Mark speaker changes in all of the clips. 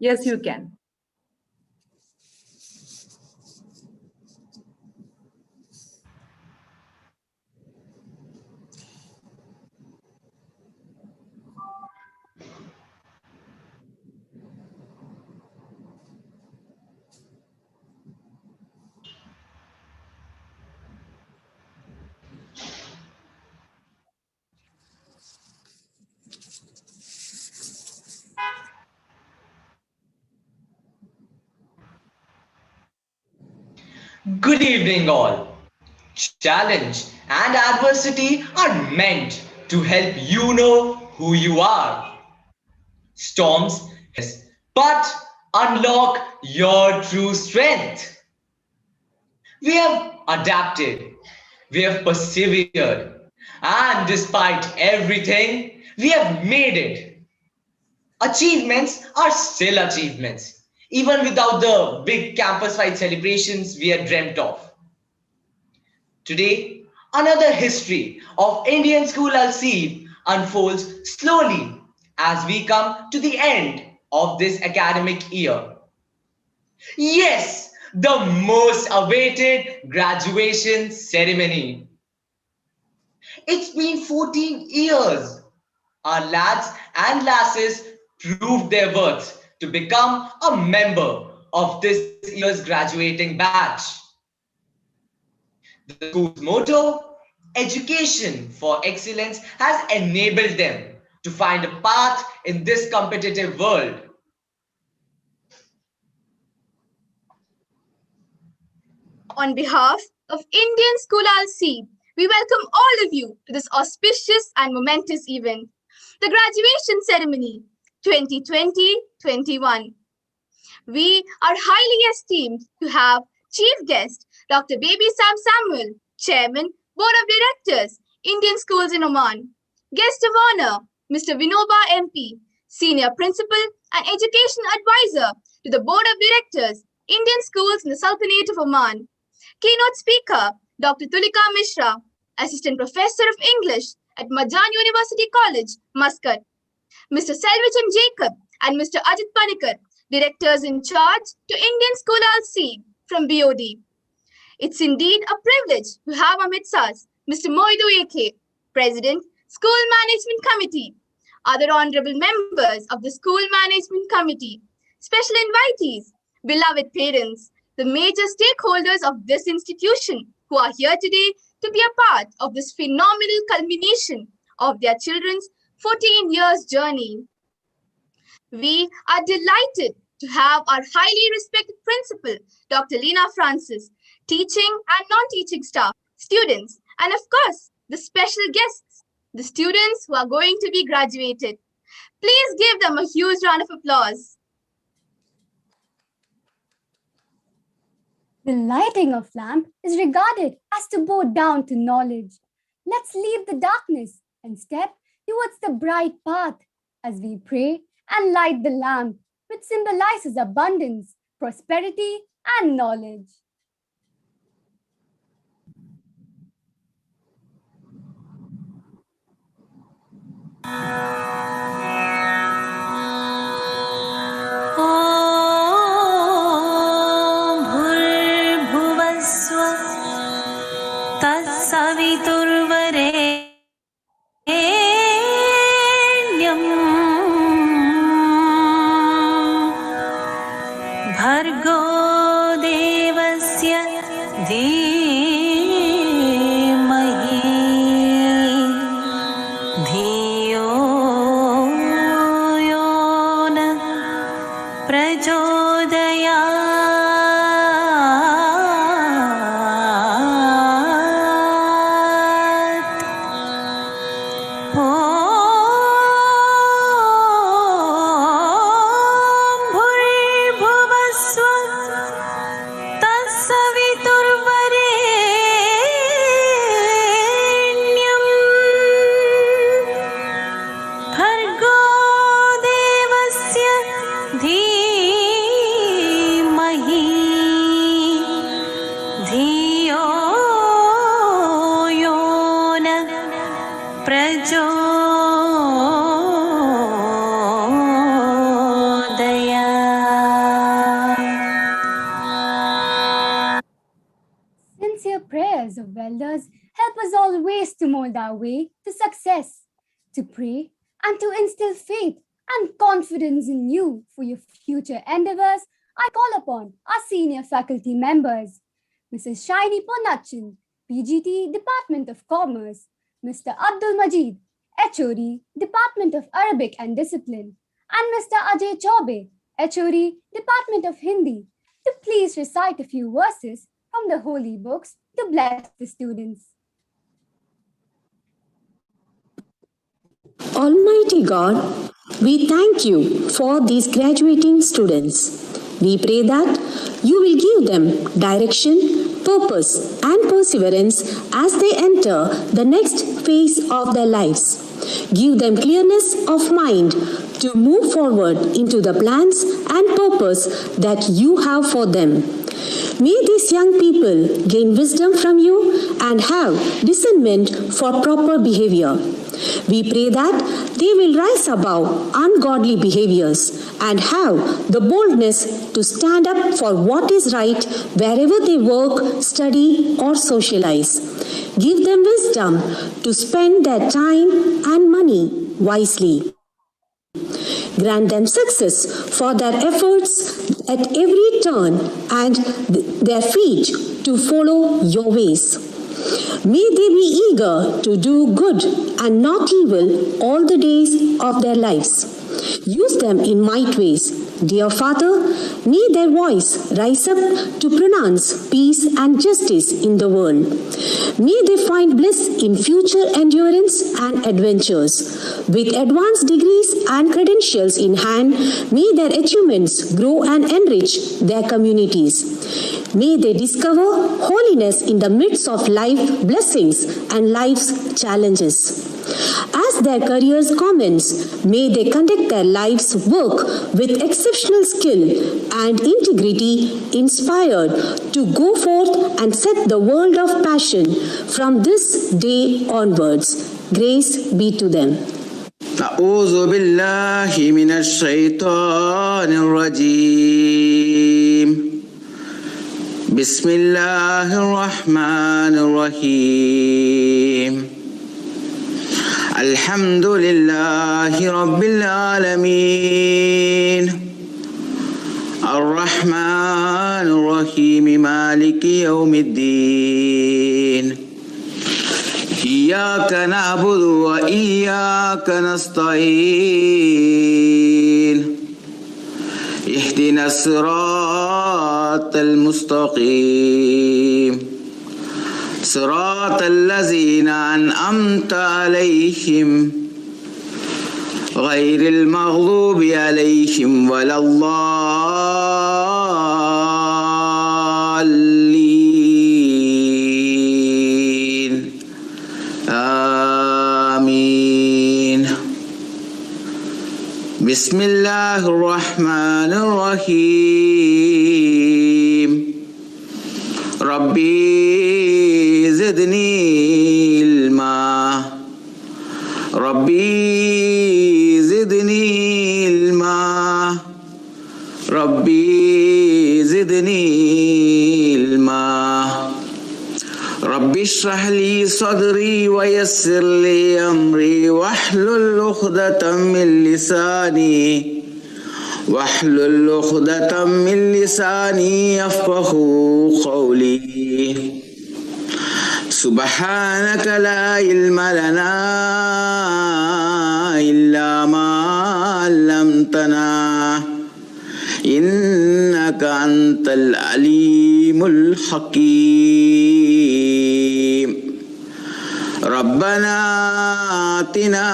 Speaker 1: Yes, you can.
Speaker 2: Good evening, all. Challenge and adversity are meant to help you know who you are. Storms, yes, but unlock your true strength. We have adapted, we have persevered, and despite everything, we have made it. Achievements are still achievements, even without the big campus-wide celebrations we had dreamt of. Today, another history of Indian school Al Seeb unfolds slowly as we come to the end of this academic year. Yes, the most awaited graduation ceremony. It's been 14 years. Our lads and lasses proved their worth to become a member of this year's graduating batch. The school's motto, Education for Excellence, has enabled them to find a path in this competitive world.
Speaker 3: On behalf of Indian School Al Seeb, we welcome all of you to this auspicious and momentous event, the graduation ceremony 2020-21. We are highly esteemed to have Chief Guest Dr. Baby Sam Samuel, Chairman, Board of Directors, Indian Schools in Oman. Guest of Honor, Mr. Vinoba MP, Senior Principal and Education Advisor to the Board of Directors, Indian Schools in the Sultanate of Oman. Keynote Speaker, Dr. Tulika Mishra, Assistant Professor of English at Majan University College, Muscat. Mr. Selvichan Jacob and Mr. Ajit Panikar, Directors in charge to Indian School Al Seeb from BOD. It's indeed a privilege to have amidst us Mr. Moidu AK, President, School Management Committee, other honorable members of the School Management Committee, special invitees, beloved parents, the major stakeholders of this institution who are here today to be a part of this phenomenal culmination of their children's 14 years journey. We are delighted to have our highly respected principal, Dr. Lena Francis, teaching and non-teaching staff, students, and of course, the special guests, the students who are going to be graduated. Please give them a huge round of applause.
Speaker 4: The lighting of lamp is regarded as to bow down to knowledge. Let's leave the darkness and step towards the bright path as we pray and light the lamp, which symbolizes abundance, prosperity, and knowledge. prayers of elders help us always to mold our way to success, to pray and to instill faith and confidence in you for your future endeavors. I call upon our senior faculty members, Mrs. Shaini Ponnachan, PGT, Department of Commerce, Mr. Abdul Majid, HOD, Department of Arabic and Discipline, and Mr. Ajay Chaube, HOD, Department of Hindi, to please recite a few verses from the holy books to bless the students.
Speaker 1: Almighty God, we thank you for these graduating students. We pray that you will give them direction, purpose, and perseverance as they enter the next phase of their lives. Give them clearness of mind to move forward into the plans and purpose that you have for them. May these young people gain wisdom from you and have discernment for proper behavior. We pray that they will rise above ungodly behaviors and have the boldness to stand up for what is right wherever they work, study, or socialize. Give them wisdom to spend their time and money wisely. Grant them success for their efforts at every turn and their feet to follow your ways. May they be eager to do good and not evil all the days of their lives. Use them in might ways. Dear Father, may their voice rise up to pronounce peace and justice in the world. May they find bliss in future endurance and adventures. With advanced degrees and credentials in hand, may their achievements grow and enrich their communities. May they discover holiness in the midst of life blessings and life's challenges. As their careers commence, may they conduct their life's work with exceptional skill and integrity, inspired to go forth and set the world of passion from this day onwards. Grace be to them.
Speaker 5: أعوذ بالله من الشيطان الرجيم بسم الله الرحمن الرحيم الحمد لله رب العالمين الرحمن الرحيم مالك يوم الدين إياك نعبد وإياك نستعين اهدنا الصراط المستقيم صراط الذين أنعمت عليهم غير المغضوب عليهم ولا الضالين آمين بسم الله الرحمن الرحيم ربي زدني علما ربي زدني علما ربي زدني علما ربي اشرح لي صدري ويسر لي أمري واحلل عقدة من لساني يفقه قولي سبحانك لا علم لنا إلا ما علمتنا إنك أنت العليم الحكيم ربنا آتنا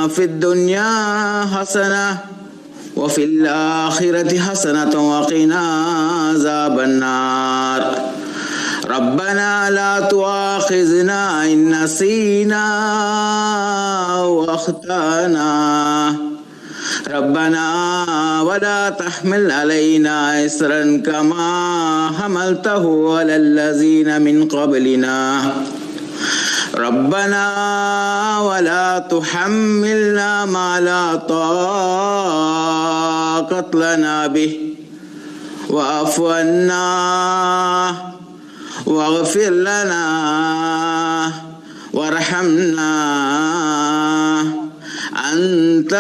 Speaker 5: في الدنيا حسنة وفي الآخرة حسنة وقنا عذاب النار ربنا لا تؤاخذنا إن نسينا وأخطأنا ربنا ولا تحمل علينا إصرا كما حملته على الذين من قبلنا ربنا ولا تحملنا ما لا طاقة لنا به واعف عنا واغفر لنا وارحمنا أنت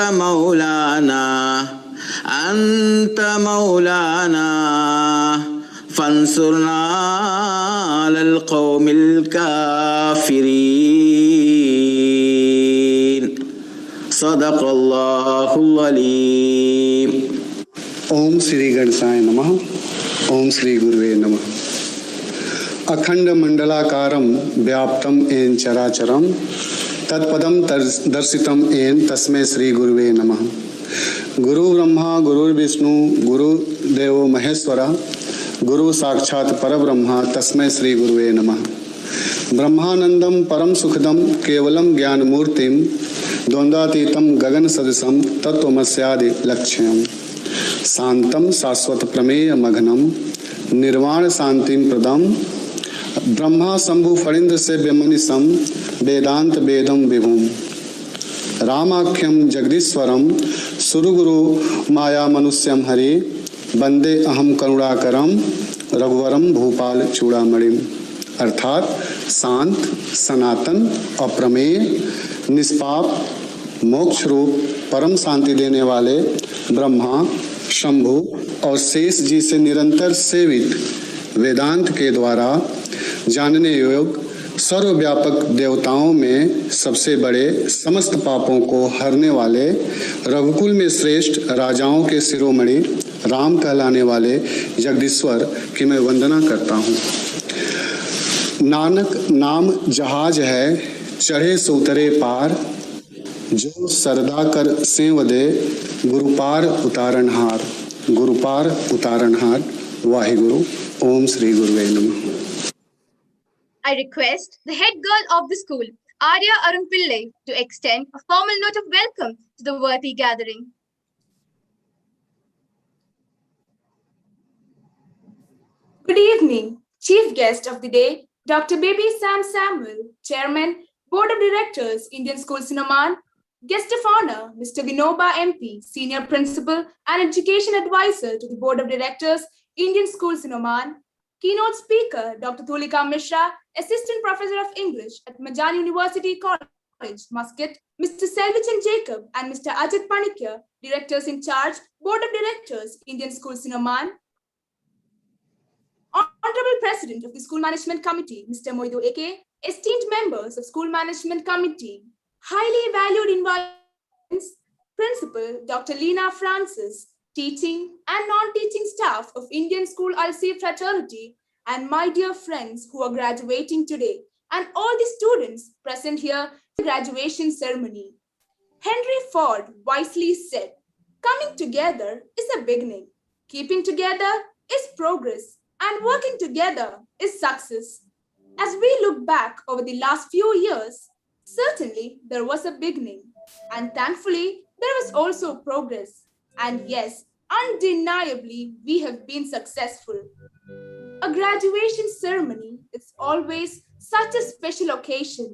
Speaker 5: مولانا فانصرنا على القوم الكافرين صدق الله العليم.
Speaker 6: ओम श्री गणेशाय नमः. ओम श्री गुरुवे नमः. अखंड मंडलाकारं व्याप्तं येन चराचरं तत्पदं दर्शितं येन तस्मै श्री गुरुवे नमः. गुरु ब्रह्मा गुरुर्विष्णु गुरुदेवो महेश्वरा गुरु साक्षात् परब्रह्मा तस्मै श्री गुरुवे नमः. ब्रह्मानंदं परम सुखदं केवलं ज्ञानमूर्तिं द्वंद्वातीतं गगन सदृशं तत्त्वमस्यादि लक्ष्यम् शांतं शाश्वत प्रमेय मघनम निर्वाण शांतिं प्रदम ब्रह्मा शंभु फणीन्द्र से व्यमनिशम वेदांत वेदम विभुम रामाख्यम जगदीश्वरम सुरगुरु माया मनुष्यम हरि वंदे अहम करुणाकरम रघुवरम भूपाल चूड़ामणिम. अर्थात शांत सनातन अप्रमेय निष्पाप मोक्ष रूप परम शांति देने वाले ब्रह्मा शंभु और शेष जी से निरंतर सेवित वेदांत के द्वारा जानने योग्य सर्वव्यापक देवताओं में सबसे बड़े समस्त पापों को हरने वाले रघुकुल में श्रेष्ठ राजाओं के शिरोमणि राम कहलाने वाले जगदीश्वर की मैं वंदना करता हूँ. नानक नाम जहाज है चढ़े सो उतरे पार जो सरदा कर सेव दे गुरुपार उतारणहार वाहिगुरु. ओम श्री गुरुवे नमः.
Speaker 3: I request the head girl of the school, Arya Arun Pillai, to extend a formal note of welcome to the worthy gathering.
Speaker 7: Good evening, Chief Guest of the Day, Dr. Baby Sam Samuel, Chairman, Board of Directors, Indian Schools in Oman, Guest of Honor, Mr. Vinoba MP, Senior Principal and Education Advisor to the Board of Directors, Indian Schools in Oman, Keynote Speaker, Dr. Tulika Mishra, Assistant Professor of English at Majan University College, Muscat, Mr. Selvichan Jacob and Mr. Ajit Panikkar, Directors in Charge, Board of Directors, Indian Schools in Oman, Honorable President of the School Management Committee, Mr. Moidu AK, esteemed members of School Management Committee, highly valued environments, Principal Dr. Lena Francis, teaching and non-teaching staff of Indian School Al-Seeb Fraternity, and my dear friends who are graduating today, and all the students present here for the graduation ceremony. Henry Ford wisely said, "Coming together is a beginning, keeping together is progress, and working together is success." As we look back over the last few years, certainly there was a beginning, and thankfully there was also progress. And yes, undeniably we have been successful. A graduation ceremony is always such a special occasion,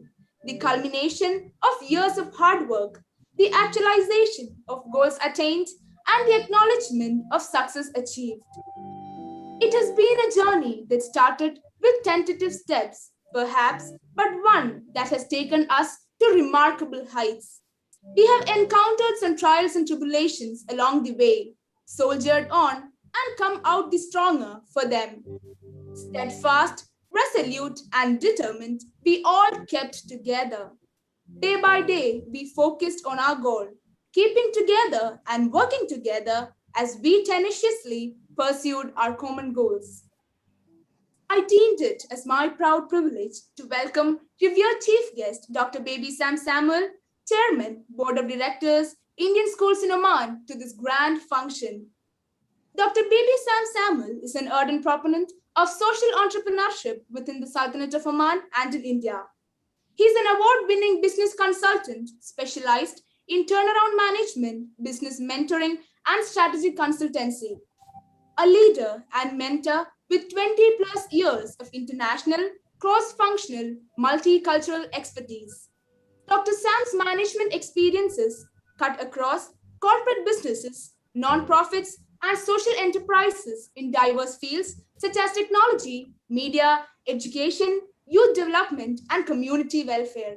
Speaker 7: the culmination of years of hard work, the actualization of goals attained, and the acknowledgement of success achieved. It has been a journey that started with tentative steps, perhaps, but one that has taken us to remarkable heights. We have encountered some trials and tribulations along the way, soldiered on, and come out the stronger for them. Steadfast, resolute, and determined, we all kept together. Day by day, we focused on our goal, keeping together and working together as we tenaciously pursued our common goals. I deemed it as my proud privilege to welcome revered Chief Guest Dr. Baby Sam Samuel, Chairman, Board of Directors, Indian Schools in Oman, to this grand function. Dr. Baby Sam Samuel is an ardent proponent of social entrepreneurship within the Sultanate of Oman and in India. He is an award-winning business consultant specialized in turnaround management, business mentoring, and strategic consultancy. A leader and mentor with 20 plus years of international, cross-functional, multicultural expertise. Dr. Sam's management experiences cut across corporate businesses, non-profits, and social enterprises in diverse fields such as technology, media, education, youth development, and community welfare.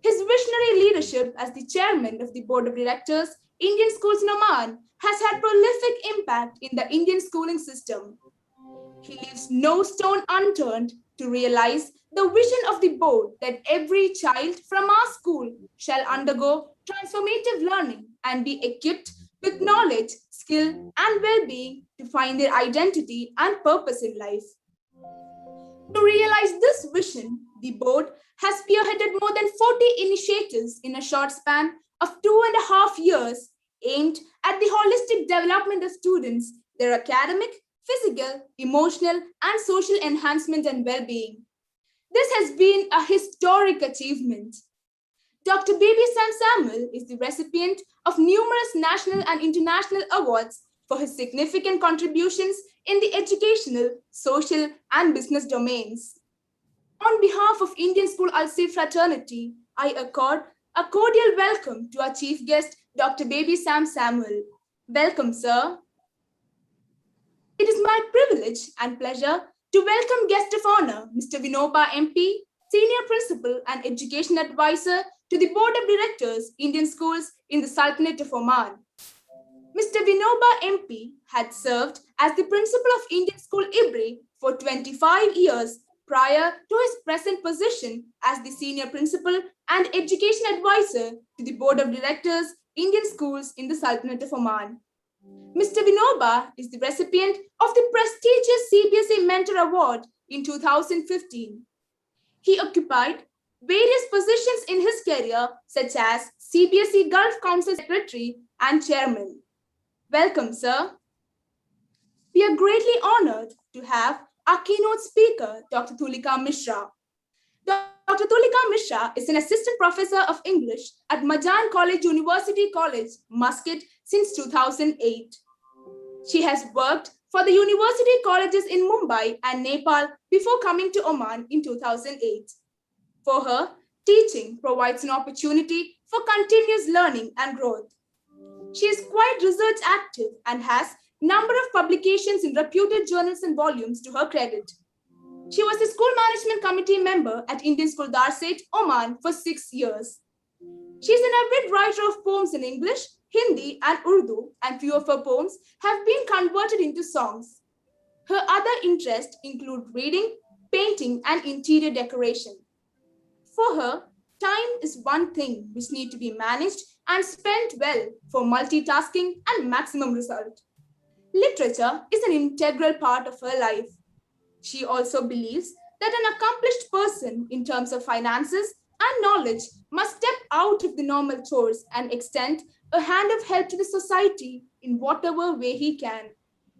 Speaker 7: His visionary leadership as the chairman of the board of directors, Indian Schools in Oman, has had prolific impact in the Indian schooling system. He leaves no stone unturned to realize the vision of the board that every child from our school shall undergo transformative learning and be equipped with knowledge, skill, and well-being to find their identity and purpose in life. To realize this vision, the board has spearheaded more than 40 initiatives in a short span of 2.5 years aimed at the holistic development of students, their academic, physical, emotional, and social enhancement and well-being. This has been a historic achievement. Dr. Baby Sam Samuel is the recipient of numerous national and international awards for his significant contributions in the educational, social, and business domains. On behalf of Indian School Al-Seeb fraternity, I accord a cordial welcome to our chief guest, Dr. Baby Sam Samuel. Welcome, sir. It is my privilege and pleasure to welcome guest of honor, Mr. Vinoba MP, Senior Principal and Education Advisor to the Board of Directors, Indian Schools in the Sultanate of Oman. Mr. Vinoba MP had served as the Principal of Indian School Ibri for 25 years prior to his present position as the Senior Principal and Education Advisor to the Board of Directors, Indian Schools in the Sultanate of Oman. Mr. Vinoba is the recipient of the prestigious CBSE Mentor Award in 2015. He occupied various positions in his career, such as CBSE Gulf Council Secretary and Chairman. Welcome, sir. We are greatly honored to have our keynote speaker, Dr. Tulika Mishra. Dr. Tulika Mishra is an assistant professor of English at Majan College University College, Muscat since 2008. She has worked for the university colleges in Mumbai and Nepal before coming to Oman in 2008. For her, teaching provides an opportunity for continuous learning and growth. She is quite research active and has a number of publications in reputed journals and volumes to her credit. She was the School Management Committee member at Indian School Darset, Oman for 6 years. She is an avid writer of poems in English, Hindi, and Urdu, and few of her poems have been converted into songs. Her other interests include reading, painting, and interior decoration. For her, time is one thing which needs to be managed and spent well for multitasking and maximum result. Literature is an integral part of her life. She also believes that an accomplished person in terms of finances and knowledge must step out of the normal chores and extend a hand of help to the society in whatever way he can.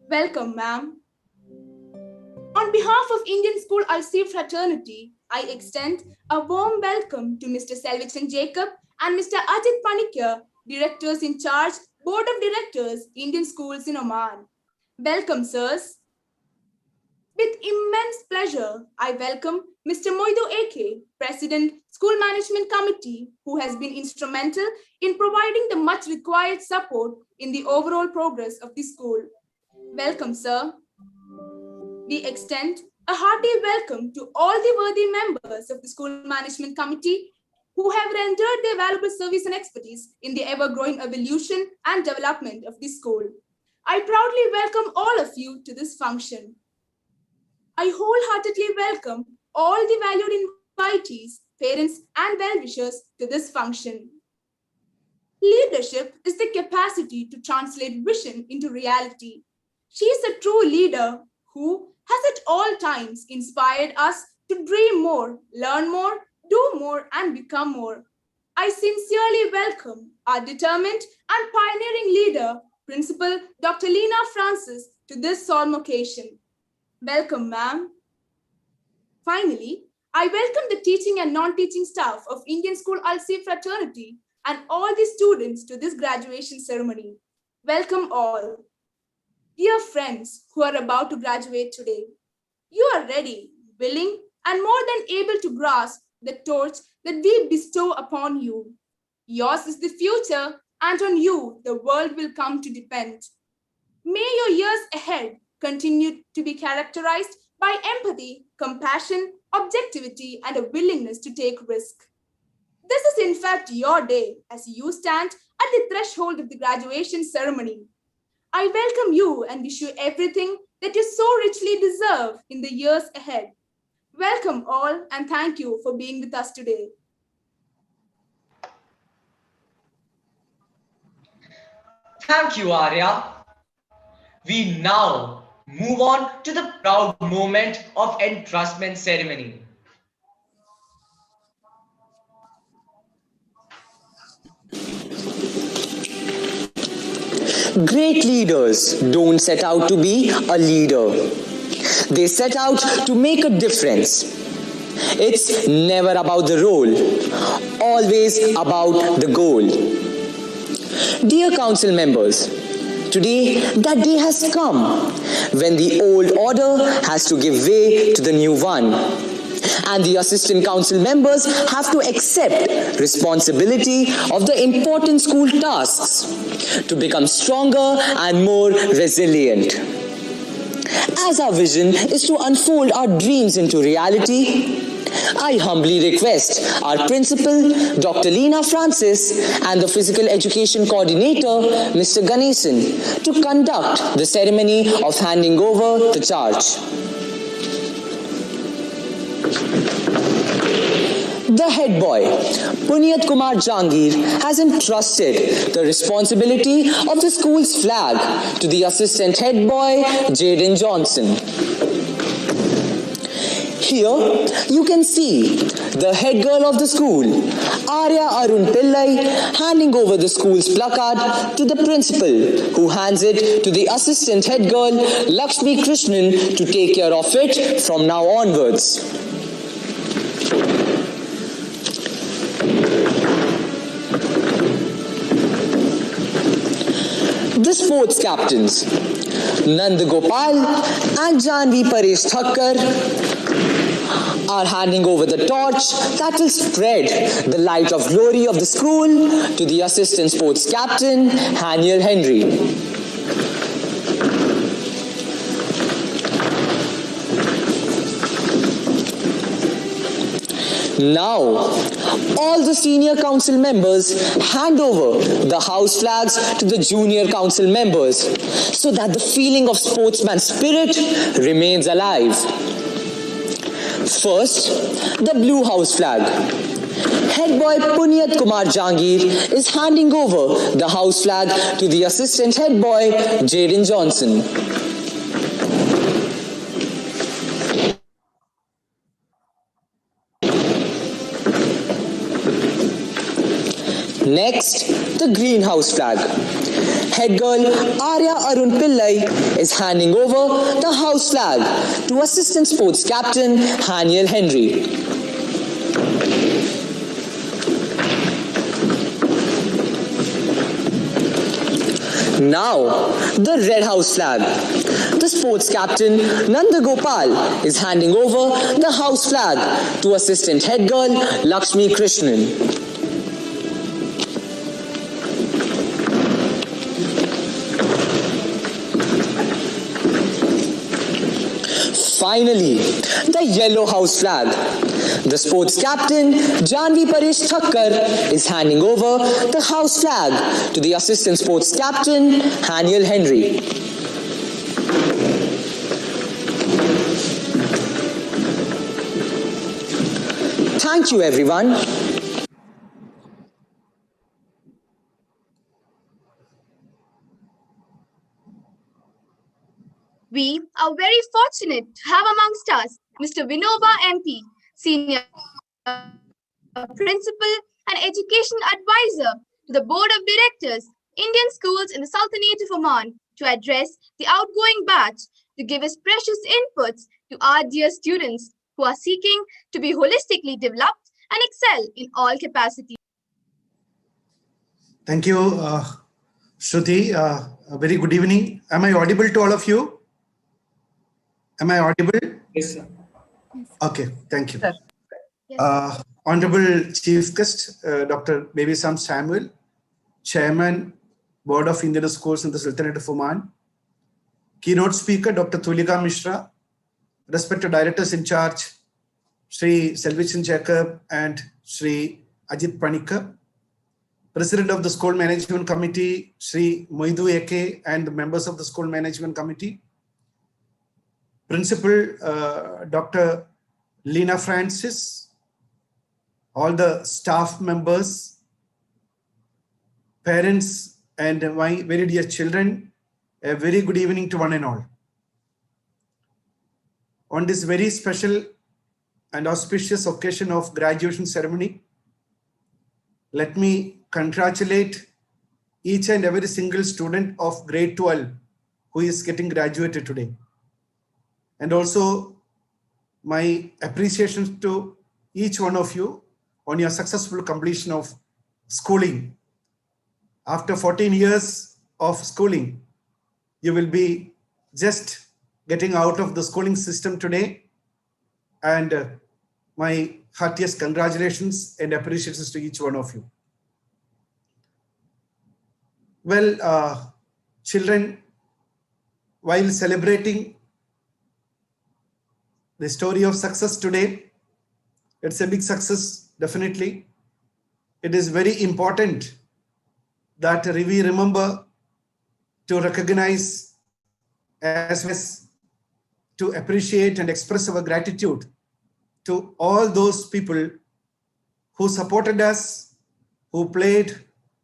Speaker 7: Welcome, ma'am. On behalf of Indian School Al-Seeb fraternity, I extend a warm welcome to Mr. Selvichan Jacob and Mr. Ajit Panikkar, Directors in Charge, Board of Directors, Indian Schools in Oman. Welcome, sirs. With immense pleasure, I welcome Mr. Moidu AK, President, School Management Committee, who has been instrumental in providing the much required support in the overall progress of the school. Welcome, sir. We extend a hearty welcome to all the worthy members of the School Management Committee who have rendered their valuable service and expertise in the ever-growing evolution and development of the school. I proudly welcome all of you to this function. I wholeheartedly welcome all the valued invitees, parents, and well-wishers to this function. Leadership is the capacity to translate vision into reality. She is a true leader who has at all times inspired us to dream more, learn more, do more, and become more. I sincerely welcome our determined and pioneering leader, Principal Dr. Lina Francis, to this solemn occasion. Welcome, ma'am. Finally, I welcome the teaching and non-teaching staff of Indian School Al-Seeb fraternity and all the students to this graduation ceremony. Welcome all. Dear friends who are about to graduate today, you are ready, willing, and more than able to grasp the torch that we bestow upon you. Yours is the future, and on you the world will come to depend. May your years ahead continue to be characterized by empathy, compassion, objectivity, and a willingness to take risk. This is in fact your day as you stand at the threshold of the graduation ceremony. I welcome you and wish you everything that you so richly deserve in the years ahead. Welcome all and thank you for being with us today.
Speaker 2: Thank you, Arya. We now move on to the proud moment of entrustment ceremony.
Speaker 8: Great leaders don't set out to be a leader. They set out to make a difference. It's never about the role, always about the goal. Dear council members, today that day has come when the old order has to give way to the new one. And the assistant council members have to accept responsibility of the important school tasks to become stronger and more resilient. As our vision is to unfold our dreams into reality, I humbly request our principal, Dr. Leena Francis, and the physical education coordinator, Mr. Ganesan, to conduct the ceremony of handing over the charge. The head boy, Punyat Kumar Jangir, has entrusted the responsibility of the school's flag to the assistant head boy, Jaden Johnson. Here, you can see the head girl of the school, Arya Arun Pillai, handing over the school's placard to the principal, who hands it to the assistant head girl, Lakshmi Krishnan, to take care of it from now onwards. The sports captains, Nand Gopal and Janvi Paresh Thakkar, are handing over the torch that will spread the light of glory of the school to the assistant sports captain, Haniel Henry. Now, all the senior council members hand over the house flags to the junior council members so that the feeling of sportsman spirit remains alive. First, the blue house flag. Head boy Punyat Kumar Jangir is handing over the house flag to the assistant head boy Jaden Johnson. Next, the greenhouse flag. Head girl Arya Arun Pillai is handing over the house flag to assistant sports captain Haniel Henry. Now, the red house flag. The sports captain Nanda Gopal is handing over the house flag to assistant head girl Lakshmi Krishnan. Finally, the yellow house flag. The sports captain, Janvi Paresh Thakkar, is handing over the house flag to the assistant sports captain, Haniel Henry. Thank you, everyone.
Speaker 3: We are very fortunate to have amongst us Mr. Vinoba MP, Senior Principal and Education Advisor to the Board of Directors, Indian Schools in the Sultanate of Oman, to address the outgoing batch, to give his precious inputs to our dear students who are seeking to be holistically developed and excel in all capacities.
Speaker 9: Thank you, Shruti. A very good evening. Am I audible to all of you? Am I audible?
Speaker 2: Yes, sir.
Speaker 9: Okay, thank you.
Speaker 3: Yes.
Speaker 9: Honorable Chief Guest, Dr. Baby Sam Samuel, Chairman, Board of Indian Schools in the Sultanate of Oman, keynote speaker, Dr. Tulika Mishra, respected directors in charge, Sri Selvichan Jacob and Sri Ajit Panikar, President of the School Management Committee, Sri Moidu Eke, and the members of the School Management Committee, Principal Dr. Lena Francis, all the staff members, parents, and my very dear children, a very good evening to one and all. On this very special and auspicious occasion of graduation ceremony, let me congratulate each and every single student of grade 12 who is getting graduated today. And also my appreciation to each one of you on your successful completion of schooling. After 14 years of schooling, you will be just getting out of the schooling system today. And my heartiest congratulations and appreciations to each one of you. Well, children, while celebrating the story of success today, it's a big success, definitely. It is very important that we remember to recognize as well as to appreciate and express our gratitude to all those people who supported us, who played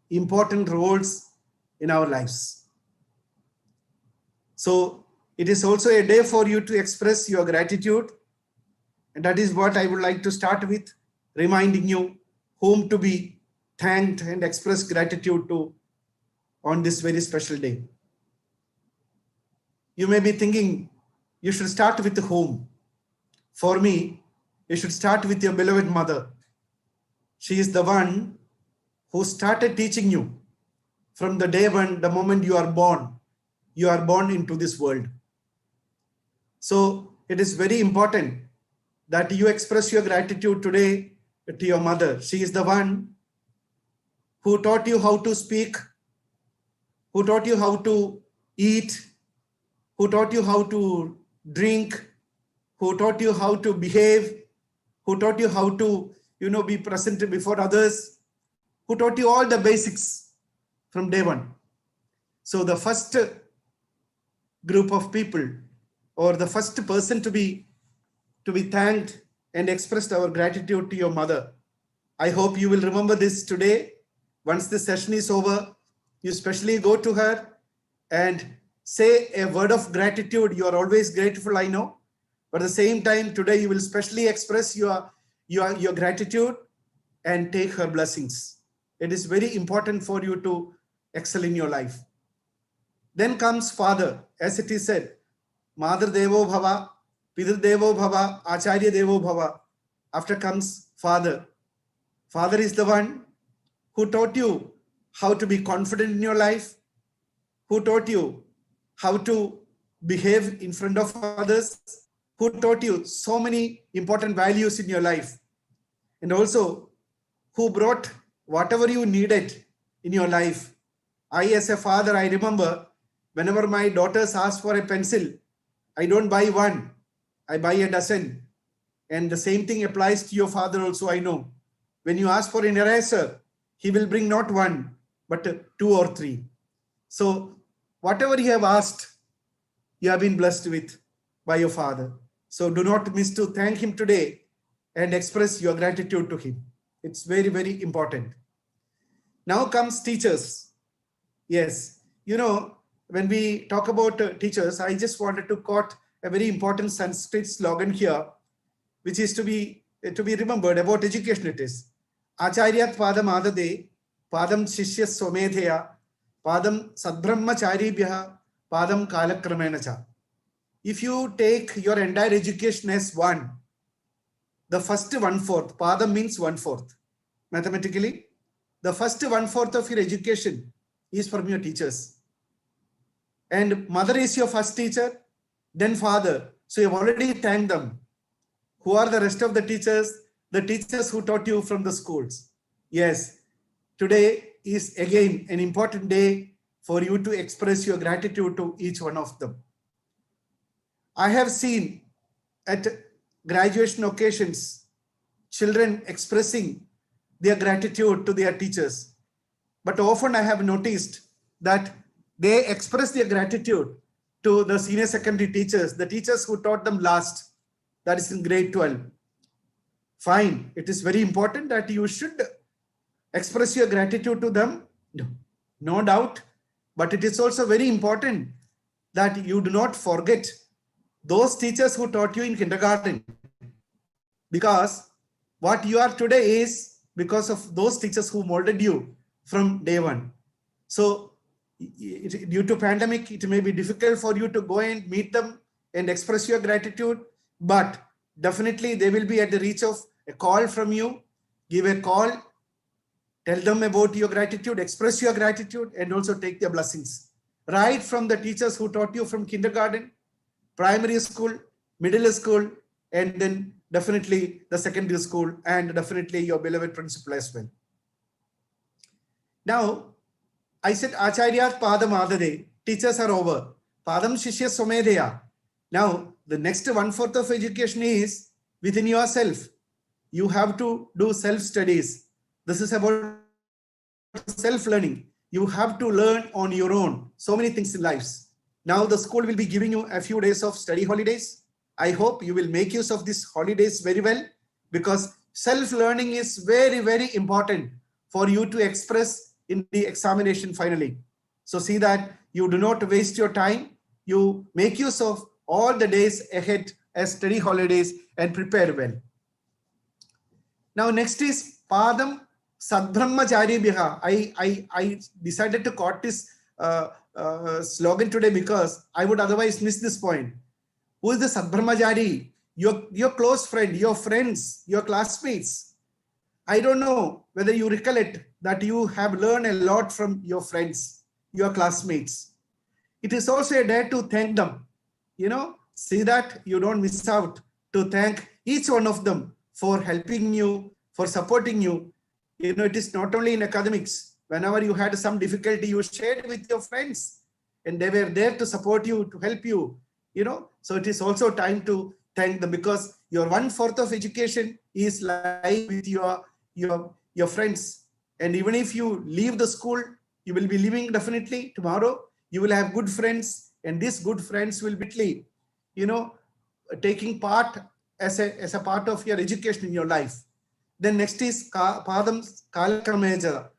Speaker 9: important roles in our lives. So it is also a day for you to express your gratitude. And that is what I would like to start with, reminding you whom to be thanked and express gratitude to on this very special day. You may be thinking, you should start with whom? For me, you should start with your beloved mother. She is the one who started teaching you from the day when, the moment you are born into this world. So it is very important that you express your gratitude today to your mother. She is the one who taught you how to speak, who taught you how to eat, who taught you how to drink, who taught you how to behave, who taught you how to, be present before others, who taught you all the basics from day one. So the first group of people, or the first person to be thanked and expressed our gratitude to your mother. I hope you will remember this today. Once this session is over, you especially go to her and say a word of gratitude. You are always grateful, I know. But at the same time, today you will specially express your gratitude and take her blessings. It is very important for you to excel in your life. Then comes father, as it is said, Mother Devo Bhava, Pidur Devo Bhava, Acharya Devo Bhava. After comes father. Father is the one who taught you how to be confident in your life, who taught you how to behave in front of others, who taught you so many important values in your life, and also who brought whatever you needed in your life. I, as a father, I remember whenever my daughters ask for a pencil, I don't buy one, I buy a dozen. And the same thing applies to your father also, I know. When you ask for an eraser, he will bring not one, but 2 or 3. So whatever you have asked, you have been blessed with by your father. So do not miss to thank him today and express your gratitude to him. It's very, very important. Now comes teachers. Yes, when we talk about teachers, I just wanted to quote a very important Sanskrit slogan here, which is to be remembered about education. It is Acharyat Padam Adade, Padam Shishya Somedhya, Padam Sadbrahmacharibhya, Padam Kalakramenacha. If you take your entire education as one, the first 1/4, Padam means 1/4. Mathematically, the first 1/4 of your education is from your teachers. And mother is your first teacher, then father. So you have already thanked them. Who are the rest of the teachers? The teachers who taught you from the schools. Yes, today is again an important day for you to express your gratitude to each one of them. I have seen at graduation occasions, children expressing their gratitude to their teachers. But often I have noticed that they express their gratitude to the senior secondary teachers, the teachers who taught them last, that is in grade 12. Fine, it is very important that you should express your gratitude to them, no doubt, but it is also very important that you do not forget those teachers who taught you in kindergarten, because what you are today is because of those teachers who molded you from day one. So due to pandemic, it may be difficult for you to go and meet them and express your gratitude, but definitely they will be at the reach of a call from you. Give a call, tell them about your gratitude, express your gratitude, and also take their blessings. Right from the teachers who taught you from kindergarten, primary school, middle school, and then definitely the secondary school, and definitely your beloved principal as well. Now, I said Acharyas Padam Adade, teachers are over. Padam Shishya Somedeya. Now, the next 1/4 of education is within yourself. You have to do self-studies. This is about self-learning. You have to learn on your own. So many things in lives. Now the school will be giving you a few days of study holidays. I hope you will make use of these holidays very well, because self-learning is very, very important for you to express in the examination finally. So see that you do not waste your time. You make use of all the days ahead as study holidays and prepare well. Now next is Padam Sadbrahmachari Biha. I decided to quote this slogan today because I would otherwise miss this point. Who is the Sadbrahmachari? Your close friend, your friends, your classmates. I don't know whether you recollect that you have learned a lot from your friends, your classmates. It is also a day to thank them. See that you don't miss out to thank each one of them for helping you, for supporting you. It is not only in academics. Whenever you had some difficulty, you shared with your friends and they were there to support you, to help you, So it is also time to thank them, because your 1/4 of education is lying with your friends. And even if you leave the school, you will be leaving definitely tomorrow. You will have good friends, and these good friends will be, taking part as a part of your education in your life. Then next is Padam Kalakramena.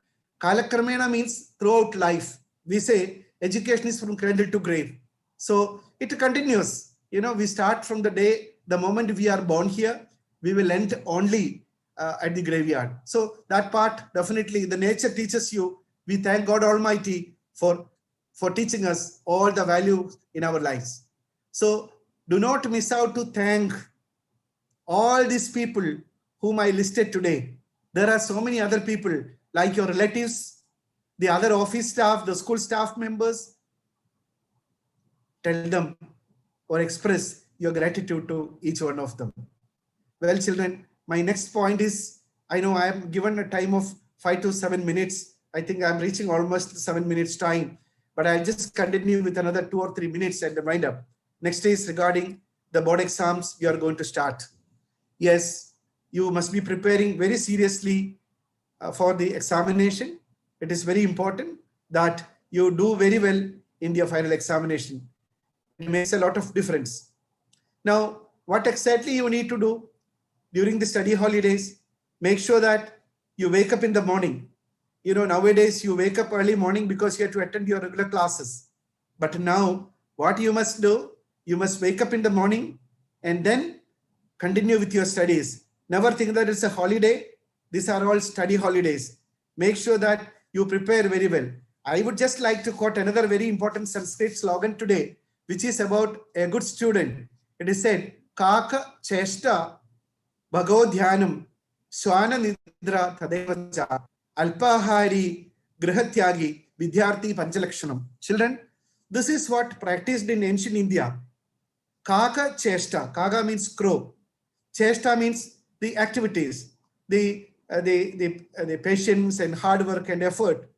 Speaker 9: Kalakramena means throughout life. We say education is from cradle to grave. So it continues. We start from the moment we are born here, we will end only at the graveyard. So that part, definitely the nature teaches you. We thank God Almighty for teaching us all the values in our lives. So do not miss out to thank all these people whom I listed today. There are so many other people like your relatives, the other office staff, the school staff members. Tell them or express your gratitude to each one of them. Well, children, my next point is, I know I am given a time of 5 to 7 minutes. I think I'm reaching almost 7 minutes time, but I'll just continue with another 2 or 3 minutes and wind up. Next is regarding the board exams we are going to start. Yes, you must be preparing very seriously for the examination. It is very important that you do very well in your final examination. It makes a lot of difference. Now, what exactly you need to do during the study holidays? Make sure that you wake up in the morning. Nowadays you wake up early morning because you have to attend your regular classes. But now what you must do, you must wake up in the morning and then continue with your studies. Never think that it's a holiday. These are all study holidays. Make sure that you prepare very well. I would just like to quote another very important Sanskrit slogan today, which is about a good student. It is said, Kaka Cheshta Bhagodhyanam Swana Nidra Tadevacha Alpahari Grihatyagi Vidyarthi Panchalakshanam. Children, this is what practiced in ancient India. Kaka Cheshta. Kaka means crow. Cheshta means the activities, the patience and hard work and effort.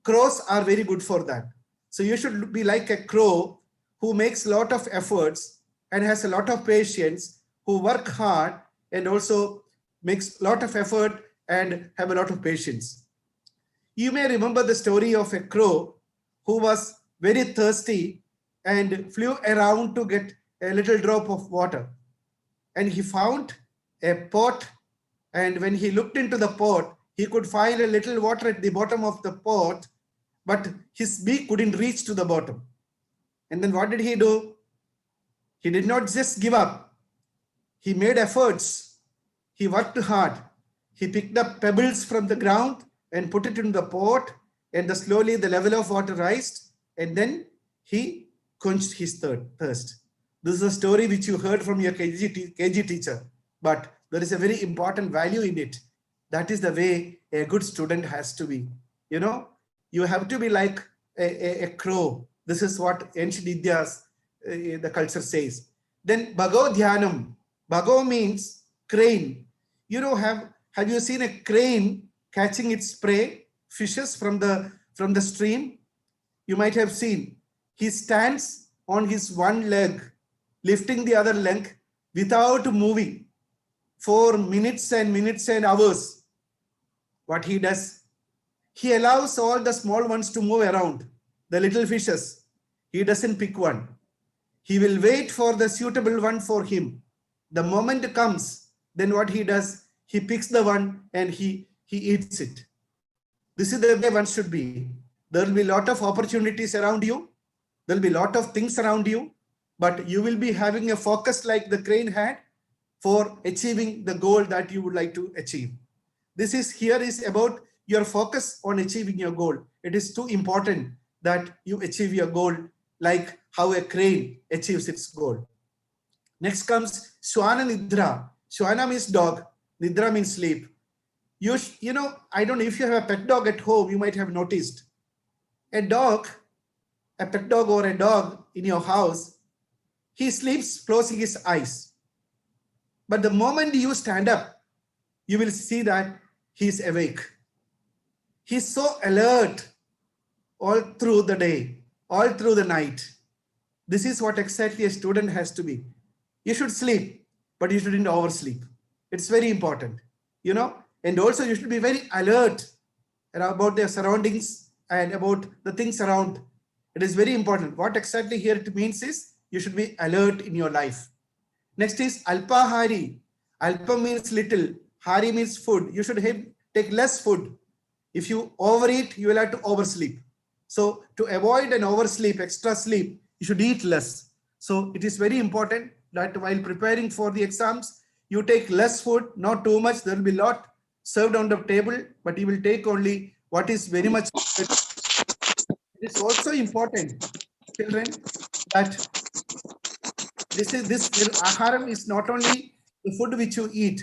Speaker 9: Crows are very good for that. So you should be like a crow who makes a lot of efforts and has a lot of patience, who work hard and also makes a lot of effort and have a lot of patience. You may remember the story of a crow who was very thirsty and flew around to get a little drop of water. And he found a pot, and when he looked into the pot, he could find a little water at the bottom of the pot, but his beak couldn't reach to the bottom. And then what did he do? He did not just give up. He made efforts. He worked hard. He picked up pebbles from the ground and put it in the pot, and slowly the level of water rised, and then he quenched his thirst. This is a story which you heard from your KG teacher, but there is a very important value in it. That is the way a good student has to be. You know, you have to be like a crow. This is what ancient India's the culture says. Then Bhagav Dhyanam. Bhagav means crane. You know, have you seen a crane catching its prey, fishes from the stream? You might have seen. He stands on his one leg, lifting the other leg without moving for minutes and hours. What he does, he allows all the small ones to move around, the little fishes. He doesn't pick one. He will wait for the suitable one for him. The moment comes, then what he does, he picks the one and he eats it. This is the way one should be. There will be a lot of opportunities around you. There will be a lot of things around you, but you will be having a focus like the crane had for achieving the goal that you would like to achieve. This is about your focus on achieving your goal. It is too important that you achieve your goal like how a crane achieves its goal. Next comes Shwana Nidra. Shwana means dog. Nidra means sleep. You know, I don't know if you have a pet dog at home, you might have noticed. A pet dog or a dog in your house, he sleeps closing his eyes. But the moment you stand up, you will see that he's awake. He's so alert all through the day, all through the night. This is what exactly a student has to be. You should sleep, but you shouldn't oversleep. It's very important, you know, and also you should be very alert about their surroundings and about the things around. It is very important. What exactly here it means is you should be alert in your life. Next is Alpahari. Alpa means little. Hari means food. You should take less food. If you overeat, you will have to oversleep. So to avoid an oversleep, extra sleep, you should eat less. So it is very important that while preparing for the exams, you take less food, not too much. There will be a lot served on the table, but you will take only what is very much. It is also important, children, that this aharam is not only the food which you eat,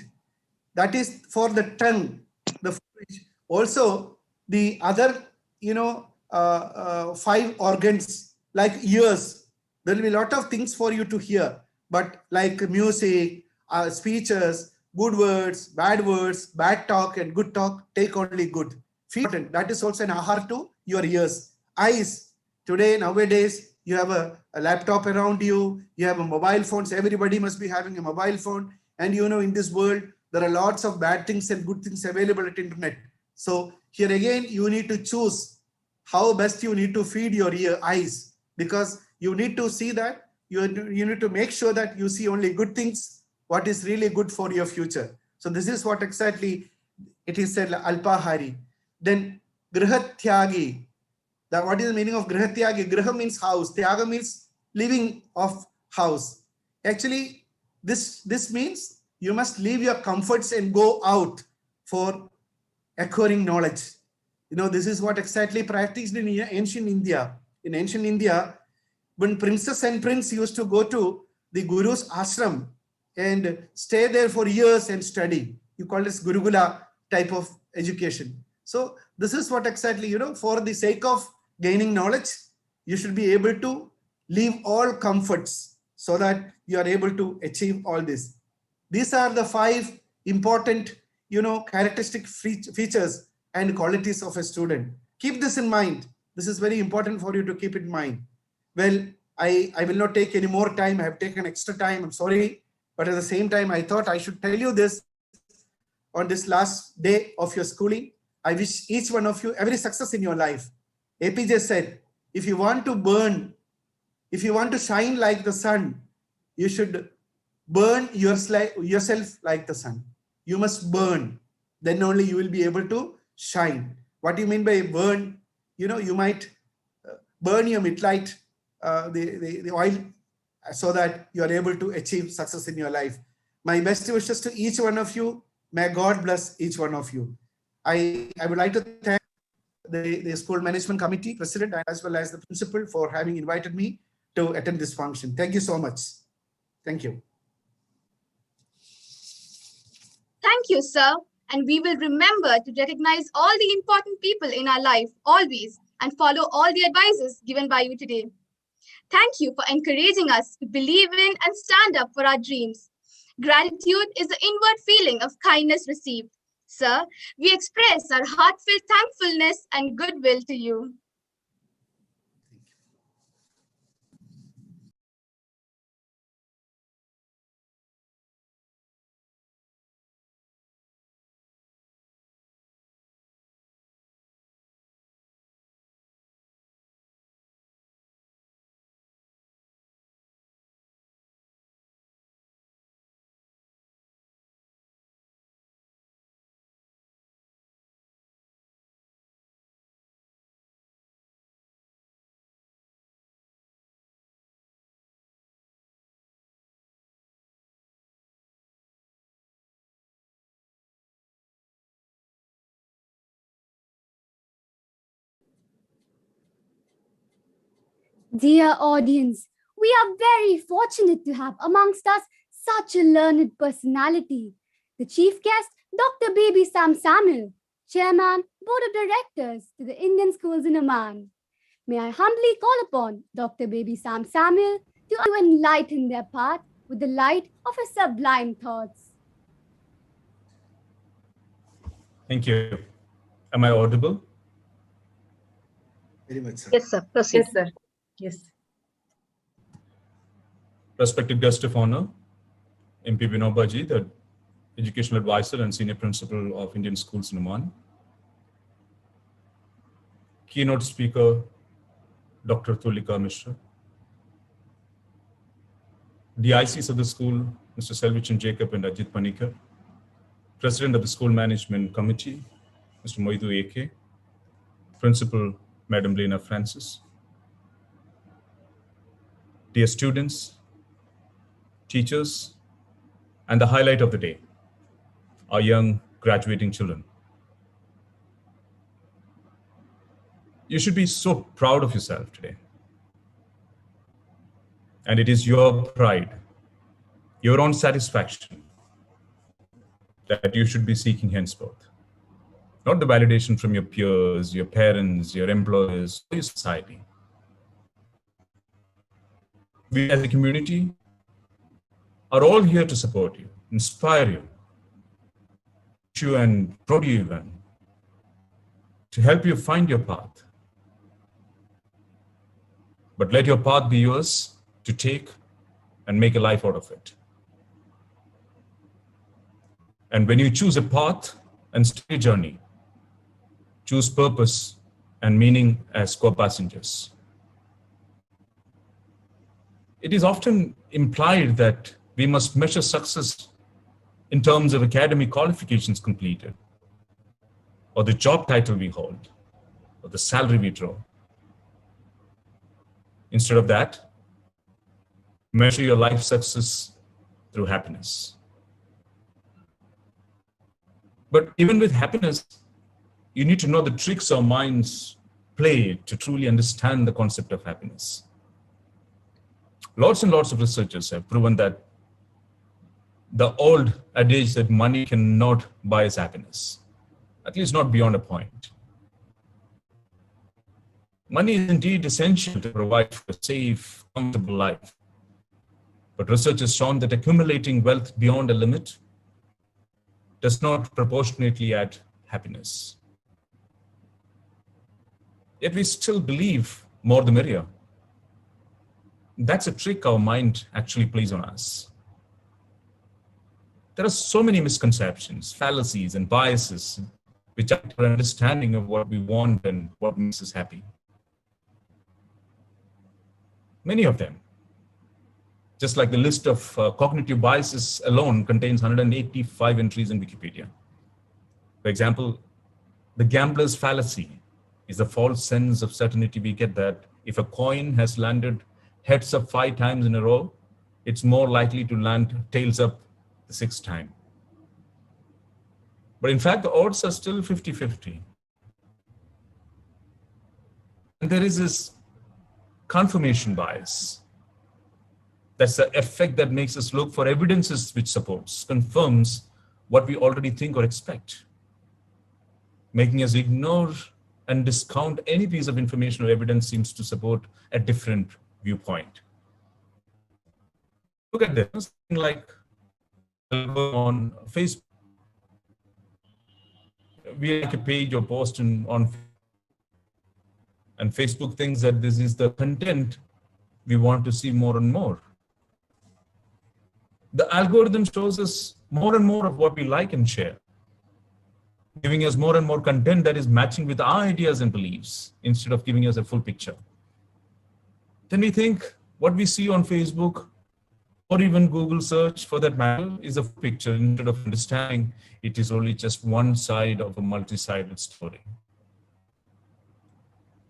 Speaker 9: that is for the tongue, the food which, also the other, you know, 5 organs like ears. There will be a lot of things for you to hear, but like music, speeches, good words, bad talk and good talk, take only good. That is also an ahar to your ears. Eyes, nowadays, you have a laptop around you, you have a mobile phones, everybody must be having a mobile phone. And you know, in this world, there are lots of bad things and good things available at internet. So here again, you need to choose how best you need to feed your eyes, because you need to see that, you need to make sure that you see only good things, what is really good for your future. So this is what exactly it is said, Alpahari. Then Grihatyagi. What is the meaning of Grihatyagi? Griha means house. Tyaga means living of house. Actually, this means you must leave your comforts and go out for acquiring knowledge. You know, this is what exactly practiced in ancient India. In ancient India, when princess and prince used to go to the guru's ashram and stay there for years and study. You call this Gurukula type of education. So this is what exactly, you know, for the sake of gaining knowledge, you should be able to leave all comforts so that you are able to achieve all this. These are the 5 important, you know, characteristic features and qualities of a student. Keep this in mind. This is very important for you to keep in mind. Well, I will not take any more time. I have taken extra time. I'm sorry. But at the same time, I thought I should tell you this on this last day of your schooling. I wish each one of you every success in your life. APJ said, if you want to burn, if you want to shine like the sun, you should burn yourself like the sun. You must burn. Then only you will be able to shine. What do you mean by burn? You know, you might burn your midlight, the oil, so that you are able to achieve success in your life. My best wishes to each one of you. May God bless each one of you. I would like to thank the school management committee president as well as the principal for having invited me to attend this function. Thank you so much. Thank you.
Speaker 3: Thank you, sir. And we will remember to recognize all the important people in our life always and follow all the advices given by you today. Thank you for encouraging us to believe in and stand up for our dreams. Gratitude is the inward feeling of kindness received. Sir, we express our heartfelt thankfulness and goodwill to you.
Speaker 4: Dear audience, we are very fortunate to have amongst us such a learned personality. The chief guest, Dr. Baby Sam Samuel, Chairman, Board of Directors to the Indian Schools in Oman. May I humbly call upon Dr. Baby Sam Samuel to enlighten their path with the light of his sublime thoughts.
Speaker 10: Thank you. Am I audible?
Speaker 9: Very much, sir.
Speaker 11: Yes, sir. Proceed. Yes, sir. Yes.
Speaker 10: Respected guest of honor, MP Vinobaji, the educational advisor and senior principal of Indian Schools in Oman. Keynote speaker, Dr. Tulika Mishra. DICs of the school, Mr. Selvichan Jacob and Ajit Panikar. President of the School Management Committee, Mr. Moidu AK. Principal, Madam Lena Francis. Dear students, teachers, and the highlight of the day, our young graduating children. You should be so proud of yourself today. And it is your pride, your own satisfaction that you should be seeking henceforth. Not the validation from your peers, your parents, your employers, or your society. We as a community are all here to support you, inspire you, and prod you even, to help you find your path. But let your path be yours to take and make a life out of it. And when you choose a path and start a journey, choose purpose and meaning as co-passengers. It is often implied that we must measure success in terms of academic qualifications completed, or the job title we hold, or the salary we draw. Instead of that, measure your life success through happiness. But even with happiness, you need to know the tricks our minds play to truly understand the concept of happiness. Lots and lots of researchers have proven that the old adage that money cannot buy us happiness, at least not beyond a point. Money is indeed essential to provide for a safe, comfortable life. But research has shown that accumulating wealth beyond a limit does not proportionately add happiness. Yet we still believe more the merrier. That's a trick our mind actually plays on us. There are so many misconceptions, fallacies, and biases which are our understanding of what we want and what makes us happy. Many of them, just like the list of cognitive biases alone contains 185 entries in Wikipedia. For example, the gambler's fallacy is the false sense of certainty we get that if a coin has landed heads up 5 times in a row, it's more likely to land tails up the 6th time. But in fact, the odds are still 50-50. And there is this confirmation bias. That's the effect that makes us look for evidences which supports, confirms what we already think or expect, making us ignore and discount any piece of information or evidence seems to support a different viewpoint. Look at this, something like on Facebook. We like a page or post on, and Facebook thinks that this is the content we want to see more and more. The algorithm shows us more and more of what we like and share, giving us more and more content that is matching with our ideas and beliefs instead of giving us a full picture. Then we think what we see on Facebook or even Google search for that matter is a picture instead of understanding it is only just one side of a multi-sided story.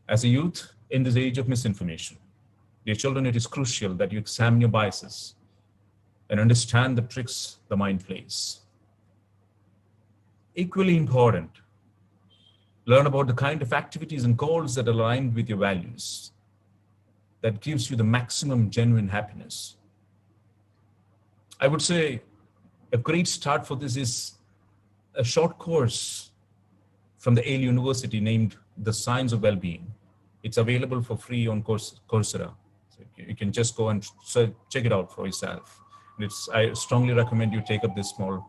Speaker 10: As a youth in this age of misinformation, dear children, it is crucial that you examine your biases and understand the tricks the mind plays. Equally important, learn about the kind of activities and goals that align with your values, that gives you the maximum genuine happiness. I would say a great start for this is a short course from the Yale University named The Science of Wellbeing. It's available for free on Coursera. So you can just go and check it out for yourself. I strongly recommend you take up this small,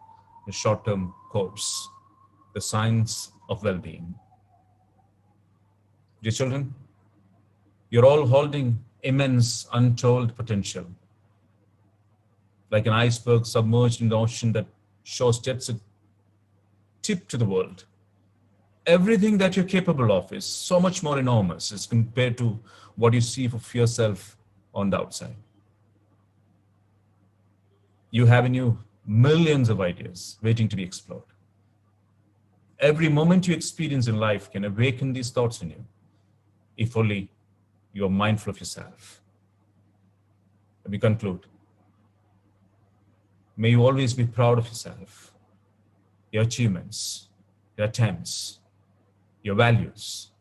Speaker 10: short-term course, The Science of Wellbeing. Dear children, you're all holding immense untold potential, like an iceberg submerged in the ocean that shows just a tip to the world. Everything that you're capable of is so much more enormous as compared to what you see of yourself on the outside. You have in you millions of ideas waiting to be explored. Every moment you experience in life can awaken these thoughts in you, if only you are mindful of yourself. Let me conclude. May you always be proud of yourself, your achievements, your attempts, your values,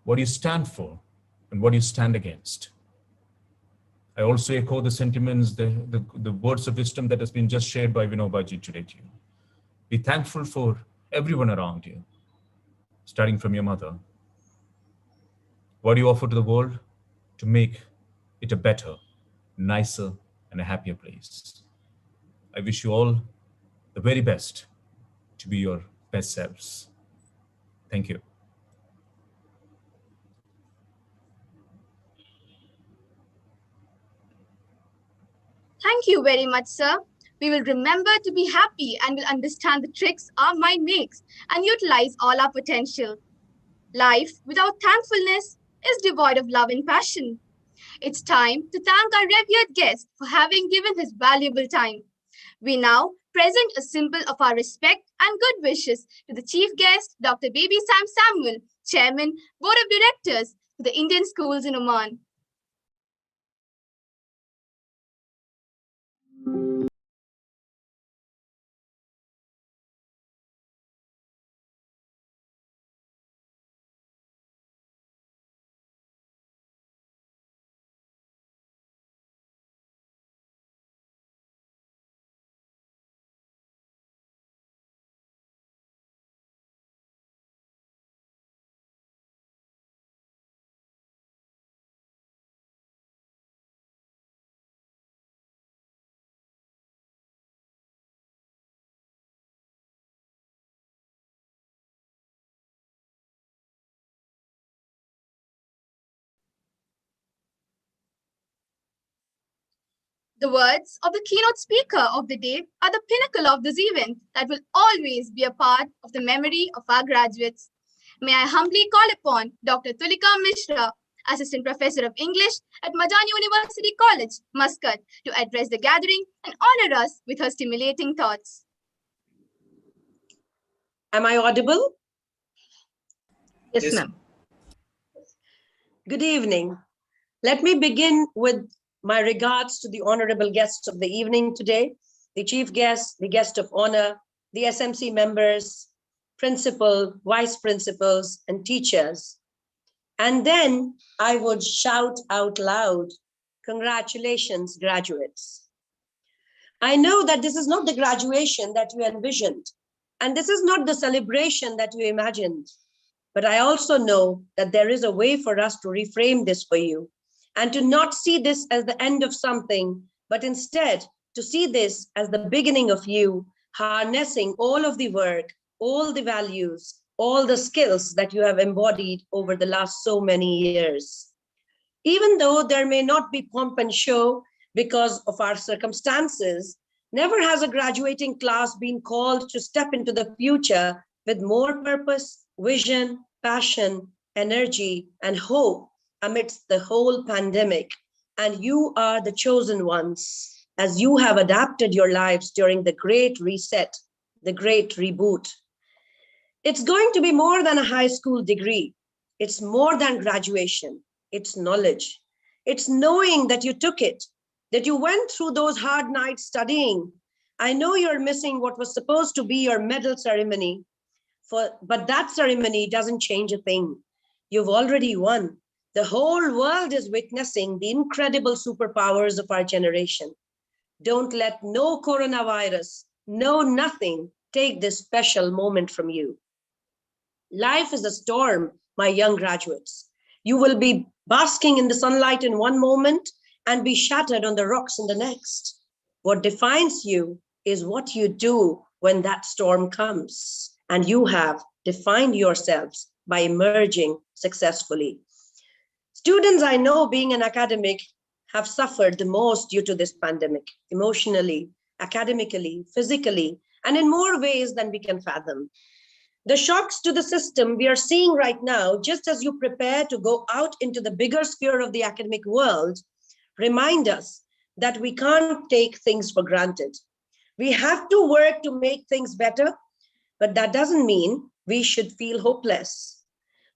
Speaker 10: what you stand for, and what you stand against. I also echo the sentiments, the words of wisdom that has been just shared by Vinobaji today to you. Be thankful for everyone around you, starting from your mother. What do you offer to the world to make it a better, nicer, and a happier place? I wish you all the very best to be your best selves. Thank you.
Speaker 3: Thank you very much, sir. We will remember to be happy and will understand the tricks our mind makes and utilize all our potential. Life without thankfulness is devoid of love and passion. It's time to thank our revered guest for having given his valuable time. We now present a symbol of our respect and good wishes to the chief guest, Dr. Baby Sam Samuel, Chairman, Board of Directors to the Indian Schools in Oman. The words of the keynote speaker of the day are the pinnacle of this event that will always be a part of the memory of our graduates. May I humbly call upon Dr. Tulika Mishra, Assistant Professor of English at Madan University College, Muscat, to address the gathering and honor us with her stimulating thoughts.
Speaker 12: Am I audible?
Speaker 11: Yes, ma'am.
Speaker 12: Good evening. Let me begin with my regards to the honorable guests of the evening today, the chief guest, the guest of honor, the SMC members, principal, vice principals, and teachers. And then I would shout out loud, congratulations, graduates. I know that this is not the graduation that you envisioned, and this is not the celebration that you imagined. But I also know that there is a way for us to reframe this for you and to not see this as the end of something, but instead to see this as the beginning of you harnessing all of the work, all the values, all the skills that you have embodied over the last so many years. Even though there may not be pomp and show because of our circumstances, never has a graduating class been called to step into the future with more purpose, vision, passion, energy, and hope amidst the whole pandemic. And you are the chosen ones, as you have adapted your lives during the great reset, the great reboot. It's going to be more than a high school degree. It's more than graduation. It's knowledge. It's knowing that you took it, that you went through those hard nights studying. I know you're missing what was supposed to be your medal ceremony, but that ceremony doesn't change a thing. You've already won. The whole world is witnessing the incredible superpowers of our generation. Don't let no coronavirus, no nothing take this special moment from you. Life is a storm, my young graduates. You will be basking in the sunlight in one moment and be shattered on the rocks in the next. What defines you is what you do when that storm comes. And you have defined yourselves by emerging successfully. Students I know, being an academic, have suffered the most due to this pandemic, emotionally, academically, physically, and in more ways than we can fathom. The shocks to the system we are seeing right now, just as you prepare to go out into the bigger sphere of the academic world, remind us that we can't take things for granted. We have to work to make things better, but that doesn't mean we should feel hopeless.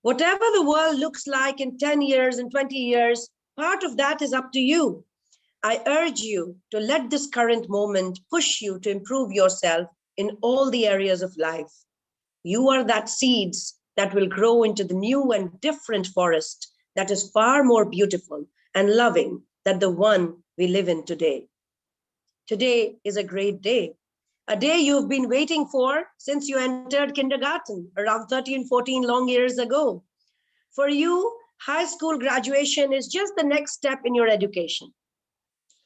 Speaker 12: Whatever the world looks like in 10 years and 20 years, part of that is up to you. I urge you to let this current moment push you to improve yourself in all the areas of life. You are that seeds that will grow into the new and different forest that is far more beautiful and loving than the one we live in today. Today is a great day. A day you've been waiting for since you entered kindergarten around 13, 14 long years ago. For you, high school graduation is just the next step in your education.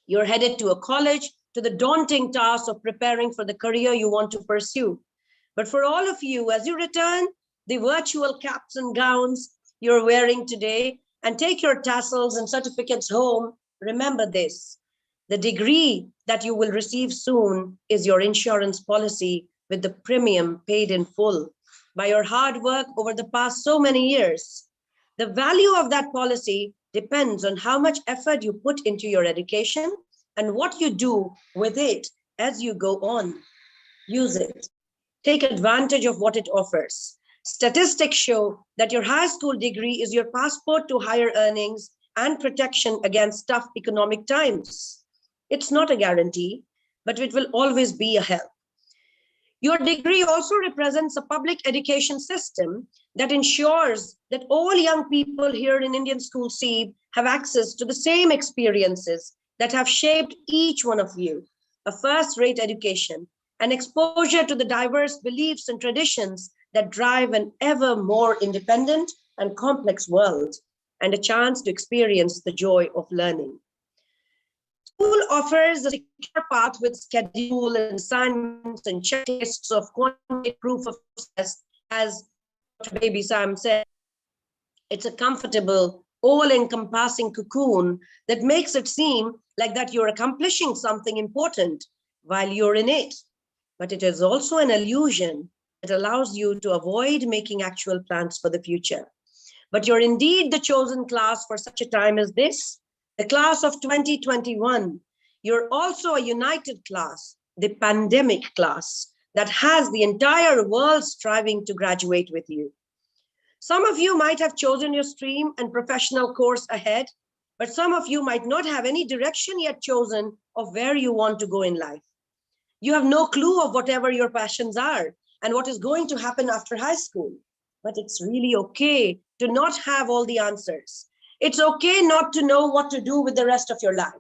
Speaker 12: You're headed to a college, to the daunting task of preparing for the career you want to pursue. But for all of you, as you return the virtual caps and gowns you're wearing today and take your tassels and certificates home, remember this. The degree that you will receive soon is your insurance policy with the premium paid in full by your hard work over the past so many years. The value of that policy depends on how much effort you put into your education and what you do with it as you go on. Use it. Take advantage of what it offers. Statistics show that your high school degree is your passport to higher earnings and protection against tough economic times. It's not a guarantee, but it will always be a help. Your degree also represents a public education system that ensures that all young people here in Indian School Seeb have access to the same experiences that have shaped each one of you, a first-rate education, an exposure to the diverse beliefs and traditions that drive an ever more independent and complex world, and a chance to experience the joy of learning. School offers a secure path with schedule and assignments and checklists of quantitative proof of success, as Dr. Baby Sam said. It's a comfortable all-encompassing cocoon that makes it seem like that you're accomplishing something important while you're in it. But it is also an illusion that allows you to avoid making actual plans for the future. But you're indeed the chosen class for such a time as this, the class of 2021. You're also a united class, the pandemic class, that has the entire world striving to graduate with you. Some of you might have chosen your stream and professional course ahead, but some of you might not have any direction yet chosen of where you want to go in life. You have no clue of whatever your passions are and what is going to happen after high school. But it's really okay to not have all the answers. It's okay not to know what to do with the rest of your life.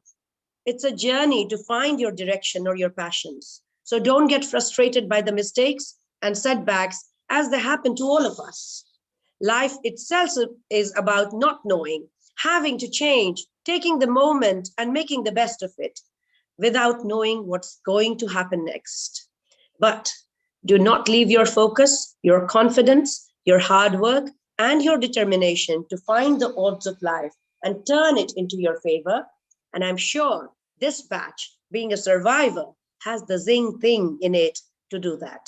Speaker 12: It's a journey to find your direction or your passions. So don't get frustrated by the mistakes and setbacks as they happen to all of us. Life itself is about not knowing, having to change, taking the moment and making the best of it without knowing what's going to happen next. But do not leave your focus, your confidence, your hard work, and your determination to find the odds of life and turn it into your favor. And I'm sure this batch, being a survivor, has the zing thing in it to do that.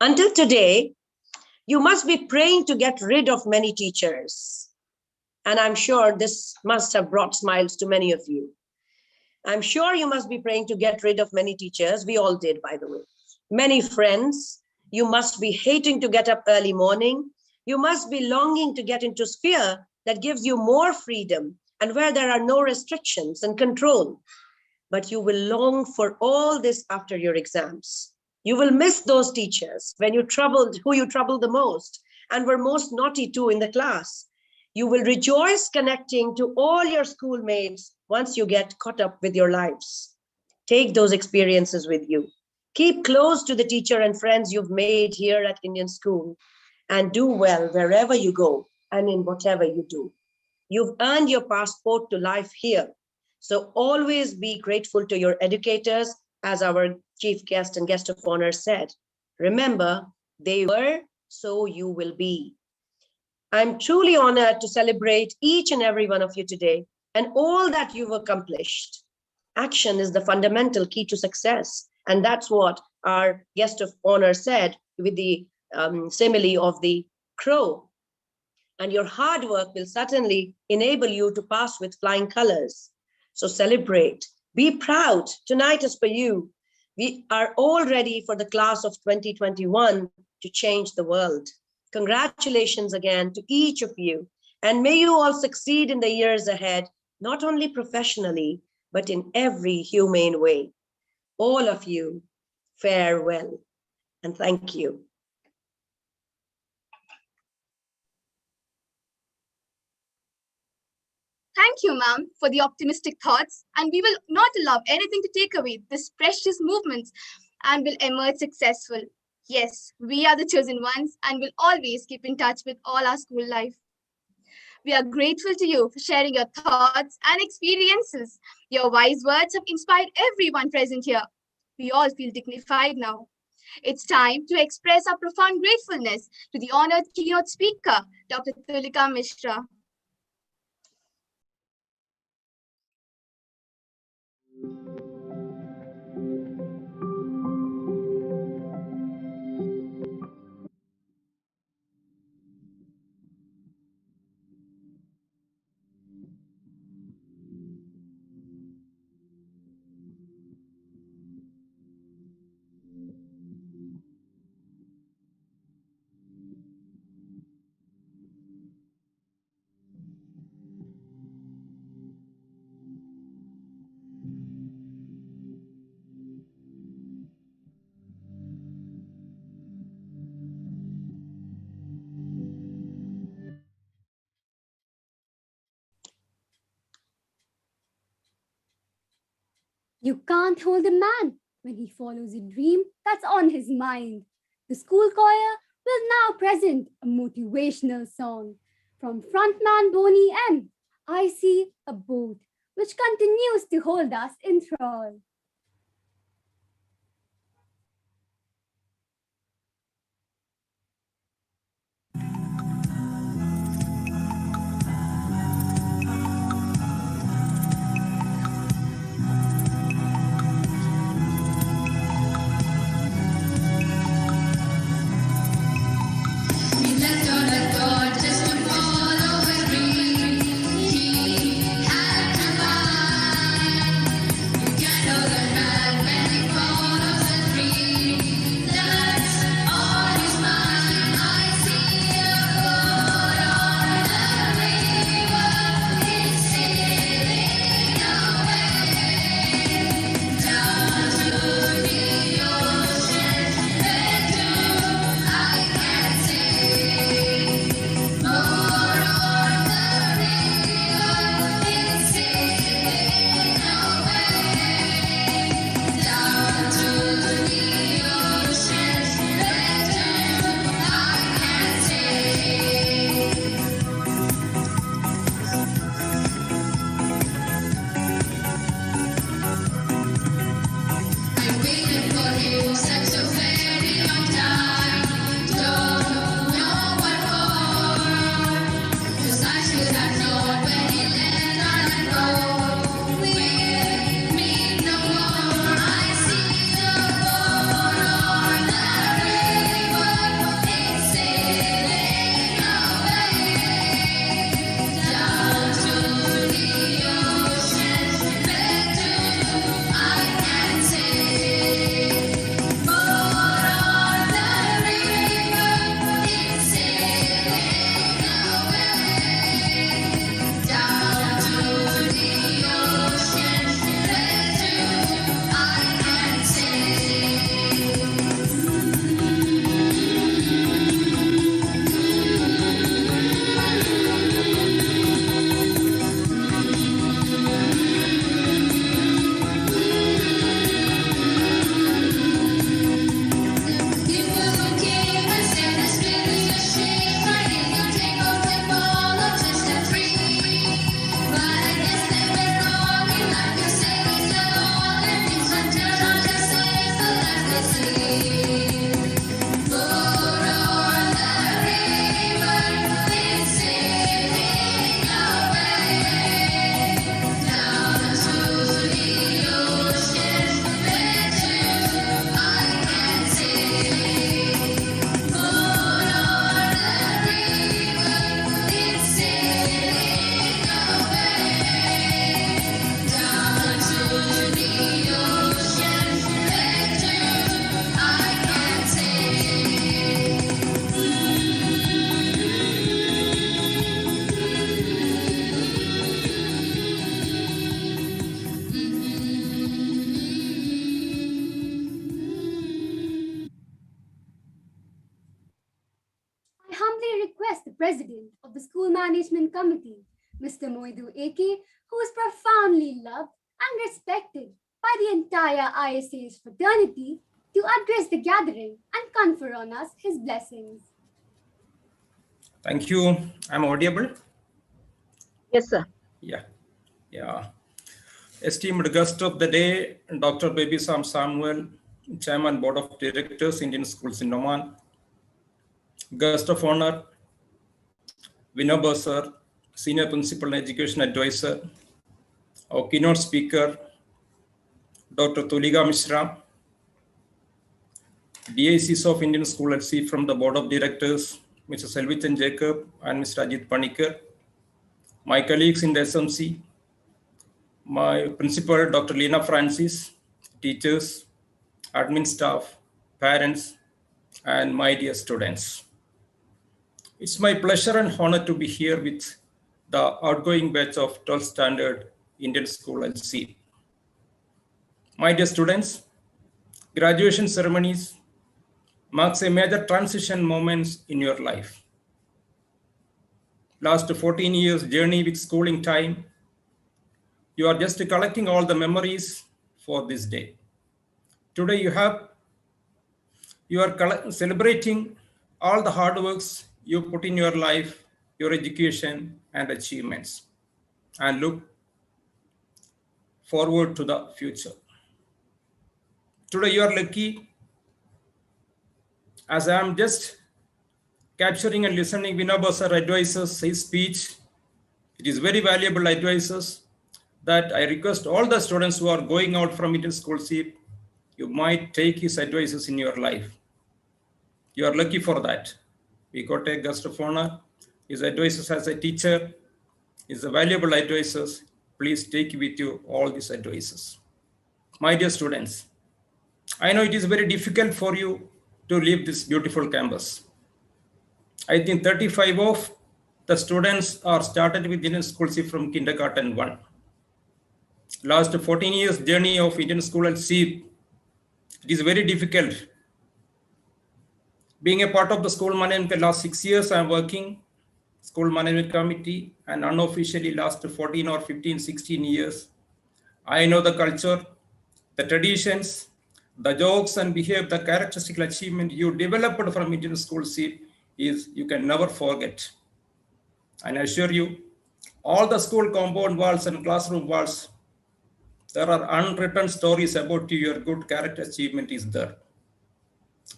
Speaker 12: Until today, you must be praying to get rid of many teachers. And I'm sure this must have brought smiles to many of you. I'm sure you must be praying to get rid of many teachers. We all did, by the way. Many friends. You must be hating to get up early morning. You must be longing to get into a sphere that gives you more freedom and where there are no restrictions and control. But you will long for all this after your exams. You will miss those teachers who you troubled the most and were most naughty too in the class. You will rejoice connecting to all your schoolmates once you get caught up with your lives. Take those experiences with you. Keep close to the teacher and friends you've made here at Indian School, and do well wherever you go and in whatever you do. You've earned your passport to life here. So always be grateful to your educators, as our chief guest and guest of honor said. Remember, they were, so you will be. I'm truly honored to celebrate each and every one of you today and all that you've accomplished. Action is the fundamental key to success. And that's what our guest of honor said with the simile of the crow. And your hard work will certainly enable you to pass with flying colors. So celebrate, be proud. Tonight is for you. We are all ready for the class of 2021 to change the world. Congratulations again to each of you. And may you all succeed in the years ahead, not only professionally, but in every humane way. All of you, farewell and thank you.
Speaker 3: Thank you, ma'am, for the optimistic thoughts, and we will not allow anything to take away this precious movements and will emerge successful. Yes, we are the chosen ones and will always keep in touch with all our school life. We are grateful to you for sharing your thoughts and experiences. Your wise words have inspired everyone present here. We all feel dignified now. It's time to express our profound gratefulness to the honored keynote speaker, Dr. Tulika Mishra.
Speaker 4: You can't hold a man when he follows a dream that's on his mind. The school choir will now present a motivational song from frontman Bonnie M. I see a boat which continues to hold us in thrall. address the president of the School Management Committee, Mr. Moidu AK, who is profoundly loved and respected by the entire ISA's fraternity, to address the gathering and confer on us his blessings.
Speaker 13: Thank you. I'm audible?
Speaker 12: Yes, sir.
Speaker 13: Yeah. Esteemed guest of the day, Dr. Baby Samuel, Chairman, Board of Directors, Indian Schools in Oman. Guest of honor, Vinoba sir, Senior Principal and Education Advisor. Our keynote speaker, Dr. Tuliga Mishra, DICs of Indian School at Sea from the Board of Directors, Mr. Selvichan Jacob and Mr. Ajit Panikar, my colleagues in the SMC, my principal, Dr. Lena Francis, teachers, admin staff, parents, and my dear students. It's my pleasure and honor to be here with the outgoing batch of 12th Standard Indian School at Sea. My dear students, graduation ceremonies marks a major transition moments in your life. Last 14 years journey with schooling time, you are just collecting all the memories for this day. Today you are celebrating all the hard works you put in your life, your education and achievements, and look forward to the future. Today you are lucky, as I am just capturing and listening Vinoba sir advices, his speech. It is very valuable advices that I request all the students who are going out from Indian School Seeb, you might take his advices in your life. You are lucky for that. We got a guest of honor. His advices as a teacher is a valuable advices. Please take with you all these advices. My dear students, I know it is very difficult for you to leave this beautiful campus. I think 35 of the students are started with Indian School Seeb from kindergarten 1. Last 14 years journey of Indian School at Seeb, it is very difficult. Being a part of the school management, the last 6 years I am working school management committee, and unofficially last 14 or 15, 16 years. I know the culture, the traditions, the jokes and behavior, the characteristic achievement you developed from Indian School Seeb is you can never forget. And I assure you, all the school compound walls and classroom walls, there are unwritten stories about you, your good character achievement is there.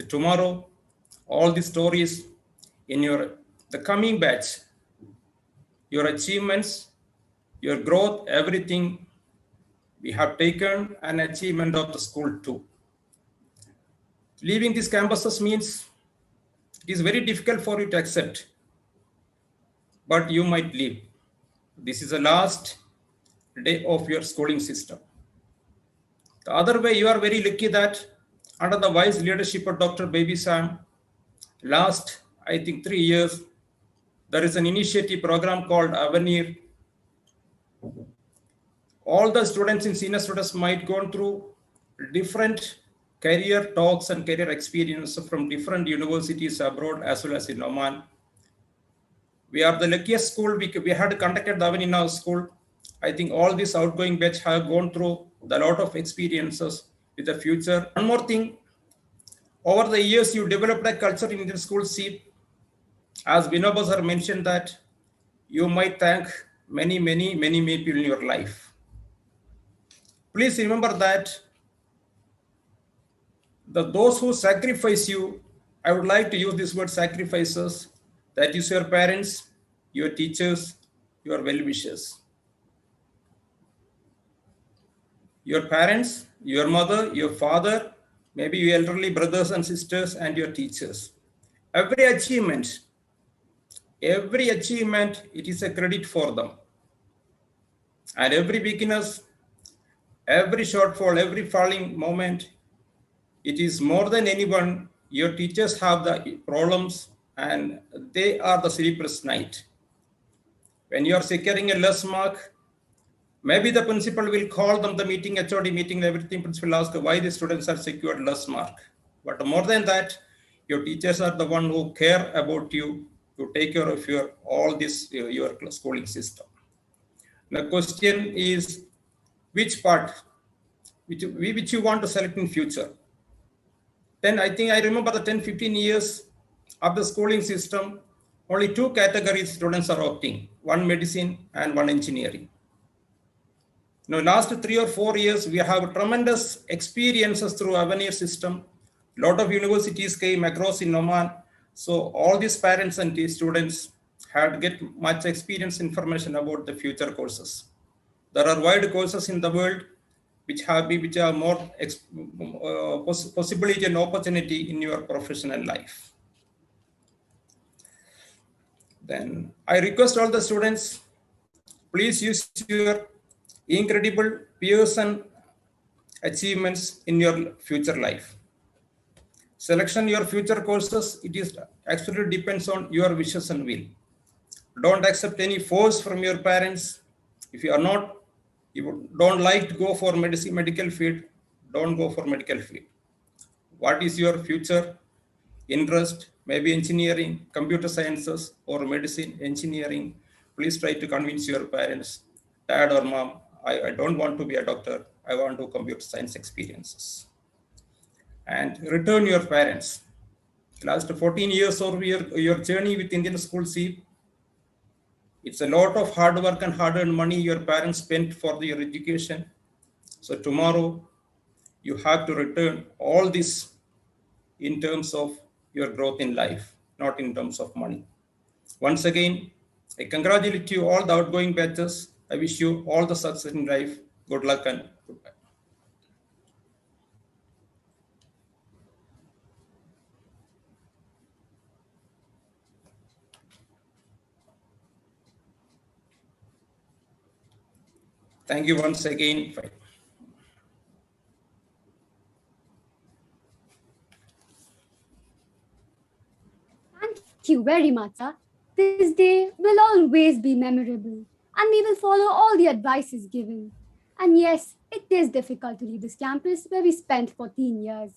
Speaker 13: Tomorrow, all the stories in the coming batch, your achievements, your growth, everything we have taken an achievement of the school too. Leaving these campuses means it is very difficult for you to accept, but you might leave. This is the last day of your schooling system. The other way, you are very lucky that under the wise leadership of Dr. Baby Sam, last, I think 3 years, there is an initiative program called Avenir. All the students in senior students might go through different career talks and career experiences from different universities abroad as well as in Oman. We are the luckiest school. We had conducted the Avenir in our school. I think all these outgoing batch have gone through a lot of experiences with the future. One more thing, over the years, you developed a culture in Indian School Seeb. As Vinoba sir mentioned that you might thank many people in your life. Please remember that those who sacrifice you, I would like to use this word sacrifices, that is your parents, your teachers, your well-wishers. Your parents, your mother, your father, maybe your elderly brothers and sisters and your teachers. Every achievement, it is a credit for them. And every weakness, every shortfall, every falling moment, it is more than anyone. Your teachers have the problems and they are the sleepless night. When you are securing a less mark, maybe the principal will call them, the meeting, HOD meeting, everything, principal will ask why the students are secured less mark. But more than that, your teachers are the one who care about you to take care of all this your schooling system. The question is which part which you want to select in future. Then I think I remember the 10-15 years of the schooling system, only two categories students are opting, one medicine and one engineering. Now, last 3 or 4 years, we have tremendous experiences through Avenir system. A lot of universities came across in Oman. So all these parents and these students had get much experience information about the future courses. There are wide courses in the world which are more possibility and opportunity in your professional life. Then I request all the students, please use your incredible peers and achievements in your future life. Selection your future courses, it is actually depends on your wishes and will. Don't accept any force from your parents. If you don't like to go for medical field, don't go for medical field. What is your future interest? Maybe engineering, computer sciences, or medicine, engineering. Please try to convince your parents, dad or mom, I don't want to be a doctor. I want to computer science experiences. And return your parents. Last 14 years of your journey with Indian school, Seeb, it's a lot of hard work and hard-earned money your parents spent for your education. So tomorrow, you have to return all this in terms of your growth in life, not in terms of money. Once again, I congratulate you all the outgoing batches. I wish you all the success in life. Good luck and goodbye. Thank you once again.
Speaker 4: Thank you very much, sir. This day will always be memorable, and we will follow all the advices given. And yes, it is difficult to leave this campus where we spent 14 years.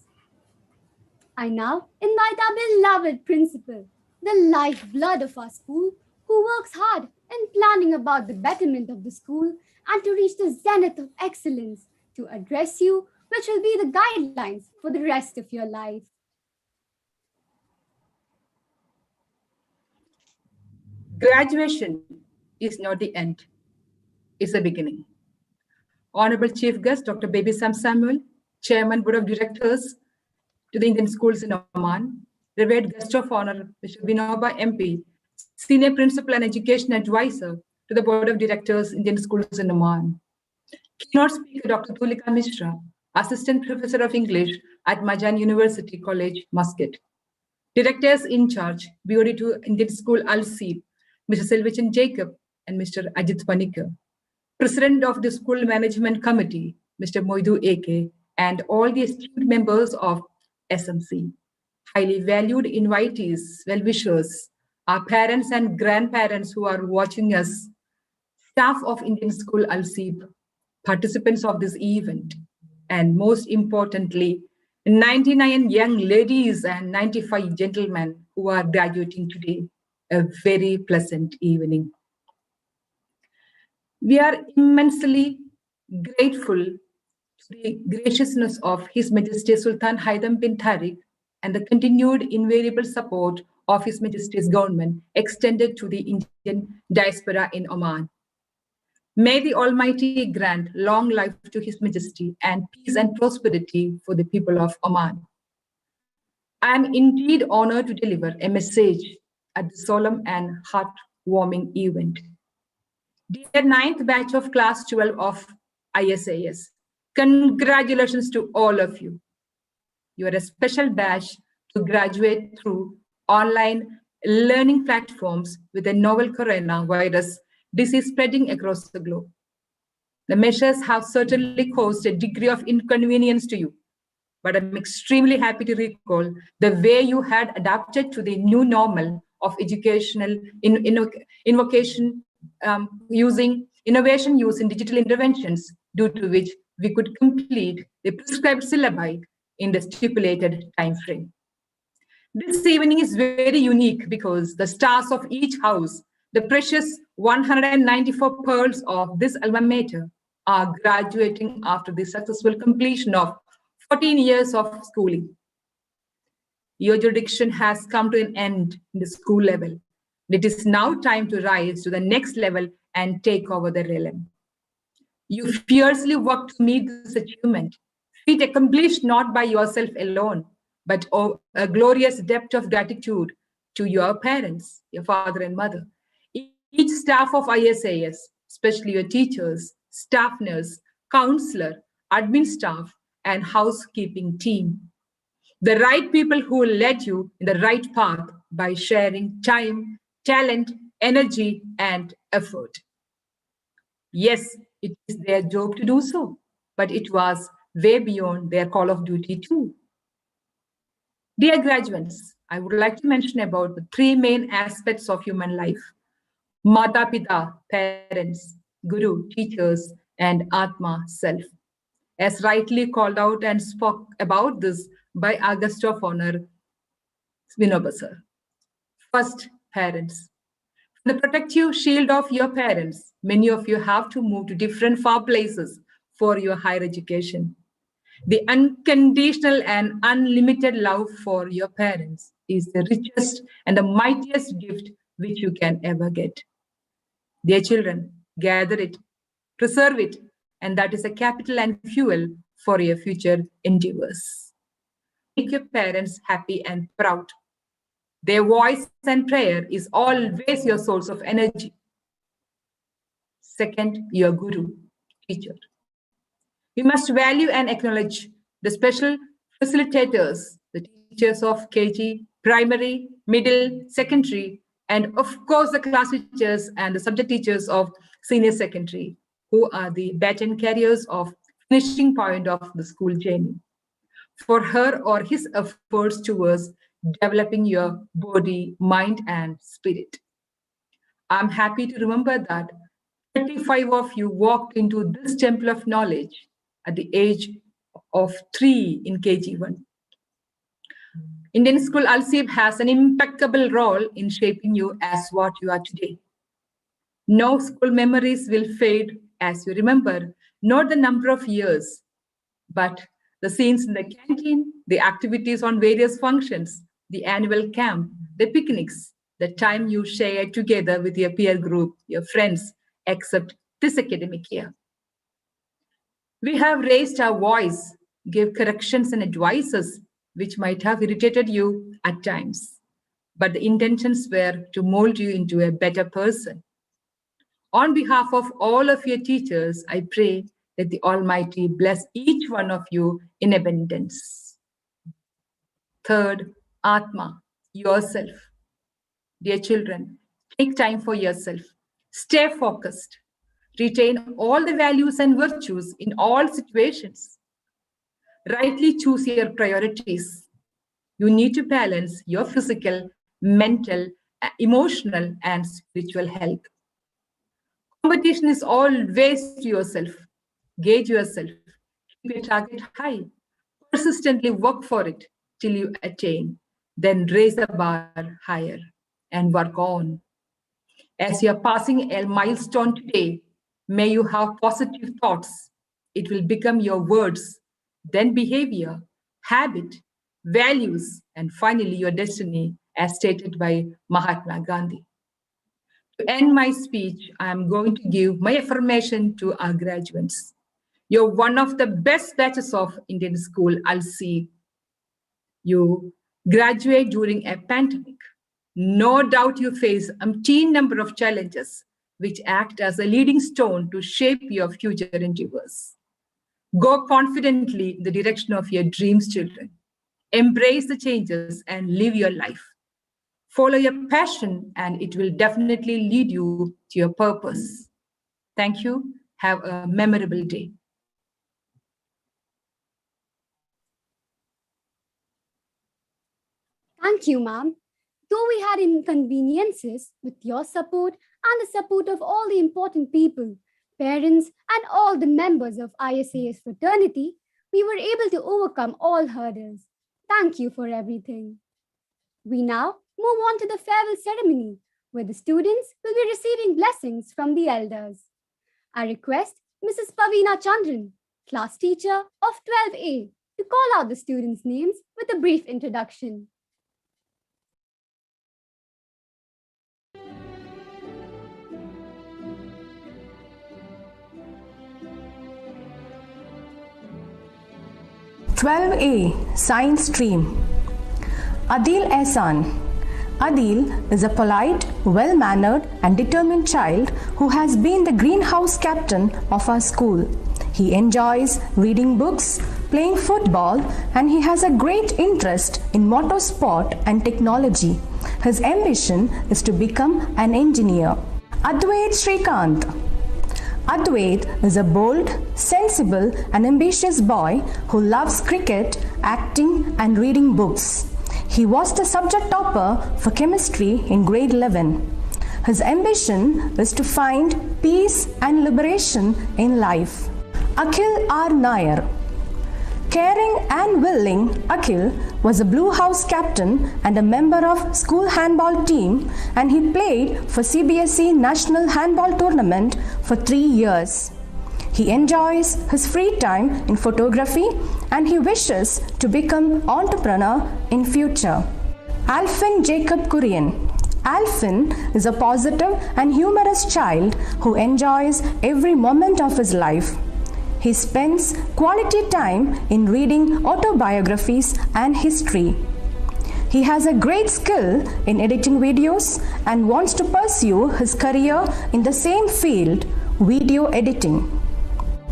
Speaker 4: I now invite our beloved principal, the lifeblood of our school, who works hard in planning about the betterment of the school and to reach the zenith of excellence, to address you, which will be the guidelines for the rest of your life.
Speaker 14: Graduation is not the end, it's the beginning. Honorable Chief Guest, Dr. Baby Sam Samuel, Chairman, Board of Directors to the Indian Schools in Oman, Revered Guest of Honor, Mr. Vinoba MP, Senior Principal and Education Advisor to the Board of Directors, Indian Schools in Oman. Keynote Speaker, Dr. Tulika Mishra, Assistant Professor of English at Majan University College, Muscat. Directors in charge, BOD2 Indian School Al-Seeb, Mr. Selvichan Jacob and Mr. Ajit Panikar. President of the School Management Committee, Mr. Moidu AK, and all the esteemed members of SMC. Highly valued invitees, well-wishers, our parents and grandparents who are watching us, staff of Indian School Al-Seeb, participants of this event, and most importantly, 99 young ladies and 95 gentlemen who are graduating today. A very pleasant evening. We are immensely grateful to the graciousness of His Majesty Sultan Haitham bin Tariq and the continued invariable support of His Majesty's government extended to the Indian diaspora in Oman. May the Almighty grant long life to His Majesty and peace and prosperity for the people of Oman. I am indeed honored to deliver a message at the solemn and heartwarming event. Dear 9th batch of Class 12 of ISAS, congratulations to all of you. You are a special batch to graduate through online learning platforms with a novel coronavirus disease spreading across the globe. The measures have certainly caused a degree of inconvenience to you, but I'm extremely happy to recall the way you had adapted to the new normal of educational innovation using digital interventions, due to which we could complete the prescribed syllabi in the stipulated time frame. This evening is very unique because the stars of each house, the precious 194 pearls of this alma mater, are graduating after the successful completion of 14 years of schooling. Your jurisdiction has come to an end in the school level. It is now time to rise to the next level and take over the realm. You fiercely work to meet this achievement, feat accomplished not by yourself alone, but a glorious depth of gratitude to your parents, your father and mother, each staff of ISAS, especially your teachers, staff nurse, counselor, admin staff, and housekeeping team. The right people who led you in the right path by sharing time, talent, energy, and effort. Yes, it is their job to do so, but it was way beyond their call of duty too. Dear graduates, I would like to mention about the three main aspects of human life: Mata Pita, parents, Guru, teachers, and Atma, self. As rightly called out and spoke about this by our guest of honor, Vinoba sir. First, parents. The protective shield of your parents, many of you have to move to different far places for your higher education. The unconditional and unlimited love for your parents is the richest and the mightiest gift which you can ever get. Dear children, gather it, preserve it, and that is a capital and fuel for your future endeavors. Make your parents happy and proud. Their voice and prayer is always your source of energy. Second, your guru, teacher. We must value and acknowledge the special facilitators, the teachers of KG, primary, middle, secondary, and of course the class teachers and the subject teachers of senior secondary, who are the baton carriers of finishing point of the school journey. For her or his efforts towards developing your body, mind, and spirit. I'm happy to remember that 35 of you walked into this temple of knowledge at the age of 3 in KG1. Indian School Al-Seeb has an impeccable role in shaping you as what you are today. No school memories will fade as you remember, not the number of years, but the scenes in the canteen, the activities on various functions, the annual camp, the picnics, the time you shared together with your peer group, your friends, except this academic year. We have raised our voice, gave corrections and advices which might have irritated you at times, but the intentions were to mold you into a better person. On behalf of all of your teachers, I pray that the Almighty bless each one of you in abundance. Third, Atma, yourself. Dear children, take time for yourself. Stay focused. Retain all the values and virtues in all situations. Rightly choose your priorities. You need to balance your physical, mental, emotional, and spiritual health. Competition is always to yourself. Gauge yourself. Keep your target high. Persistently work for it till you attain. Then raise the bar higher and work on. As you are passing a milestone today, may you have positive thoughts. It will become your words, then behavior, habit, values, and finally your destiny, as stated by Mahatma Gandhi. To end my speech, I am going to give my affirmation to our graduates. You're one of the best batches of Indian School Al-Seeb. You graduate during a pandemic. No doubt you face umpteen number of challenges which act as a leading stone to shape your future endeavors. Go confidently in the direction of your dreams, children. Embrace the changes and live your life. Follow your passion and it will definitely lead you to your purpose. Thank you. Have a memorable day.
Speaker 4: Thank you, ma'am. Though we had inconveniences, with your support and the support of all the important people, parents, and all the members of ISAS fraternity, we were able to overcome all hurdles. Thank you for everything. We now move on to the farewell ceremony, where the students will be receiving blessings from the elders. I request Mrs. Pavina Chandran, class teacher of 12A, to call out the students' names with a brief introduction.
Speaker 15: (12A) Science Stream. Adil Ehsan. Adil is a polite, well-mannered and determined child who has been the greenhouse captain of our school. He enjoys reading books, playing football, and he has a great interest in motorsport and technology. His ambition is to become an engineer. Advait Shrikant. Advait is a bold, sensible and ambitious boy who loves cricket, acting and reading books. He was the subject topper for chemistry in grade 11. His ambition is to find peace and liberation in life. Akhil R. Nair. Caring and willing, Akhil was a Blue House captain and a member of school handball team, and he played for CBSE National Handball Tournament for 3 years. He enjoys his free time in photography and he wishes to become entrepreneur in future. Alfin Jacob Kurian. Alfin is a positive and humorous child who enjoys every moment of his life. He spends quality time in reading autobiographies and history. He has a great skill in editing videos and wants to pursue his career in the same field, video editing.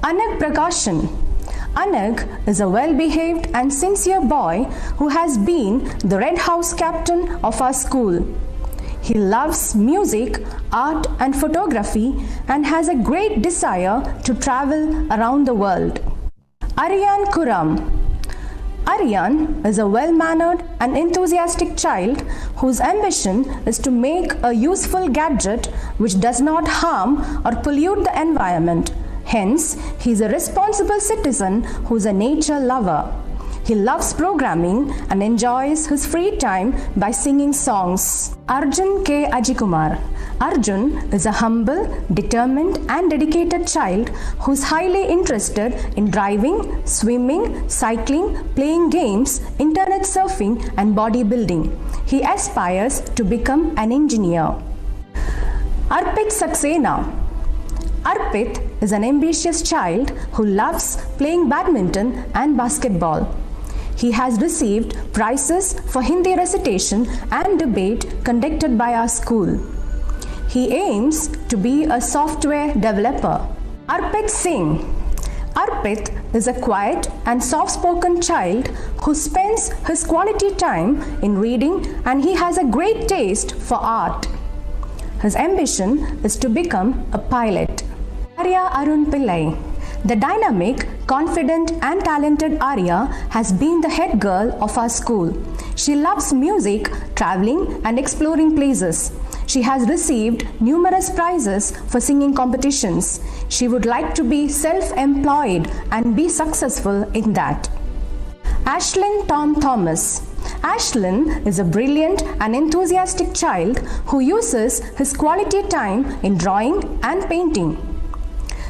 Speaker 15: Anag Prakashan. Anag is a well-behaved and sincere boy who has been the Red House captain of our school. He loves music, art and photography and has a great desire to travel around the world. Aryan Kuram. Aryan is a well-mannered and enthusiastic child whose ambition is to make a useful gadget which does not harm or pollute the environment. Hence, he is a responsible citizen who is a nature lover. He loves programming and enjoys his free time by singing songs. Arjun K. Ajikumar. Arjun is a humble, determined and dedicated child who is highly interested in driving, swimming, cycling, playing games, internet surfing and bodybuilding. He aspires to become an engineer. Arpit Saxena. Arpit is an ambitious child who loves playing badminton and basketball. He has received prizes for Hindi recitation and debate conducted by our school. He aims to be a software developer. Arpit Singh. Arpit is a quiet and soft-spoken child who spends his quality time in reading and he has a great taste for art. His ambition is to become a pilot. Arya Arun Pillai. The dynamic, confident and talented Arya has been the head girl of our school. She loves music, traveling and exploring places. She has received numerous prizes for singing competitions. She would like to be self-employed and be successful in that. Ashlyn Tom Thomas. Ashlyn is a brilliant and enthusiastic child who uses his quality time in drawing and painting.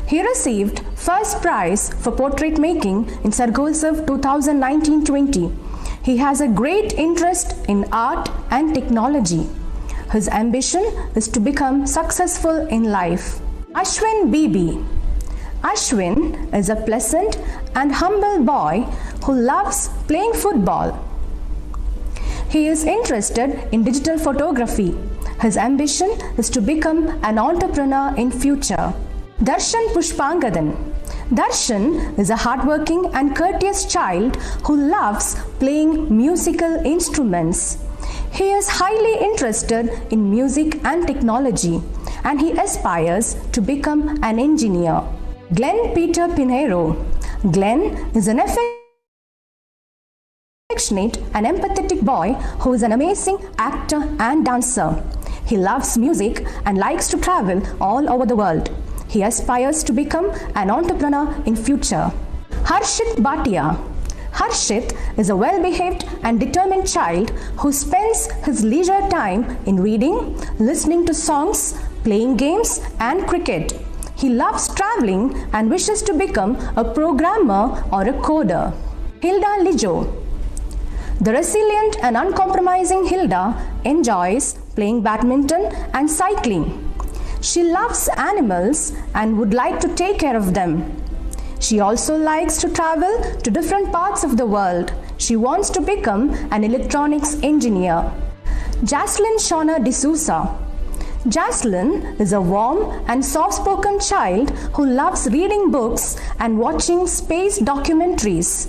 Speaker 15: He received first prize for portrait making in Sargolsav 2019-20. He has a great interest in art and technology. His ambition is to become successful in life. Ashwin Bibi. Ashwin is a pleasant and humble boy who loves playing football. He is interested in digital photography. His ambition is to become an entrepreneur in future. Darshan Pushpangadan. Darshan is a hardworking and courteous child who loves playing musical instruments. He is highly interested in music and technology and he aspires to become an engineer. Glenn Peter Pinheiro. Glenn is an affectionate and empathetic boy who is an amazing actor and dancer. He loves music and likes to travel all over the world. He aspires to become an entrepreneur in future. Harshit Bhatia. Harshit is a well-behaved and determined child who spends his leisure time in reading, listening to songs, playing games and cricket. He loves traveling and wishes to become a programmer or a coder. Hilda Lijo. The resilient and uncompromising Hilda enjoys playing badminton and cycling. She loves animals and would like to take care of them. She also likes to travel to different parts of the world. She wants to become an electronics engineer. Jaslyn Shauna D'Souza. Jaslyn is a warm and soft-spoken child who loves reading books and watching space documentaries.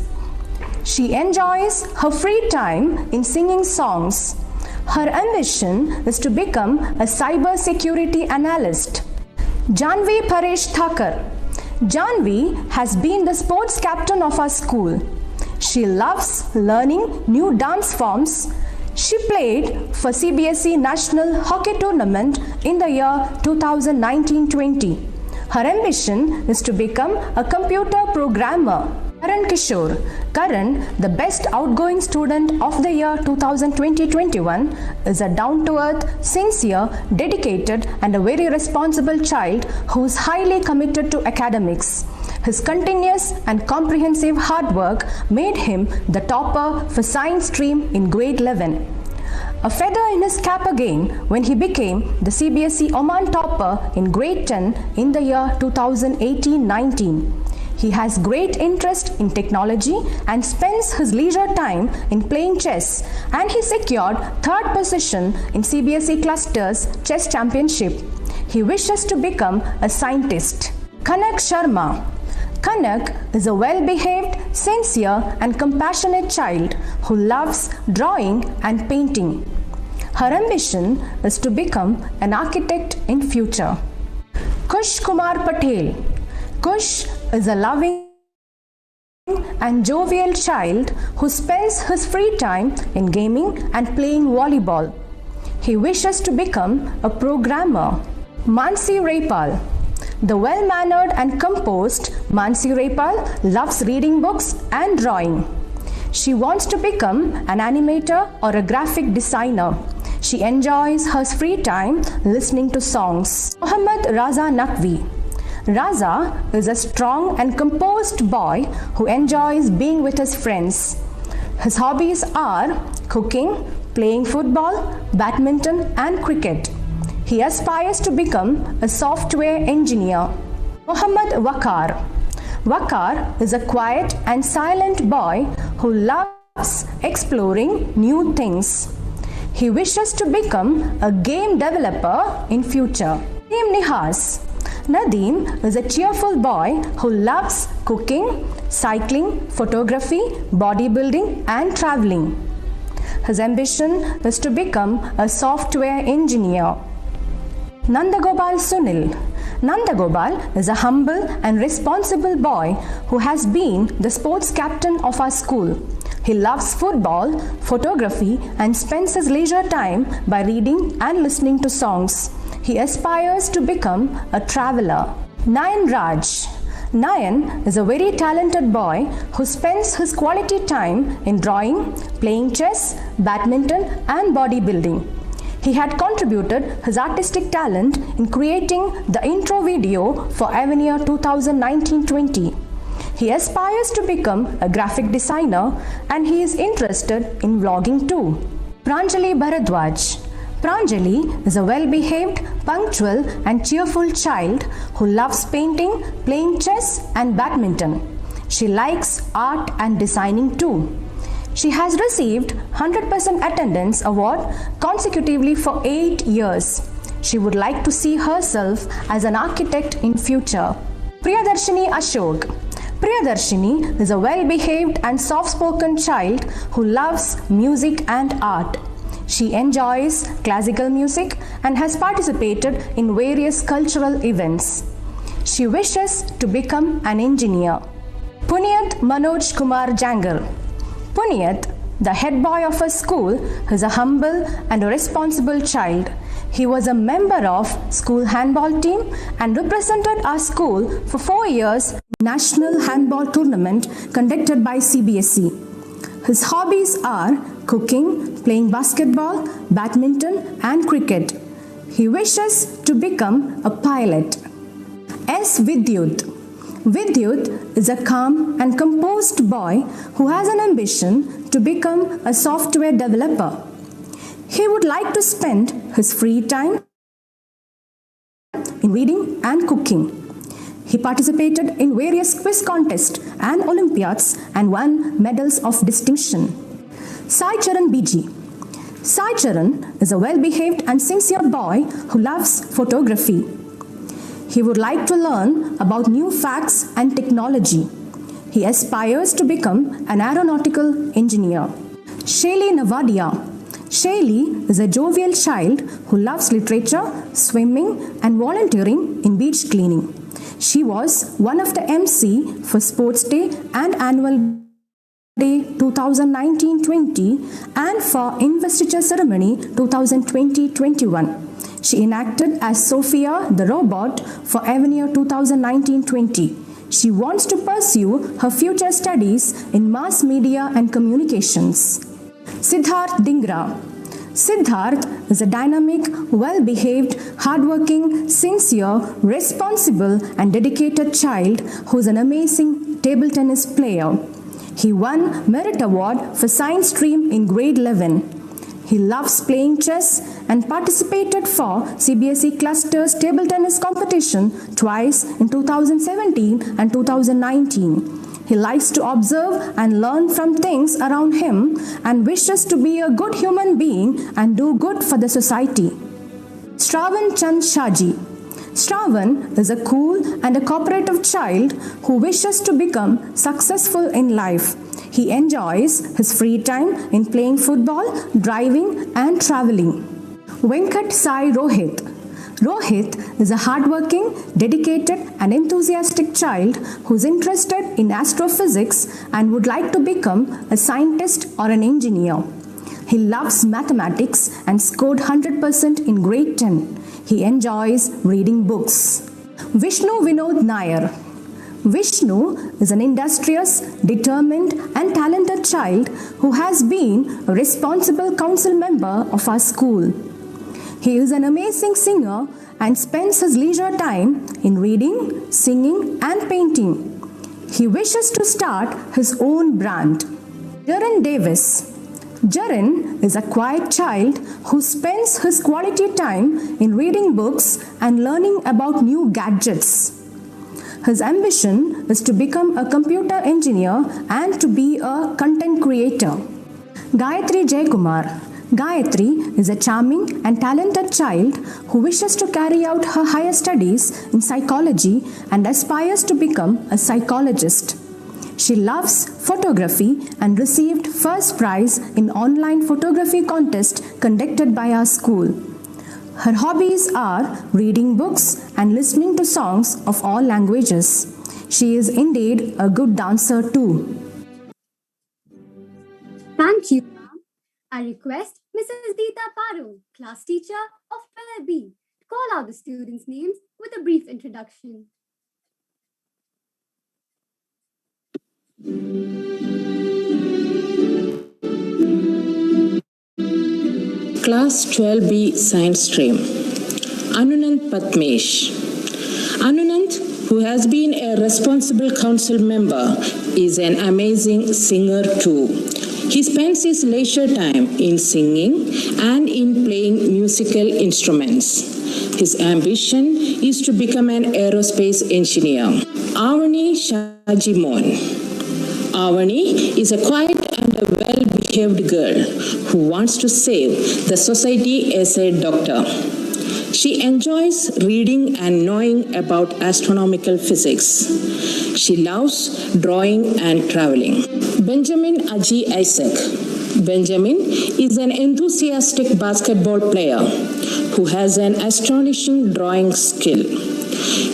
Speaker 15: She enjoys her free time in singing songs. Her ambition is to become a cybersecurity analyst. Janvi Paresh Thakur. Janvi has been the sports captain of our school. She loves learning new dance forms. She played for CBSE National Hockey Tournament in the year 2019-20. Her ambition is to become a computer programmer. Karan Kishore. Karan, the best outgoing student of the year 2020-21, is a down-to-earth, sincere, dedicated and a very responsible child who is highly committed to academics. His continuous and comprehensive hard work made him the topper for science stream in grade 11. A feather in his cap again when he became the CBSE Oman topper in grade 10 in the year 2018-19. He has great interest in technology and spends his leisure time in playing chess, and he secured third position in CBSE Clusters Chess Championship. He wishes to become a scientist. Kanak Sharma. Kanak is a well-behaved, sincere and compassionate child who loves drawing and painting. Her ambition is to become an architect in future. Kush Kumar Patel. Kush is a loving and jovial child who spends his free time in gaming and playing volleyball. He wishes to become a programmer. Mansi Raipal. The well-mannered and composed Mansi Raipal loves reading books and drawing. She wants to become an animator or a graphic designer. She enjoys her free time listening to songs. Mohammad Raza Naqvi. Raza is a strong and composed boy who enjoys being with his friends. His hobbies are cooking, playing football, badminton and cricket. He aspires to become a software engineer. Muhammad Wakar. Wakar is a quiet and silent boy who loves exploring new things. He wishes to become a game developer in future. Nadeem Nihas. Nadeem is a cheerful boy who loves cooking, cycling, photography, bodybuilding and traveling. His ambition is to become a software engineer. Nandagopal Sunil. Nandagopal is a humble and responsible boy who has been the sports captain of our school. He loves football, photography and spends his leisure time by reading and listening to songs. He aspires to become a traveler. Nayan Raj. Nayan is a very talented boy who spends his quality time in drawing, playing chess, badminton and bodybuilding. He had contributed his artistic talent in creating the intro video for Avenir 2019-20. He aspires to become a graphic designer and he is interested in vlogging too. Pranjali Bharadwaj. Pranjali is a well-behaved, punctual and cheerful child who loves painting, playing chess and badminton. She likes art and designing too. She has received 100% attendance award consecutively for 8 years. She would like to see herself as an architect in future. Priyadarshini Ashok. Priyadarshini is a well-behaved and soft-spoken child who loves music and art. She enjoys classical music and has participated in various cultural events. She wishes to become an engineer. Punyat Manoj Kumar Jangal. Punyat, the head boy of a school, is a humble and a responsible child. He was a member of school handball team and represented our school for 4 years national handball tournament conducted by CBSE. His hobbies are cooking, playing basketball, badminton, and cricket. He wishes to become a pilot. S. Vidyut. Vidyut is a calm and composed boy who has an ambition to become a software developer. He would like to spend his free time in reading and cooking. He participated in various quiz contests and Olympiads and won medals of distinction. Sai Charan Biji. Sai Charan is a well-behaved and sincere boy who loves photography. He would like to learn about new facts and technology. He aspires to become an aeronautical engineer. Shaylee Navadia. Shaylee is a jovial child who loves literature, swimming, and volunteering in beach cleaning. She was one of the MC for Sports Day and Annual Day 2019-20 and for Investiture Ceremony 2020-21. She enacted as Sophia the Robot for Avenue 2019-20. She wants to pursue her future studies in mass media and communications. Siddharth Dingra. Siddharth is a dynamic, well-behaved, hardworking, sincere, responsible and dedicated child who is an amazing table tennis player. He won Merit Award for Science Stream in grade 11. He loves playing chess and participated for CBSE Clusters table tennis competition twice in 2017 and 2019. He likes to observe and learn from things around him and wishes to be a good human being and do good for the society. Shravan Chand Shaji. Shravan is a cool and a cooperative child who wishes to become successful in life. He enjoys his free time in playing football, driving, and traveling. Venkat Sai Rohit. Rohit is a hardworking, dedicated, and enthusiastic child who is interested in astrophysics and would like to become a scientist or an engineer. He loves mathematics and scored 100% in grade 10. He enjoys reading books. Vishnu Vinod Nair. Vishnu is an industrious, determined, and talented child who has been a responsible council member of our school. He is an amazing singer and spends his leisure time in reading, singing, and painting. He wishes to start his own brand. Jaren Davis. Jaren is a quiet child who spends his quality time in reading books and learning about new gadgets. His ambition is to become a computer engineer and to be a content creator. Gayatri Jaykumar. Gayatri is a charming and talented child who wishes to carry out her higher studies in psychology and aspires to become a psychologist. She loves photography and received first prize in online photography contest conducted by our school. Her hobbies are reading books and listening to songs of all languages. She is indeed a good dancer too.
Speaker 4: Thank you, ma'am. I request Mrs. Deeta Paru, class teacher of 12B, to call out the students' names with a brief introduction.
Speaker 16: Class 12B Science Stream. Anunant Patmesh. Anunant, who has been a responsible council member, is an amazing singer too. He spends his leisure time in singing and in playing musical instruments. His ambition is to become an aerospace engineer. Avani Shajimon. Avani is a quiet and a well-behaved girl who wants to save the society as a doctor. She enjoys reading and knowing about astronomical physics. She loves drawing and traveling. Benjamin Aji Isaac. Benjamin is an enthusiastic basketball player who has an astonishing drawing skill.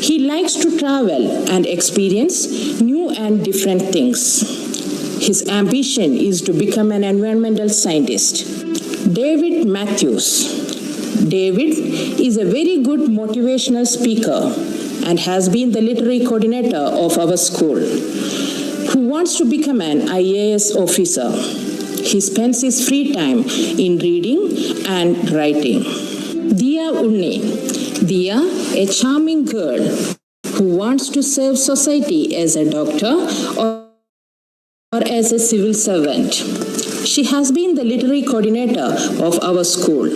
Speaker 16: He likes to travel and experience new and different things. His ambition is to become an environmental scientist. David Matthews. David is a very good motivational speaker and has been the literary coordinator of our school, who wants to become an IAS officer. He spends his free time in reading and writing. Dia Unni. Dia, a charming girl who wants to serve society as a doctor or as a civil servant. She has been the literary coordinator of our school.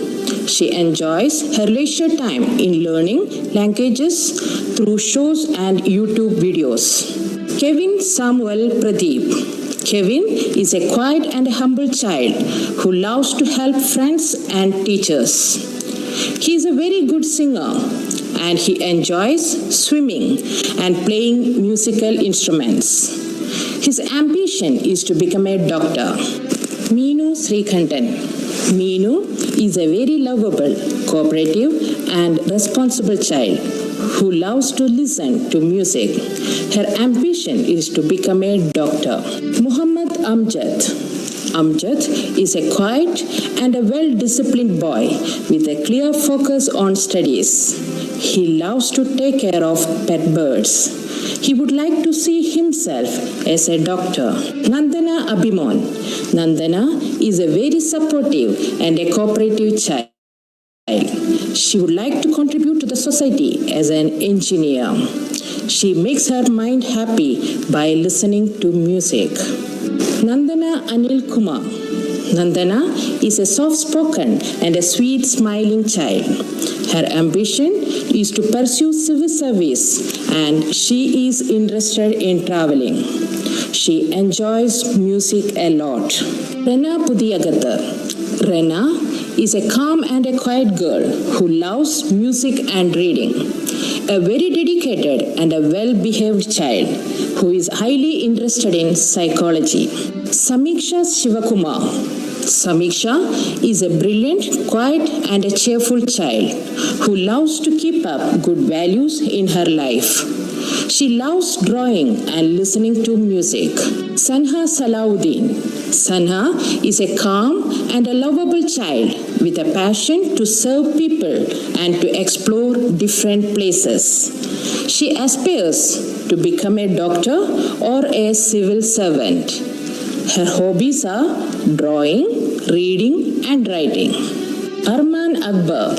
Speaker 16: She enjoys her leisure time in learning languages through shows and YouTube videos. Kevin Samuel Pradeep. Kevin is a quiet and humble child who loves to help friends and teachers. He is a very good singer and he enjoys swimming and playing musical instruments. His ambition is to become a doctor. Meenu Srikandan. Meenu is a very lovable, cooperative and responsible child who loves to listen to music. Her ambition is to become a doctor. Muhammad Amjad. Amjad is a quiet and a well-disciplined boy with a clear focus on studies. He loves to take care of pet birds. He would like to see himself as a doctor. Nandana Abhiman. Nandana is a very supportive and a cooperative child. She would like to contribute to the society as an engineer. She makes her mind happy by listening to music. Nandana Anil Kumar. Nandana is a soft-spoken and a sweet smiling child. Her ambition is to pursue civil service and she is interested in traveling. She enjoys music a lot. Rena Pudiyagathar. Rena is a calm and a quiet girl who loves music and reading. A very dedicated and a well-behaved child who is highly interested in psychology. Samiksha Shivakumar. Samiksha is a brilliant, quiet and a cheerful child who loves to keep up good values in her life. She loves drawing and listening to music. Sanha Salauddin. Sanha is a calm and a lovable child with a passion to serve people and to explore different places. She aspires to become a doctor or a civil servant. Her hobbies are drawing, reading and writing. Arman Akbar.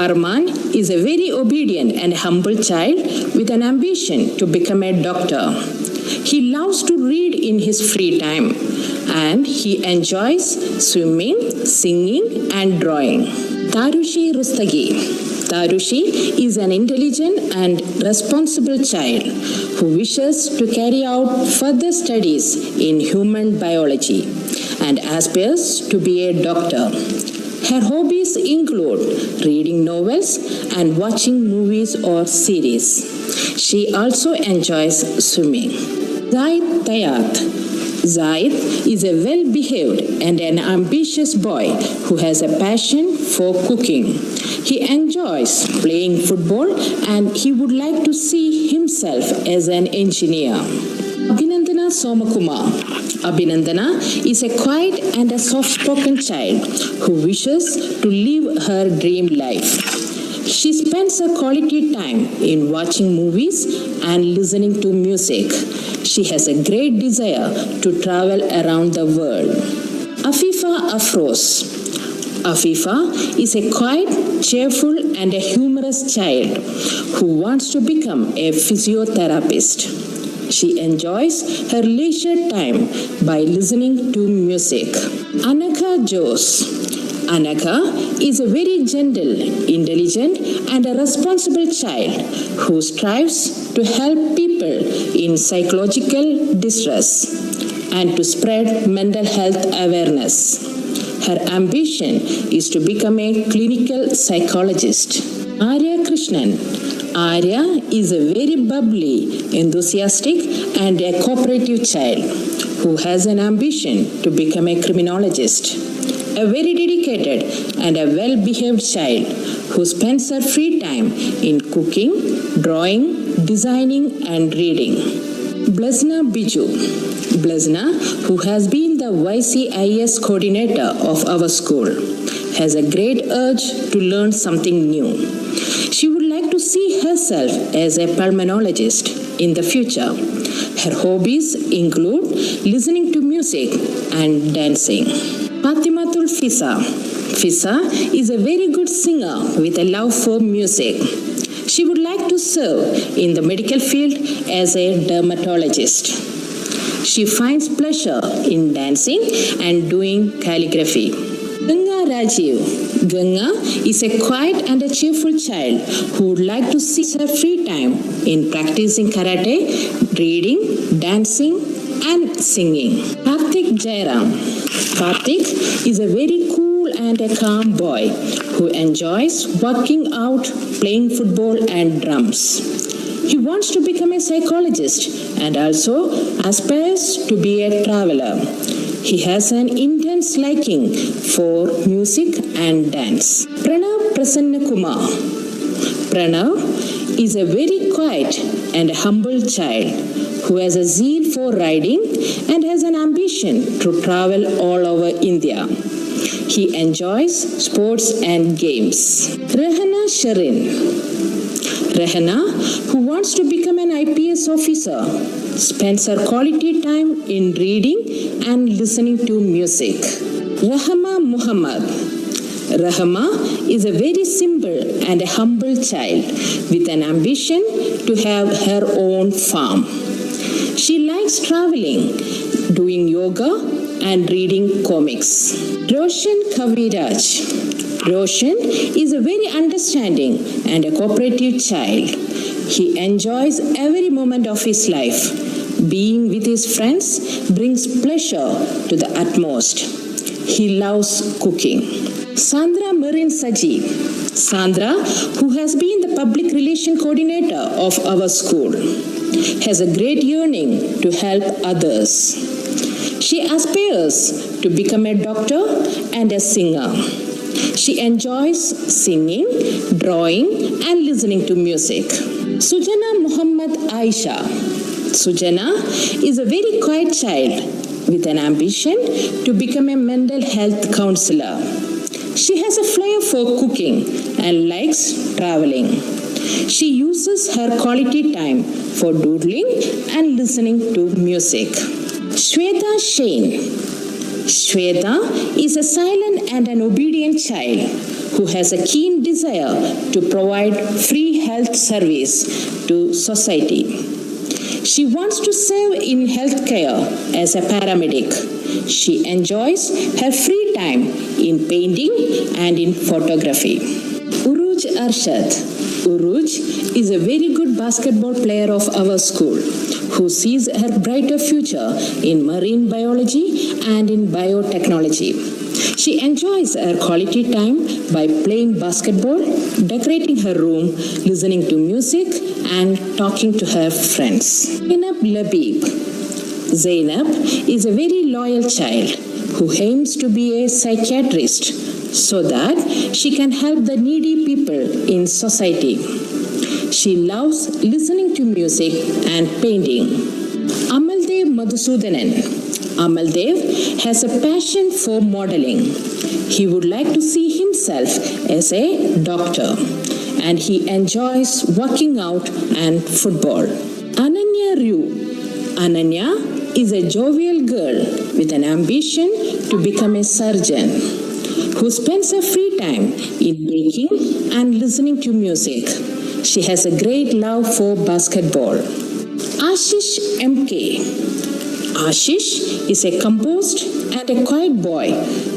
Speaker 16: Arman is a very obedient and humble child with an ambition to become a doctor. He loves to read in his free time and he enjoys swimming, singing and drawing. Tarushi Rustagi. Tarushi is an intelligent and responsible child who wishes to carry out further studies in human biology and aspires to be a doctor. Her hobbies include reading novels and watching movies or series. She also enjoys swimming. Zaid Tayat. Zaid is a well-behaved and an ambitious boy who has a passion for cooking. He enjoys playing football and he would like to see himself as an engineer. Abhinandana Somakumar. Abhinandana is a quiet and a soft-spoken child who wishes to live her dream life. She spends her quality time in watching movies and listening to music. She has a great desire to travel around the world. Afifa Afros. Afifa is a quiet, cheerful and a humorous child who wants to become a physiotherapist. She enjoys her leisure time by listening to music. Anaka Jose. Anaka is a very gentle, intelligent and a responsible child who strives to help people in psychological distress and to spread mental health awareness. Her ambition is to become a clinical psychologist. Arya Krishnan. Arya is a very bubbly, enthusiastic and a cooperative child who has an ambition to become a criminologist. A very dedicated and a well-behaved child who spends her free time in cooking, drawing, designing and reading. Blesna Biju. Blesna, who has been the YCIS coordinator of our school, has a great urge to learn something new. She would like to see herself as a pulmonologist in the future. Her hobbies include listening to music and dancing. Fatimatul Fisa. Fisa is a very good singer with a love for music. She would like to serve in the medical field as a dermatologist. She finds pleasure in dancing and doing calligraphy. Ganga Rajiv. Ganga is a quiet and a cheerful child who would like to see her free time in practicing karate, reading, dancing, and singing. Karthik Jairam. Karthik is a very cool and a calm boy who enjoys working out, playing football, and drums. He wants to become a psychologist and also aspires to be a traveler. He has an intense liking for music and dance. Pranav Prasanna Kumar. Pranav is a very quiet and humble child who has a zeal for riding and has an ambition to travel all over India. He enjoys sports and games. Rehana Sharin. Rehana, who wants to become an IPS officer, spends her quality time in reading and listening to music. Rahama Muhammad. Rahama is a very simple and a humble child with an ambition to have her own farm. She likes traveling, doing yoga, and reading comics. Roshan Kaviraj. Roshan is a very understanding and a cooperative child. He enjoys every moment of his life. Being with his friends brings pleasure to the utmost. He loves cooking. Sandra Marin Saji. Sandra, who has been the public relation coordinator of our school, has a great yearning to help others. She aspires to become a doctor and a singer. She enjoys singing, drawing, and listening to music. Sujana Muhammad Aisha. Sujana is a very quiet child with an ambition to become a mental health counselor. She has a flair for cooking and likes traveling. She uses her quality time for doodling and listening to music. Shweta Shane. Shweta is a silent and an obedient child who has a keen desire to provide free health service to society. She wants to serve in healthcare as a paramedic. She enjoys her free time in painting and in photography. Uruj Arshad. Uruj is a very good basketball player of our school who sees her brighter future in marine biology and in biotechnology. She enjoys her quality time by playing basketball, decorating her room, listening to music, and talking to her friends. Zainab Labib. Zainab is a very loyal child who aims to be a psychiatrist so that she can help the needy people in society. She loves listening to music and painting. Amaldev Madhusudanan. Amaldev has a passion for modeling. He would like to see himself as a doctor and he enjoys working out and football. Ananya Ryu. Ananya is a jovial girl with an ambition to become a surgeon who spends her free time in baking and listening to music. She has a great love for basketball. Ashish MK. Ashish is a composed and a quiet boy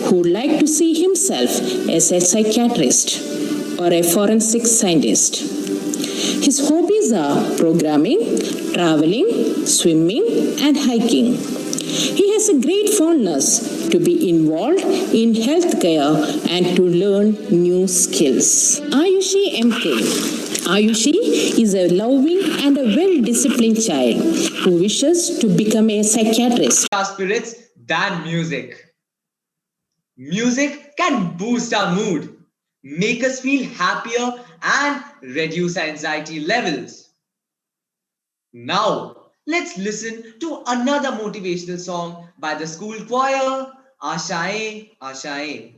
Speaker 16: who would like to see himself as a psychiatrist or a forensic scientist. His hobbies are programming, traveling, swimming, and hiking. He has a great fondness to be involved in healthcare and to learn new skills. Ayushi MK. Ayushi is a loving and a well-disciplined child who wishes to become a psychiatrist.
Speaker 2: Our spirits than music. Music can boost our mood, make us feel happier, and reduce anxiety levels. Now, let's listen to another motivational song by the school choir, Ashaye, Ashaye.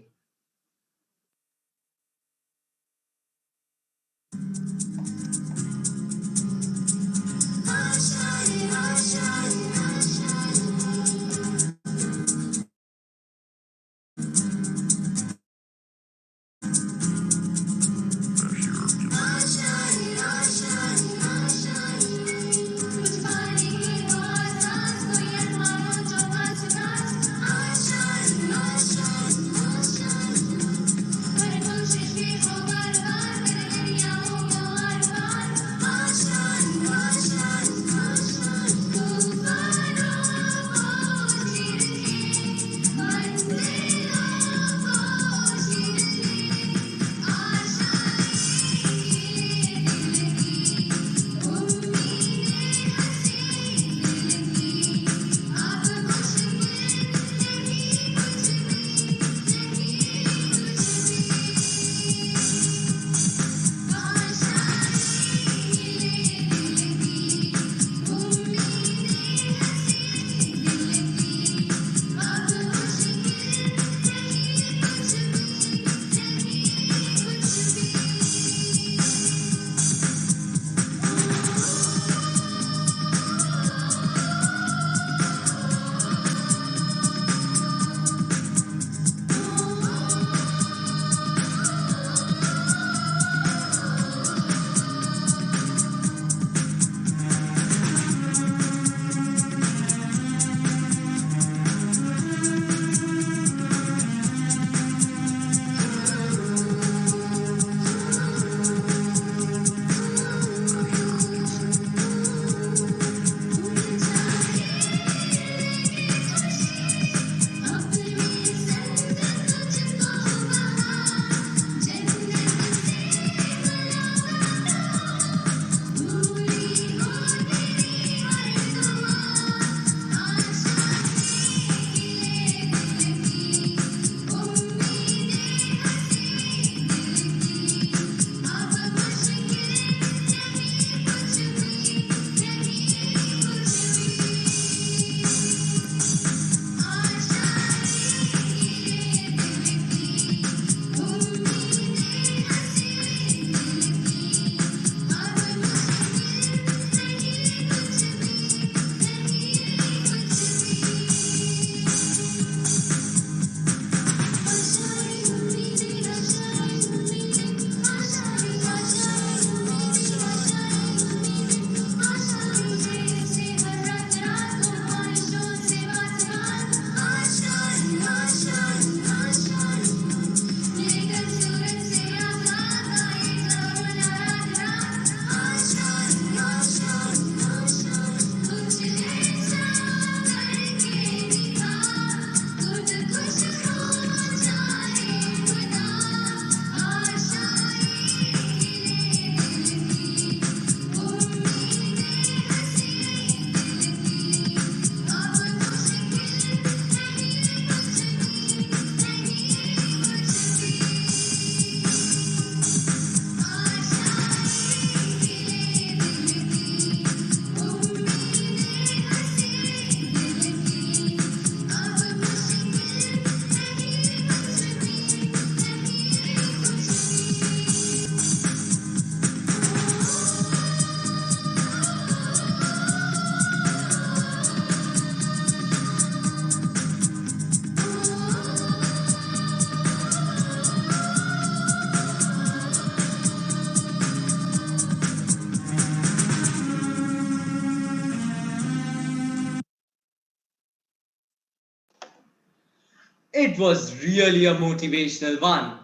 Speaker 2: It was really a motivational one.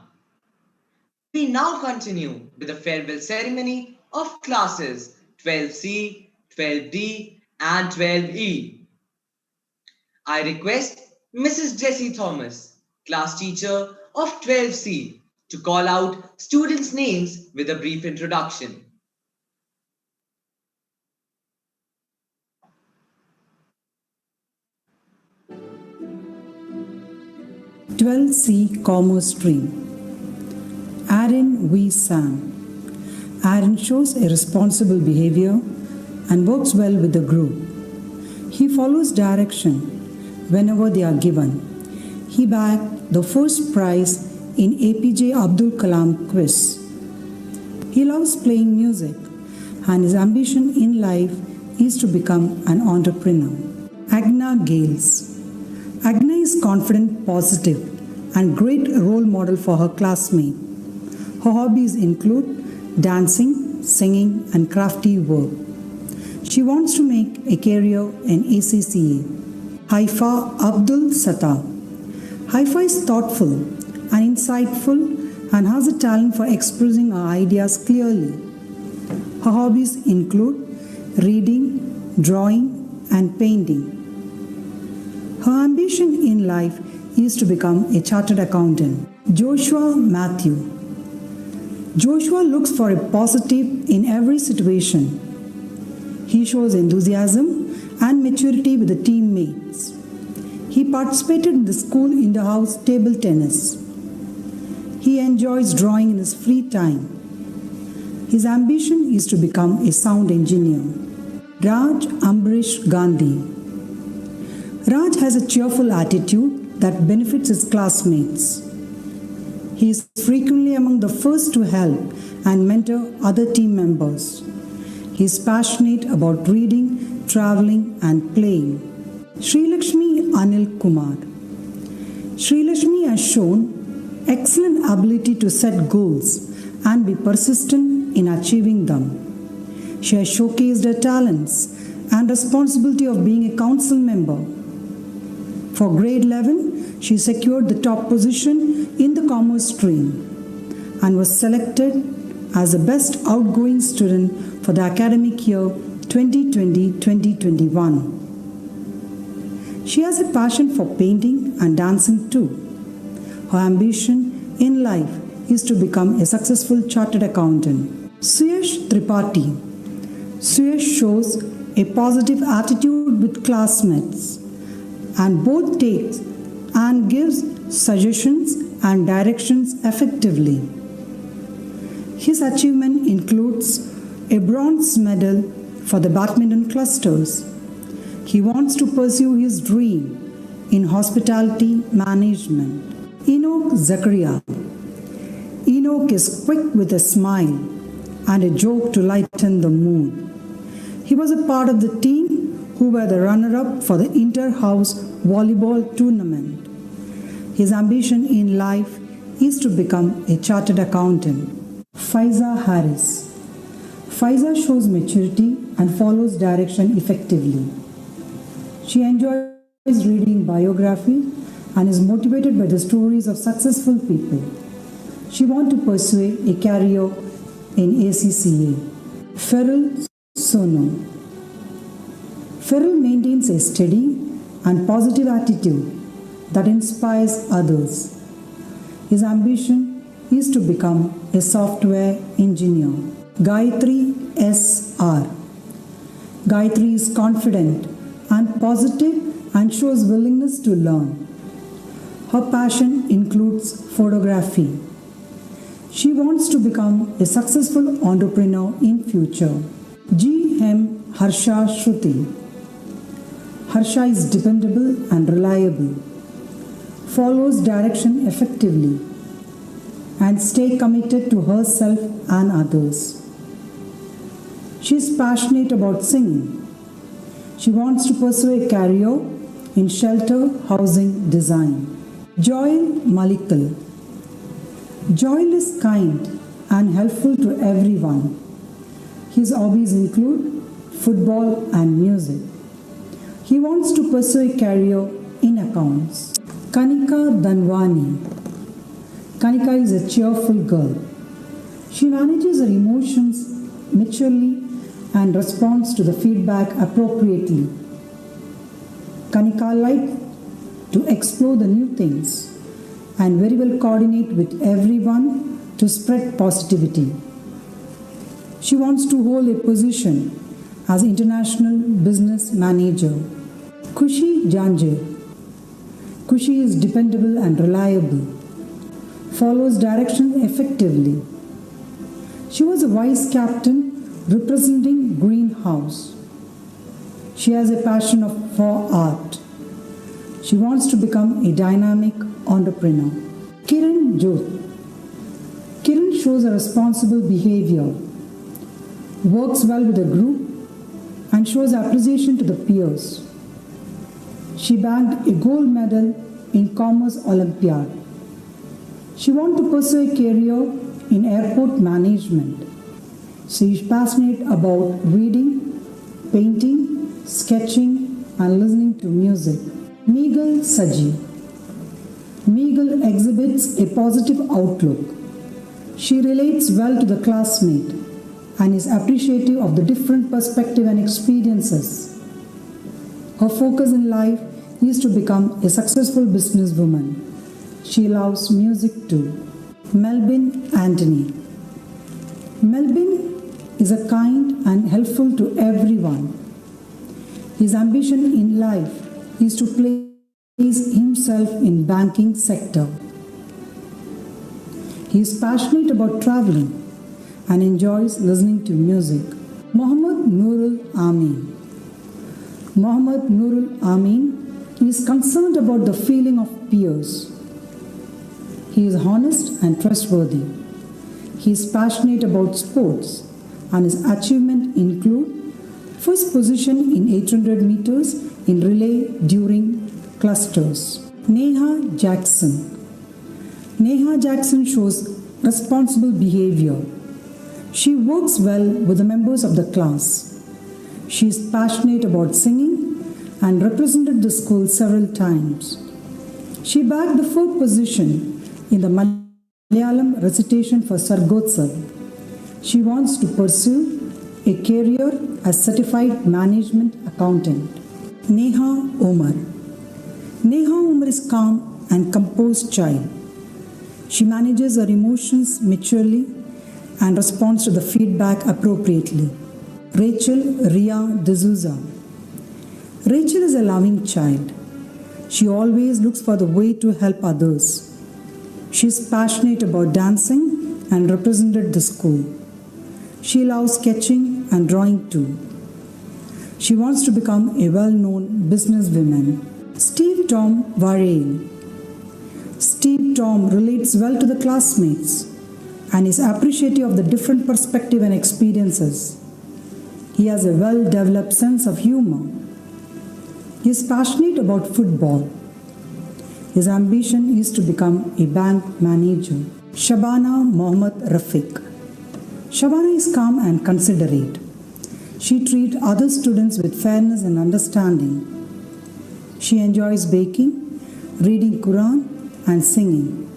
Speaker 2: We now continue with the farewell ceremony of classes 12C, 12D, and 12E. I request Mrs. Jessie Thomas, class teacher of 12C, to call out students' names with a brief introduction.
Speaker 17: 12C Commerce Stream. Aaron V. Sam. Aaron shows a responsible behavior and works well with the group. He follows direction whenever they are given. He bagged the first prize in APJ Abdul Kalam quiz. He loves playing music and his ambition in life is to become an entrepreneur. Agna Gales. Agna is confident, positive, and great role model for her classmate. Her hobbies include dancing, singing, and crafty work. She wants to make a career in ACCA. Haifa Abdul Sattar. Haifa is thoughtful and insightful and has a talent for expressing her ideas clearly. Her hobbies include reading, drawing, and painting. Her ambition in life is to become a chartered accountant. Joshua Matthew. Joshua looks for a positive in every situation. He shows enthusiasm and maturity with the teammates. He participated in the school in-the-house table tennis. He enjoys drawing in his free time. His ambition is to become a sound engineer. Raj Ambrish Gandhi. Raj has a cheerful attitude that benefits his classmates. He is frequently among the first to help and mentor other team members. He is passionate about reading, traveling, and playing. Sri Lakshmi Anil Kumar. Sri Lakshmi has shown excellent ability to set goals and be persistent in achieving them. She has showcased her talents and responsibility of being a council member. For grade 11, she secured the top position in the commerce stream and was selected as the best outgoing student for the academic year 2020-2021. She has a passion for painting and dancing too. Her ambition in life is to become a successful chartered accountant. Suyash Tripathi. Suyash shows a positive attitude with classmates and both takes and gives suggestions and directions effectively. His achievement includes a bronze medal for the badminton clusters. He wants to pursue his dream in hospitality management. Enoch Zakaria. Enoch is quick with a smile and a joke to lighten the mood. He was a part of the team who were the runner-up for the inter-house volleyball tournament. His ambition in life is to become a chartered accountant. Faiza Harris. Faiza shows maturity and follows direction effectively. She enjoys reading biography and is motivated by the stories of successful people. She wants to pursue a career in ACCA. Ferrell Sono. Ferrell maintains a steady and positive attitude that inspires others. His ambition is to become a software engineer. Gayatri S.R. Gayatri is confident and positive and shows willingness to learn. Her passion includes photography. She wants to become a successful entrepreneur in future. G.M. Harsha Shruti. Harsha is dependable and reliable, follows direction effectively, and stays committed to herself and others. She is passionate about singing. She wants to pursue a career in shelter housing design. Joel Malikal. Joel is kind and helpful to everyone. His hobbies include football and music. He wants to pursue a career in accounts. Kanika Danwani. Kanika is a cheerful girl. She manages her emotions maturely and responds to the feedback appropriately. Kanika likes to explore the new things and very well coordinate with everyone to spread positivity. She wants to hold a position as international business manager. Kushi Janjir. Kushi is dependable and reliable, follows directions effectively. She was a vice captain representing Greenhouse. She has a passion for art. She wants to become a dynamic entrepreneur. Kiran Jyot. Kiran shows a responsible behavior, works well with a group, and shows appreciation to the peers. She bagged a gold medal in Commerce Olympiad. She wants to pursue a career in airport management. She is passionate about reading, painting, sketching, and listening to music. Meagle Saji. Meagle exhibits a positive outlook. She relates well to the classmate and is appreciative of the different perspectives and experiences. Her focus in life is to become a successful businesswoman. She loves music too. Melvin Anthony. Melvin is a kind and helpful to everyone. His ambition in life is to place himself in banking sector. He is passionate about traveling and enjoys listening to music. Muhammad Nurul Amin. Muhammad Nurul Amin is concerned about the feeling of peers. He is honest and trustworthy. He is passionate about sports and his achievements include first position in 800 meters in relay during clusters. Neha Jackson. Neha Jackson shows responsible behavior. She works well with the members of the class. She is passionate about singing and represented the school several times. She bagged the fourth position in the Malayalam recitation for Sargotsav. She wants to pursue a career as certified management accountant. Neha Omar. Neha Omar is calm and composed child. She manages her emotions maturely and responds to the feedback appropriately. Rachel Ria D'Souza. Rachel is a loving child. She always looks for the way to help others. She is passionate about dancing and represented the school. She loves sketching and drawing too. She wants to become a well-known businesswoman. Steve Tom Varel. Steve Tom relates well to the classmates and is appreciative of the different perspectives and experiences. He has a well-developed sense of humor. He is passionate about football. His ambition is to become a bank manager. Shabana Mohammad Rafiq. Shabana is calm and considerate. She treats other students with fairness and understanding. She enjoys baking, reading Quran, and singing.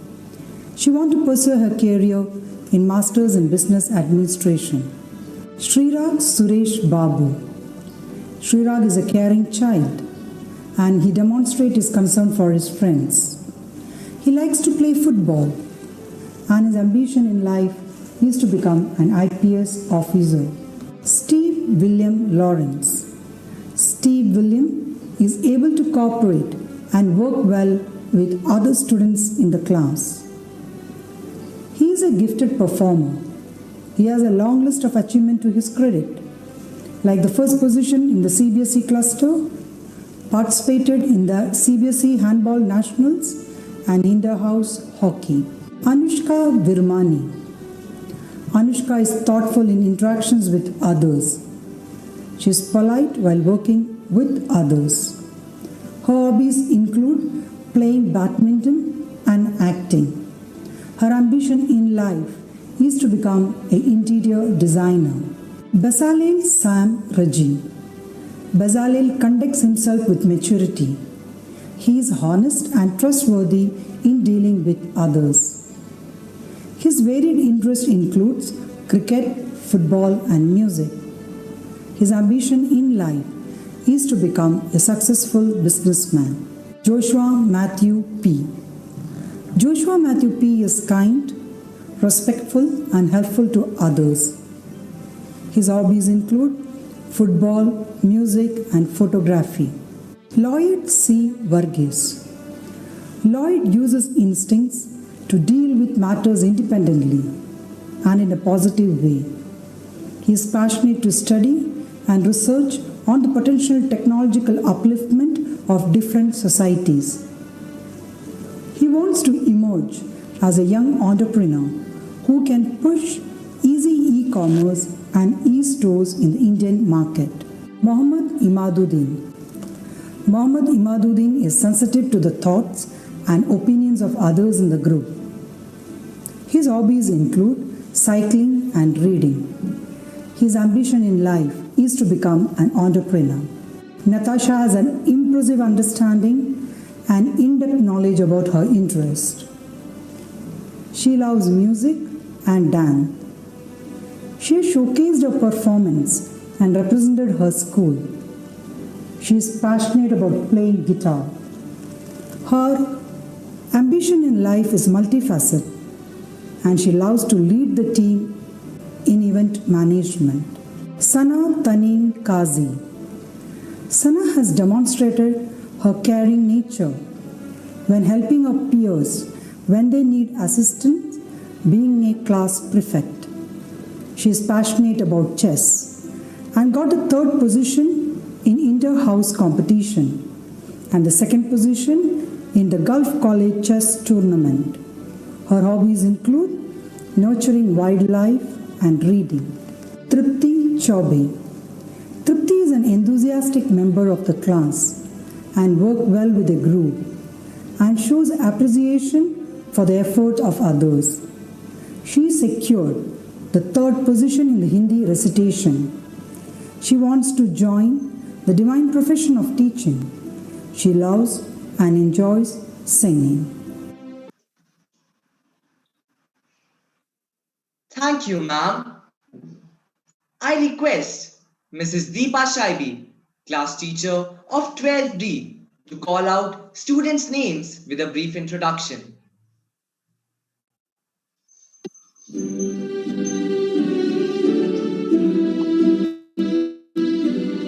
Speaker 17: She wants to pursue her career in Masters in Business Administration. Srirag Suresh Babu. Srirag is a caring child and he demonstrates his concern for his friends. He likes to play football and his ambition in life is to become an IPS officer. Steve William Lawrence. Steve William is able to cooperate and work well with other students in the class. He is a gifted performer. He has a long list of achievements to his credit, like the first position in the CBSE cluster, participated in the CBSE Handball Nationals and Inter-House Hockey. Anushka Virmani. Anushka is thoughtful in interactions with others. She is polite while working with others. Her hobbies include playing badminton and acting. Her ambition in life is to become an interior designer. Bezalel Sam Raji. Bezalel conducts himself with maturity. He is honest and trustworthy in dealing with others. His varied interest includes cricket, football, and music. His ambition in life is to become a successful businessman. Joshua Matthew P. Joshua Matthew P. is kind, respectful, and helpful to others. His hobbies include football, music, and photography. Lloyd C. Varghese. Lloyd uses instincts to deal with matters independently and in a positive way. He is passionate to study and research on the potential technological upliftment of different societies. He wants to emerge as a young entrepreneur who can push easy e-commerce and e-stores in the Indian market. Mohammad Imaduddin. Mohammad Imaduddin is sensitive to the thoughts and opinions of others in the group. His hobbies include cycling and reading. His ambition in life is to become an entrepreneur. Natasha has an impressive understanding and in-depth knowledge about her interest. She loves music and dance. She has showcased her performance and represented her school. She is passionate about playing guitar. Her ambition in life is multifaceted, and she loves to lead the team in event management. Sana Taneem Kazi. Sana has demonstrated her caring nature when helping her peers when they need assistance, being a class prefect. She is passionate about chess and got the third position in inter-house competition and the second position in the Gulf College Chess Tournament. Her hobbies include nurturing wildlife and reading. Tripti Chaubey. Tripti is an enthusiastic member of the class and works well with the group and shows appreciation for the effort of others. She secured the third position in the Hindi recitation. She wants to join the divine profession of teaching. She loves and enjoys singing.
Speaker 2: Thank you, ma'am. I request Mrs. Deepa Shaibi, class teacher of 12D, to call out students' names with a brief introduction.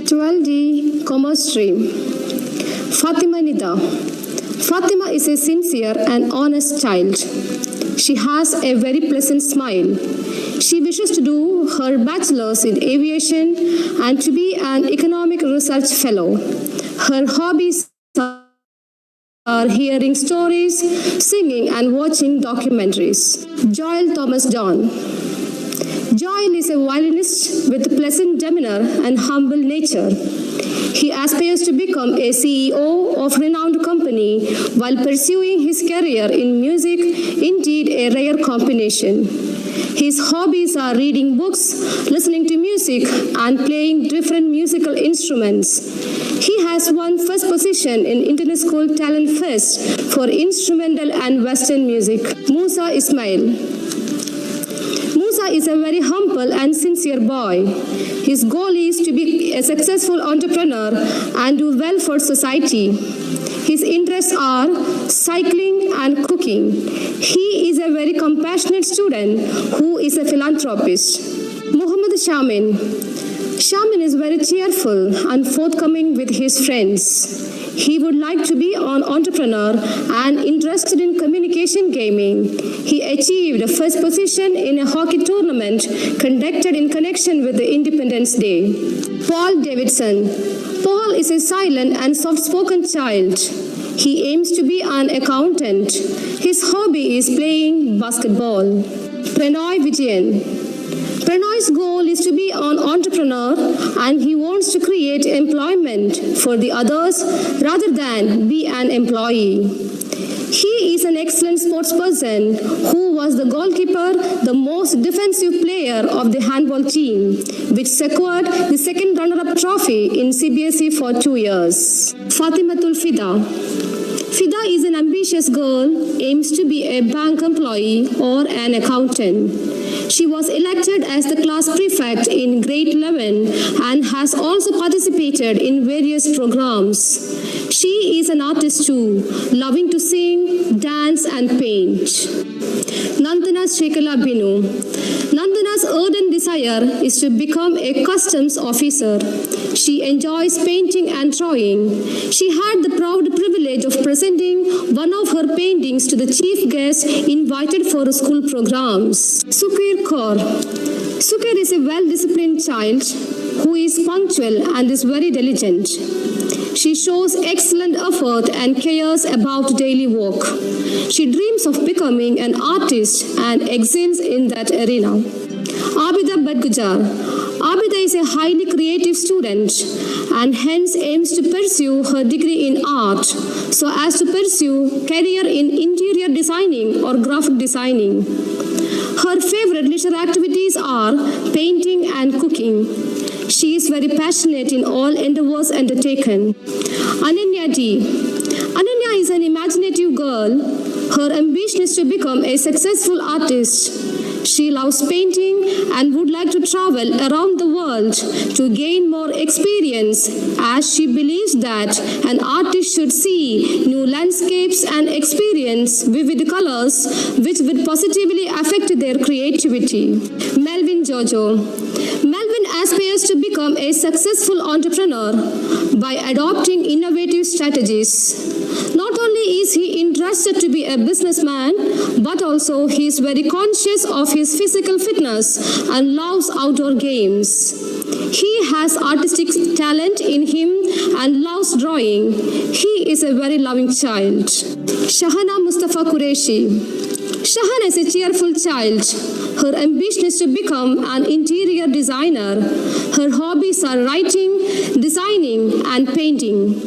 Speaker 18: 12D Commerce Stream. Fatima Nida. Fatima is a sincere and honest child. She has a very pleasant smile. She wishes to do her bachelor's in aviation and to be an economic research fellow. Her hobbies are hearing stories, singing, and watching documentaries. Joel Thomas John. Joel is a violinist with pleasant demeanor and humble nature. He aspires to become a CEO of a renowned company while pursuing his career in music, indeed a rare combination. His hobbies are reading books, listening to music, and playing different musical instruments. He has won first position in Interschool Talent Fest for instrumental and Western music. Musa Ismail. Musa is a very humble and sincere boy. His goal is to be a successful entrepreneur and do well for society. His interests are cycling and cooking. He is a very compassionate student who is a philanthropist. Muhammad Shamin. Shamin is very cheerful and forthcoming with his friends. He would like to be an entrepreneur and interested in communication gaming. He achieved a first position in a hockey tournament conducted in connection with the Independence Day. Paul Davidson. Paul is a silent and soft-spoken child. He aims to be an accountant. His hobby is playing basketball. Pranoy Vijayan. Pranoy's goal is to be an entrepreneur and he wants to create employment for the others rather than be an employee. He is an excellent sports person who was the goalkeeper, the most defensive player of the handball team, which secured the second runner-up trophy in CBSE for 2 years. Fatimatul Fida. Fida is an ambitious girl, aims to be a bank employee or an accountant. She was elected as the class prefect in grade 11 and has also participated in various programs. She is an artist too, loving to sing, dance and paint. Nandana Shekhara Binu. Nandana's ardent desire is to become a customs officer. She enjoys painting and drawing. She had the proud privilege of presenting one of her paintings to the chief guest invited for school programs. Sukir Kaur. Sukir is a well-disciplined child who is punctual and is very diligent. She shows excellent effort and cares about daily work. She dreams of becoming an artist and excels in that arena. Abida Badgujar. Abida is a highly creative student and hence aims to pursue her degree in art so as to pursue career in interior designing or graphic designing. Her favorite leisure activities are painting and cooking. She is very passionate in all endeavors undertaken. Ananya D. Ananya is an imaginative girl. Her ambition is to become a successful artist. She loves painting and would like to travel around the world to gain more experience, as she believes that an artist should see new landscapes and experience vivid colors which would positively affect their creativity. Melvin Jojo. Melvin aspires to become a successful entrepreneur by adopting innovative strategies. Not only is he interested to be a businessman, but also he is very conscious of his physical fitness and loves outdoor games. He has artistic talent in him and loves drawing. He is a very loving child. Shahana Mustafa Qureshi. Shahana is a cheerful child. Her ambition is to become an interior designer. Her hobbies are writing, designing, and painting.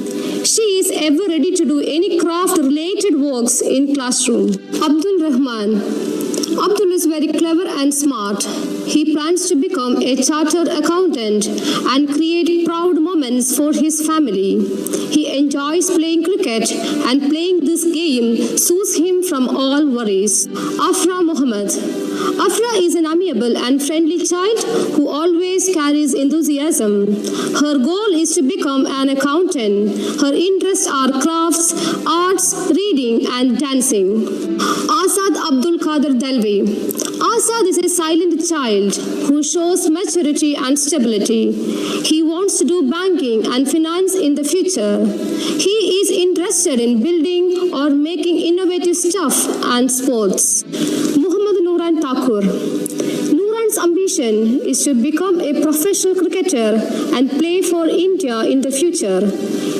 Speaker 18: She is ever ready to do any craft-related works in classroom. Abdul Rahman. Abdul is very clever and smart. He plans to become a chartered accountant and create proud moments for his family. He enjoys playing cricket and playing this game soothes him from all worries. Afra Mohammed. Afra is an amiable and friendly child who always carries enthusiasm. Her goal is to become an accountant. Her interests are crafts, arts, reading and dancing. Asad Abdul Qadir Dalvi. Asad is a silent child who shows maturity and stability. He wants to do banking and finance in the future. He is interested in building or making innovative stuff and sports. Muhammad Nuran Thakur. Nuran's ambition is to become a professional cricketer and play for India in the future.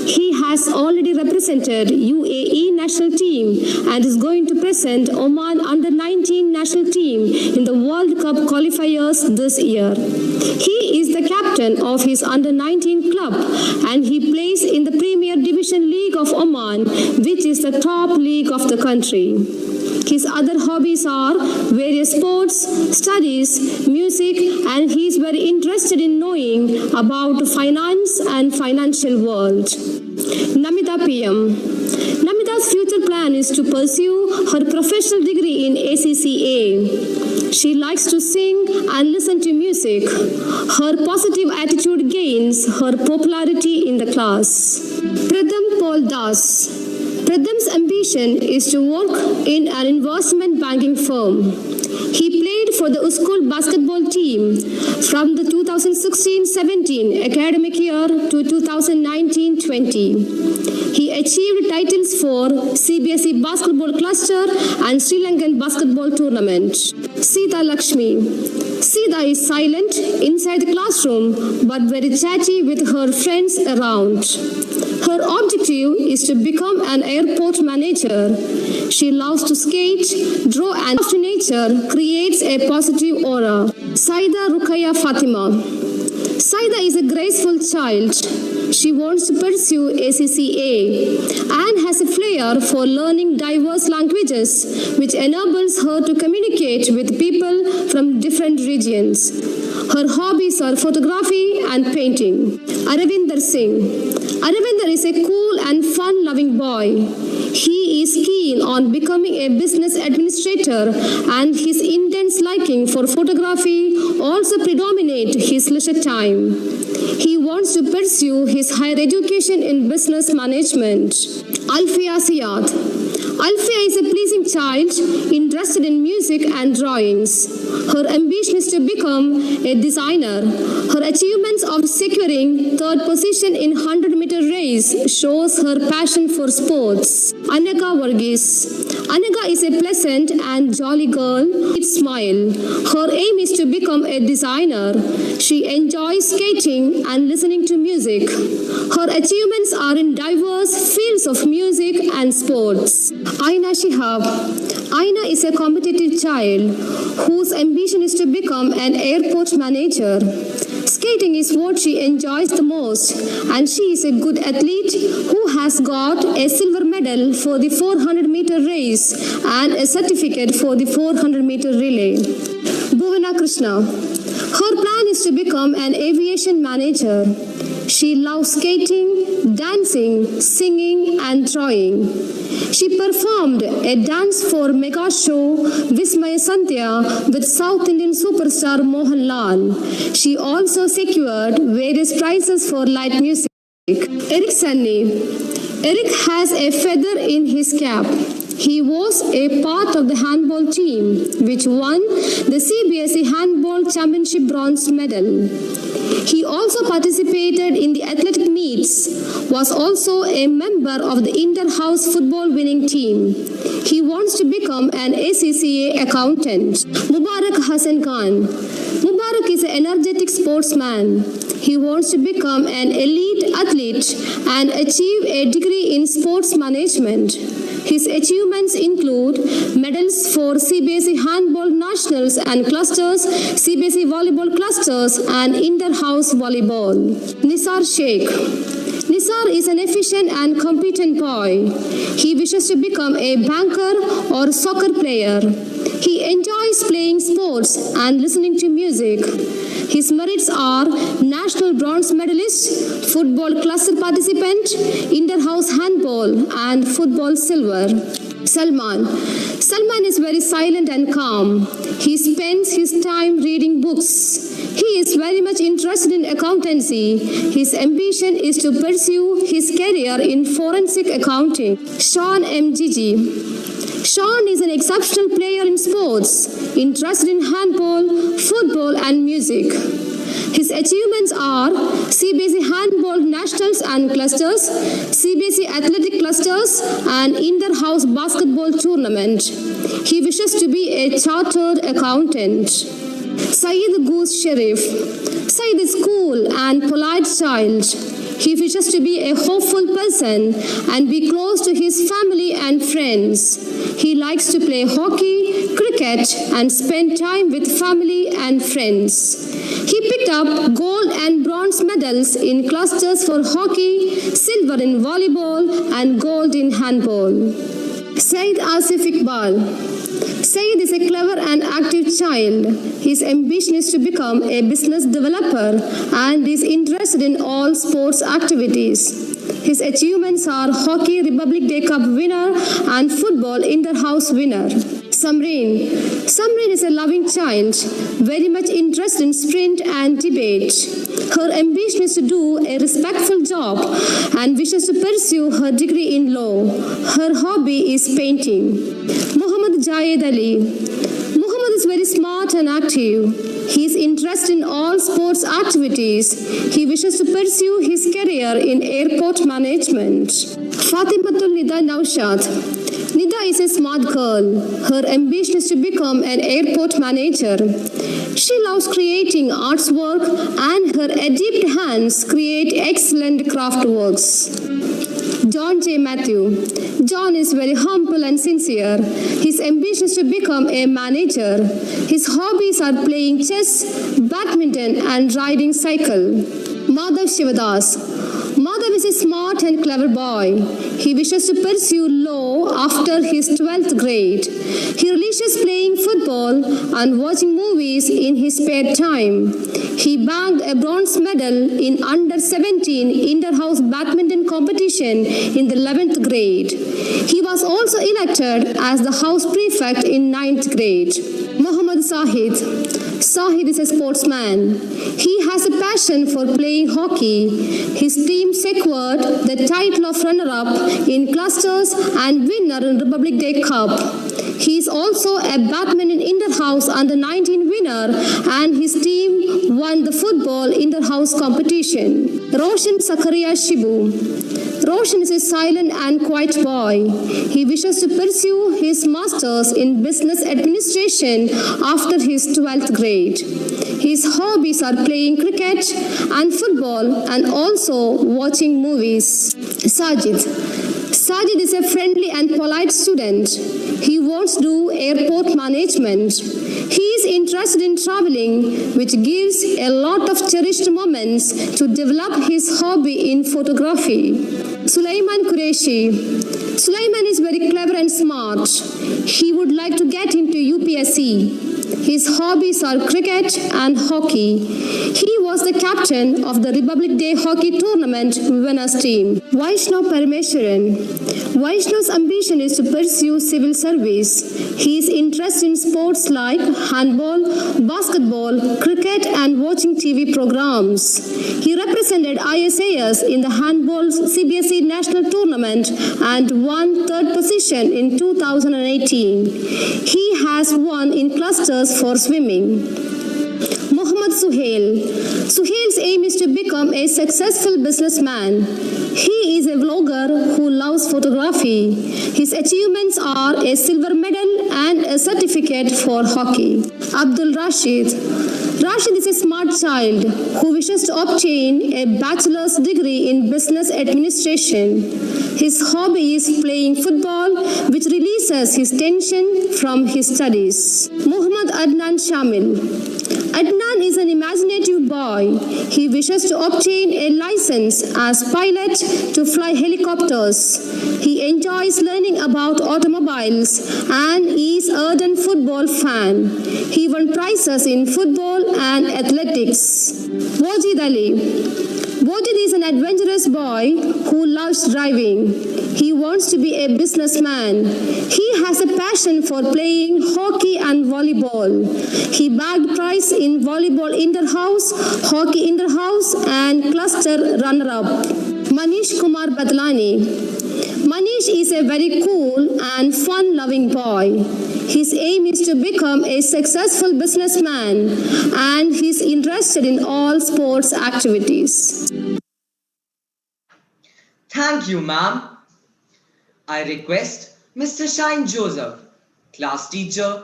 Speaker 18: He has already represented UAE national team and is going to present Oman under-19 national team in the World Cup qualifiers this year. He is the captain of his under-19 club and he plays in the Premier Division League of Oman, which is the top league of the country. His other hobbies are various sports, studies, music, and he is very interested in knowing about finance and financial world. Namita PM. Namita's future plan is to pursue her professional degree in ACCA. She likes to sing and listen to music. Her positive attitude gains her popularity in the class. Pradham Paul Das. Pradham's ambition is to work in an investment banking firm. He played for the school basketball team from the 2016-17 academic year to 2019-20. He achieved titles for CBSE Basketball Cluster and Sri Lankan Basketball Tournament. Sita Lakshmi. Sita is silent inside the classroom but very chatty with her friends around. Her objective is to become an airport manager. She loves to skate, draw and love to nature, creates a positive aura. Saida Rukaya Fatima. Saida is a graceful child. She wants to pursue ACCA and has a flair for learning diverse languages, which enables her to communicate with people from different regions. Her hobbies are photography and painting. Aravinder Singh. Aravinder is a cool and fun-loving boy. He is keen on becoming a business administrator, and his intense liking for photography also predominate his leisure time. He wants to pursue his higher education in business management. Alfia Siyad. Alfia is a pleasing child interested in music and drawings. Her ambition is to become a designer. Her achievements of securing third position in 100-meter race shows her passion for sports. Anagha Varghese. Anagha is a pleasant and jolly girl with a smile. Her aim is to become a designer. She enjoys skating and listening to music. Her achievements are in diverse fields of music and sports. Aina Shihab. Aina is a competitive child whose ambition is to become an airport manager. Skating is what she enjoys the most, and she is a good athlete who has got a silver medal for the 400-meter race and a certificate for the 400-meter relay. Bhuvana Krishna. Her plan is to become an aviation manager. She loves skating, dancing, singing, and drawing. She performed a dance for mega show Vismaya Sandhya with South Indian superstar Mohan Lal. She also secured various prizes for light music. Eric Sunny. Eric has a feather in his cap. He was a part of the handball team which won the CBSE Handball Championship bronze medal. He also participated in the athletic meets, was also a member of the inter-house football winning team. He wants to become an ACCA accountant. Mubarak Hassan Khan. Mubarak is an energetic sportsman. He wants to become an elite athlete and achieve a degree in sports management. His achievements include medals for CBSE Handball Nationals and Clusters, CBSE Volleyball Clusters, and Inter-House Volleyball. Nisar Sheikh. Nisar is an efficient and competent boy. He wishes to become a banker or soccer player. He enjoys playing sports and listening to music. His merits are national bronze medalist, football cluster participant, inter-house handball, and football silver. Salman. Salman is very silent and calm. He spends his time reading books. He is very much interested in accountancy. His ambition is to pursue his career in forensic accounting. Sean M. Gigi. Sean is an exceptional player in sports, interested in handball, football, and music. His achievements are CBSE Handball Nationals and Clusters, CBSE Athletic Clusters, and Inter-House Basketball Tournament. He wishes to be a chartered accountant. Syed Goose Sharif. Syed is cool and polite child. He wishes to be a hopeful person and be close to his family and friends. He likes to play hockey, cricket, and spend time with family and friends. He picked up gold and bronze medals in clusters for hockey, silver in volleyball, and gold in handball. Said Asif Iqbal. Said is a clever and active child. His ambition is to become a business developer and is interested in all sports activities. His achievements are Hockey Republic Day Cup winner and Football Inter-House winner. Samreen. Samreen is a loving child, very much interested in sprint and debate. Her ambition is to do a respectful job and wishes to pursue her degree in law. Her hobby is painting. Muhammad Jayed Ali. Muhammad is very smart and active. He is interested in all sports activities. He wishes to pursue his career in airport management. Fatimatul Nida Naushad. Nida is a smart girl. Her ambition is to become an airport manager. She loves creating artwork and her adept hands create excellent craft works. John J. Matthew. John is very humble and sincere. His ambition is to become a manager. His hobbies are playing chess, badminton, and riding cycle. Madhav Shivadas. Madhav is is a smart and clever boy. He wishes to pursue law after his 12th grade. He relishes playing football and watching movies in his spare time. He bagged a bronze medal in under 17 inter-house badminton competition in the 11th grade. He was also elected as the house prefect in 9th grade. Muhammad Sahid. Sahid is a sportsman. He has a passion for playing hockey. His team secured the title of runner-up in clusters and winner in Republic Day Cup. He is also a badminton inter-house under-19 winner and his team won the football inter-house competition. Roshan Zakaria Shibu. Roshan is a silent and quiet boy. He wishes to pursue his master's in business administration after his 12th grade. His hobbies are playing cricket and football and also watching movies. Sajid. Sajid is a friendly and polite student. He wants to do airport management. He is interested in traveling, which gives a lot of cherished moments to develop his hobby in photography. Sulaiman Qureshi. Sulaiman is very clever and smart. He would like to get into UPSC. His hobbies are cricket and hockey. He was the captain of the Republic Day Hockey Tournament winners team. Vaishnav Parameswaran. Vaishnav's ambition is to pursue civil service. He is interested in sports like handball, basketball, cricket and watching TV programs. He represented ISAS in the handball CBSE national tournament and won 3rd position in 2018. He has won in clusters for swimming. Muhammad Suhail. Suhail's aim is to become a successful businessman. He is a vlogger who loves photography. His achievements are a silver medal and a certificate for hockey. Abdul Rashid. Rashid is a smart child who wishes to obtain a bachelor's degree in business administration. His hobby is playing football, which releases his tension from his studies. Muhammad Adnan Shamil. Adnan is an imaginative boy. He wishes to obtain a license as pilot to fly helicopters. He enjoys learning about automobiles and is an ardent football fan. He won prizes in football and athletics. Wajid Ali. Wajid is an adventurous boy who loves driving. He wants to be a businessman. He has a passion for playing hockey and volleyball. He bagged prize in volleyball inter-house, hockey inter-house and cluster runner-up. Manish Kumar Badlani. Manish is a very cool and fun-loving boy. His aim is to become a successful businessman and he's interested in all sports activities.
Speaker 2: Thank you, ma'am. I request Mr. Shine Joseph, class teacher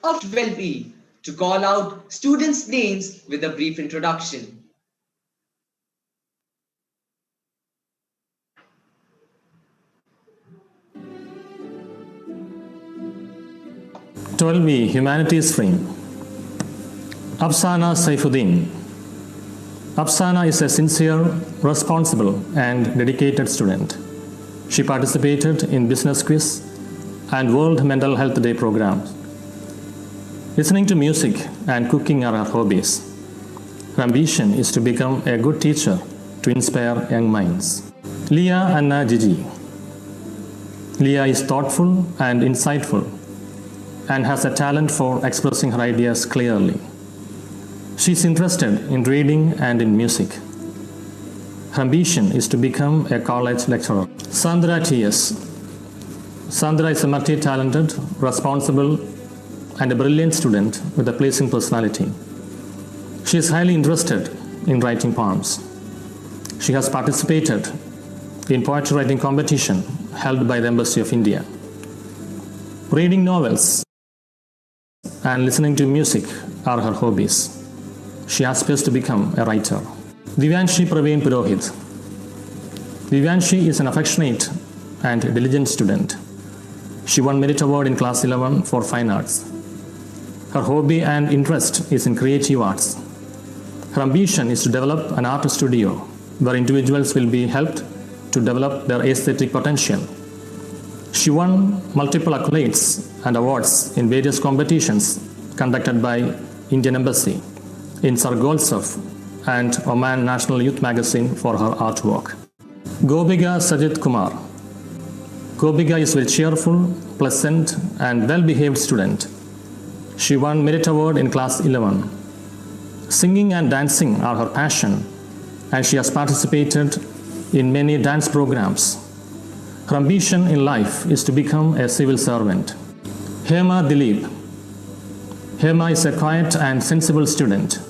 Speaker 2: of 12E, to call out students' names with a brief introduction.
Speaker 19: Humanities stream. Afsana Saifuddin. Afsana is a sincere, responsible and dedicated student. She participated in business quiz and World Mental Health Day programs. Listening to music and cooking are her hobbies. Her ambition is to become a good teacher to inspire young minds. Leah Anna Gigi. Leah is thoughtful and insightful and has a talent for expressing her ideas clearly. She is interested in reading and in music. Her ambition is to become a college lecturer. Sandra T.S. Sandra is a multi-talented, responsible, and a brilliant student with a pleasing personality. She is highly interested in writing poems. She has participated in poetry writing competition held by the Embassy of India. Reading novels and listening to music are her hobbies. She aspires to become a writer. Divyanshi Praveen Purohit. Divyanshi is an affectionate and diligent student. She won Merit Award in Class 11 for Fine Arts. Her hobby and interest is in creative arts. Her ambition is to develop an art studio where individuals will be helped to develop their aesthetic potential. She won multiple accolades and awards in various competitions conducted by Indian Embassy in Sargolsov and Oman National Youth Magazine for her artwork. Gobiga Sajid Kumar. Gobiga is a very cheerful, pleasant and well-behaved student. She won Merit Award in class 11. Singing and dancing are her passion, and she has participated in many dance programs. Her ambition in life is to become a civil servant. Hema Dilip. Hema is a quiet and sensible student.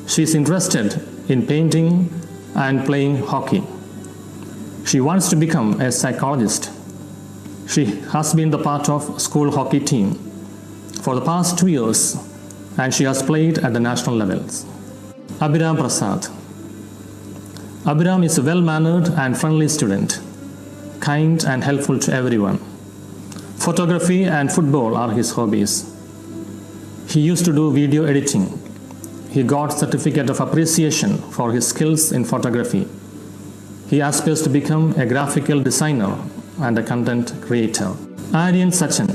Speaker 19: She is interested in painting and playing hockey. She wants to become a psychologist. She has been the part of school hockey team for the past 2 years, and she has played at the national levels. Abhiram Prasad. Abhiram is a well-mannered and friendly student, kind and helpful to everyone. Photography and football are his hobbies. He used to do video editing. He got certificate of appreciation for his skills in photography. He aspires to become a graphical designer and a content creator. Aryan Sachin.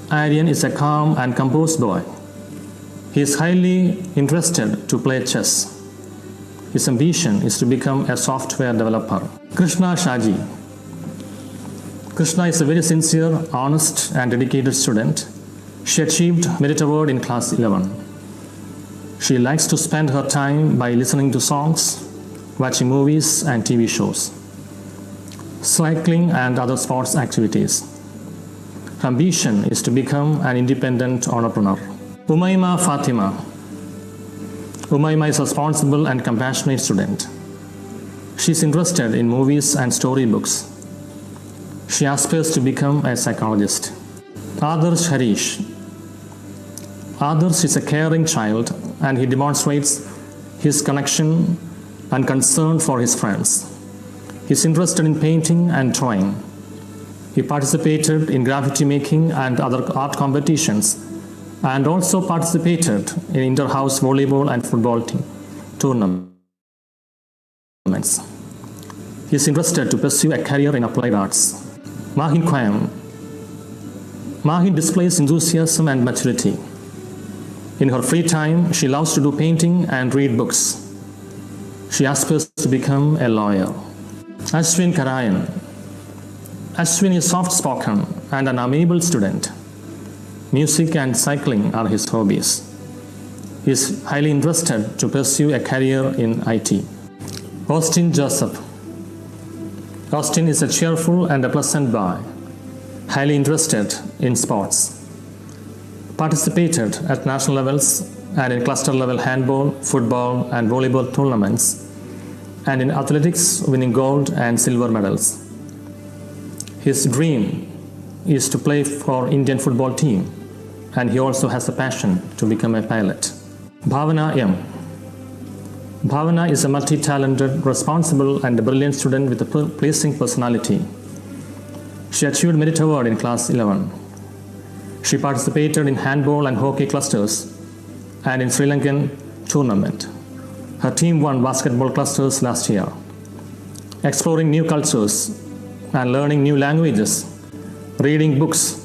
Speaker 19: Aryan is a calm and composed boy. He is highly interested to play chess. His ambition is to become a software developer. Krishna Shaji. Krishna is a very sincere, honest and dedicated student. She achieved Merit Award in class 11. She likes to spend her time by listening to songs, watching movies and TV shows, cycling and other sports activities. Her ambition is to become an independent entrepreneur. Umayma Fatima. Umayma is a responsible and compassionate student. She is interested in movies and storybooks. She aspires to become a psychologist. Adarsh Harish. Adarsh is a caring child and he demonstrates his connection and concern for his friends. He is interested in painting and drawing. He participated in graffiti making and other art competitions and also participated in inter-house volleyball and football tournaments. He is interested to pursue a career in applied arts. Mahin Kwam. Mahin displays enthusiasm and maturity. In her free time, she loves to do painting and read books. She aspires to become a lawyer. Ashwin Karayan. Ashwin is soft-spoken and an amiable student. Music and cycling are his hobbies. He is highly interested to pursue a career in IT. Austin Joseph. Austin is a cheerful and a pleasant boy, highly interested in sports. Participated at national levels and in cluster level handball, football and volleyball tournaments, and in athletics winning gold and silver medals. His dream is to play for Indian football team, and he also has a passion to become a pilot. Bhavana M. Bhavana is a multi-talented, responsible and a brilliant student with a pleasing personality. She achieved Merit Award in class 11. She participated in handball and hockey clusters and in Sri Lankan tournament. Her team won basketball clusters last year. Exploring new cultures and learning new languages, reading books,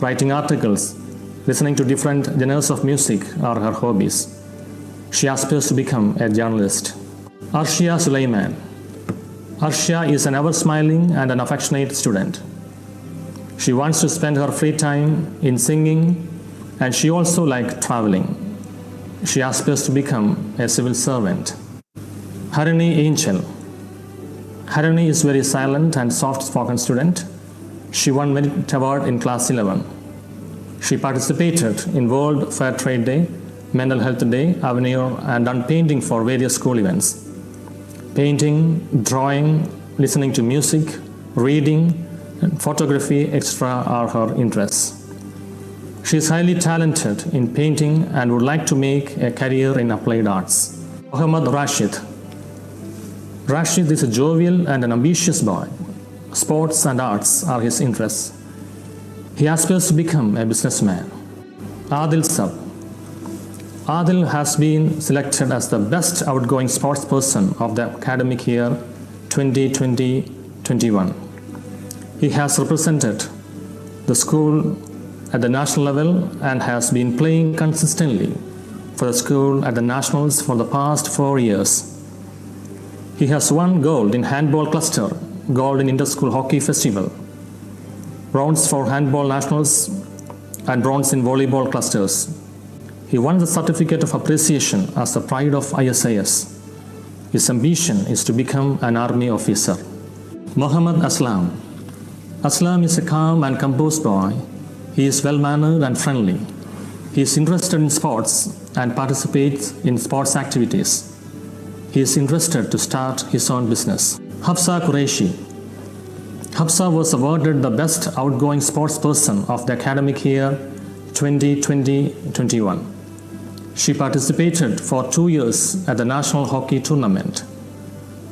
Speaker 19: writing articles, listening to different genres of music are her hobbies. She aspires to become a journalist. Arshia Sulaiman. Arshia is an ever-smiling and an affectionate student. She wants to spend her free time in singing, and she also likes traveling. She aspires to become a civil servant. Harini Angel. Harini is very silent and soft-spoken student. She won Merit Award in class 11. She participated in World Fair Trade Day, Mental Health Day, Avenue, and done painting for various school events. Painting, drawing, listening to music, reading, and photography, etc. are her interests. She is highly talented in painting and would like to make a career in applied arts. Muhammad Rashid. Rashid is a jovial and an ambitious boy. Sports and arts are his interests. He aspires to become a businessman. Adil Sab. Adil has been selected as the best outgoing sports person of the academic year 2020-21. He has represented the school at the national level and has been playing consistently for the school at the nationals for the past 4 years. He has won gold in handball cluster, gold in inter-school hockey festival, bronze for handball nationals, and bronze in volleyball clusters. He won the certificate of appreciation as the pride of ISIS. His ambition is to become an army officer. Muhammad Aslam. Aslam is a calm and composed boy. He is well-mannered and friendly. He is interested in sports and participates in sports activities. He is interested to start his own business. Hafsa Qureshi. Hafsa was awarded the best outgoing sports person of the academic year 2020-21. She participated for 2 years at the National Hockey Tournament.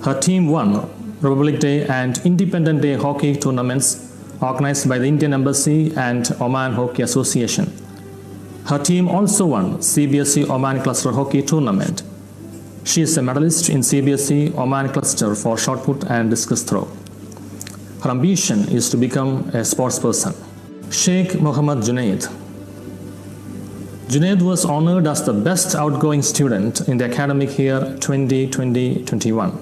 Speaker 19: Her team won Republic Day and Independent Day hockey tournaments organized by the Indian Embassy and Oman Hockey Association. Her team also won CBSE Oman Cluster Hockey Tournament. She is a medalist in CBSE Oman Cluster for shot put and discus throw. Her ambition is to become a sports person. Sheikh Mohammed Junaid. Junaid was honored as the best outgoing student in the academic year 2020-21.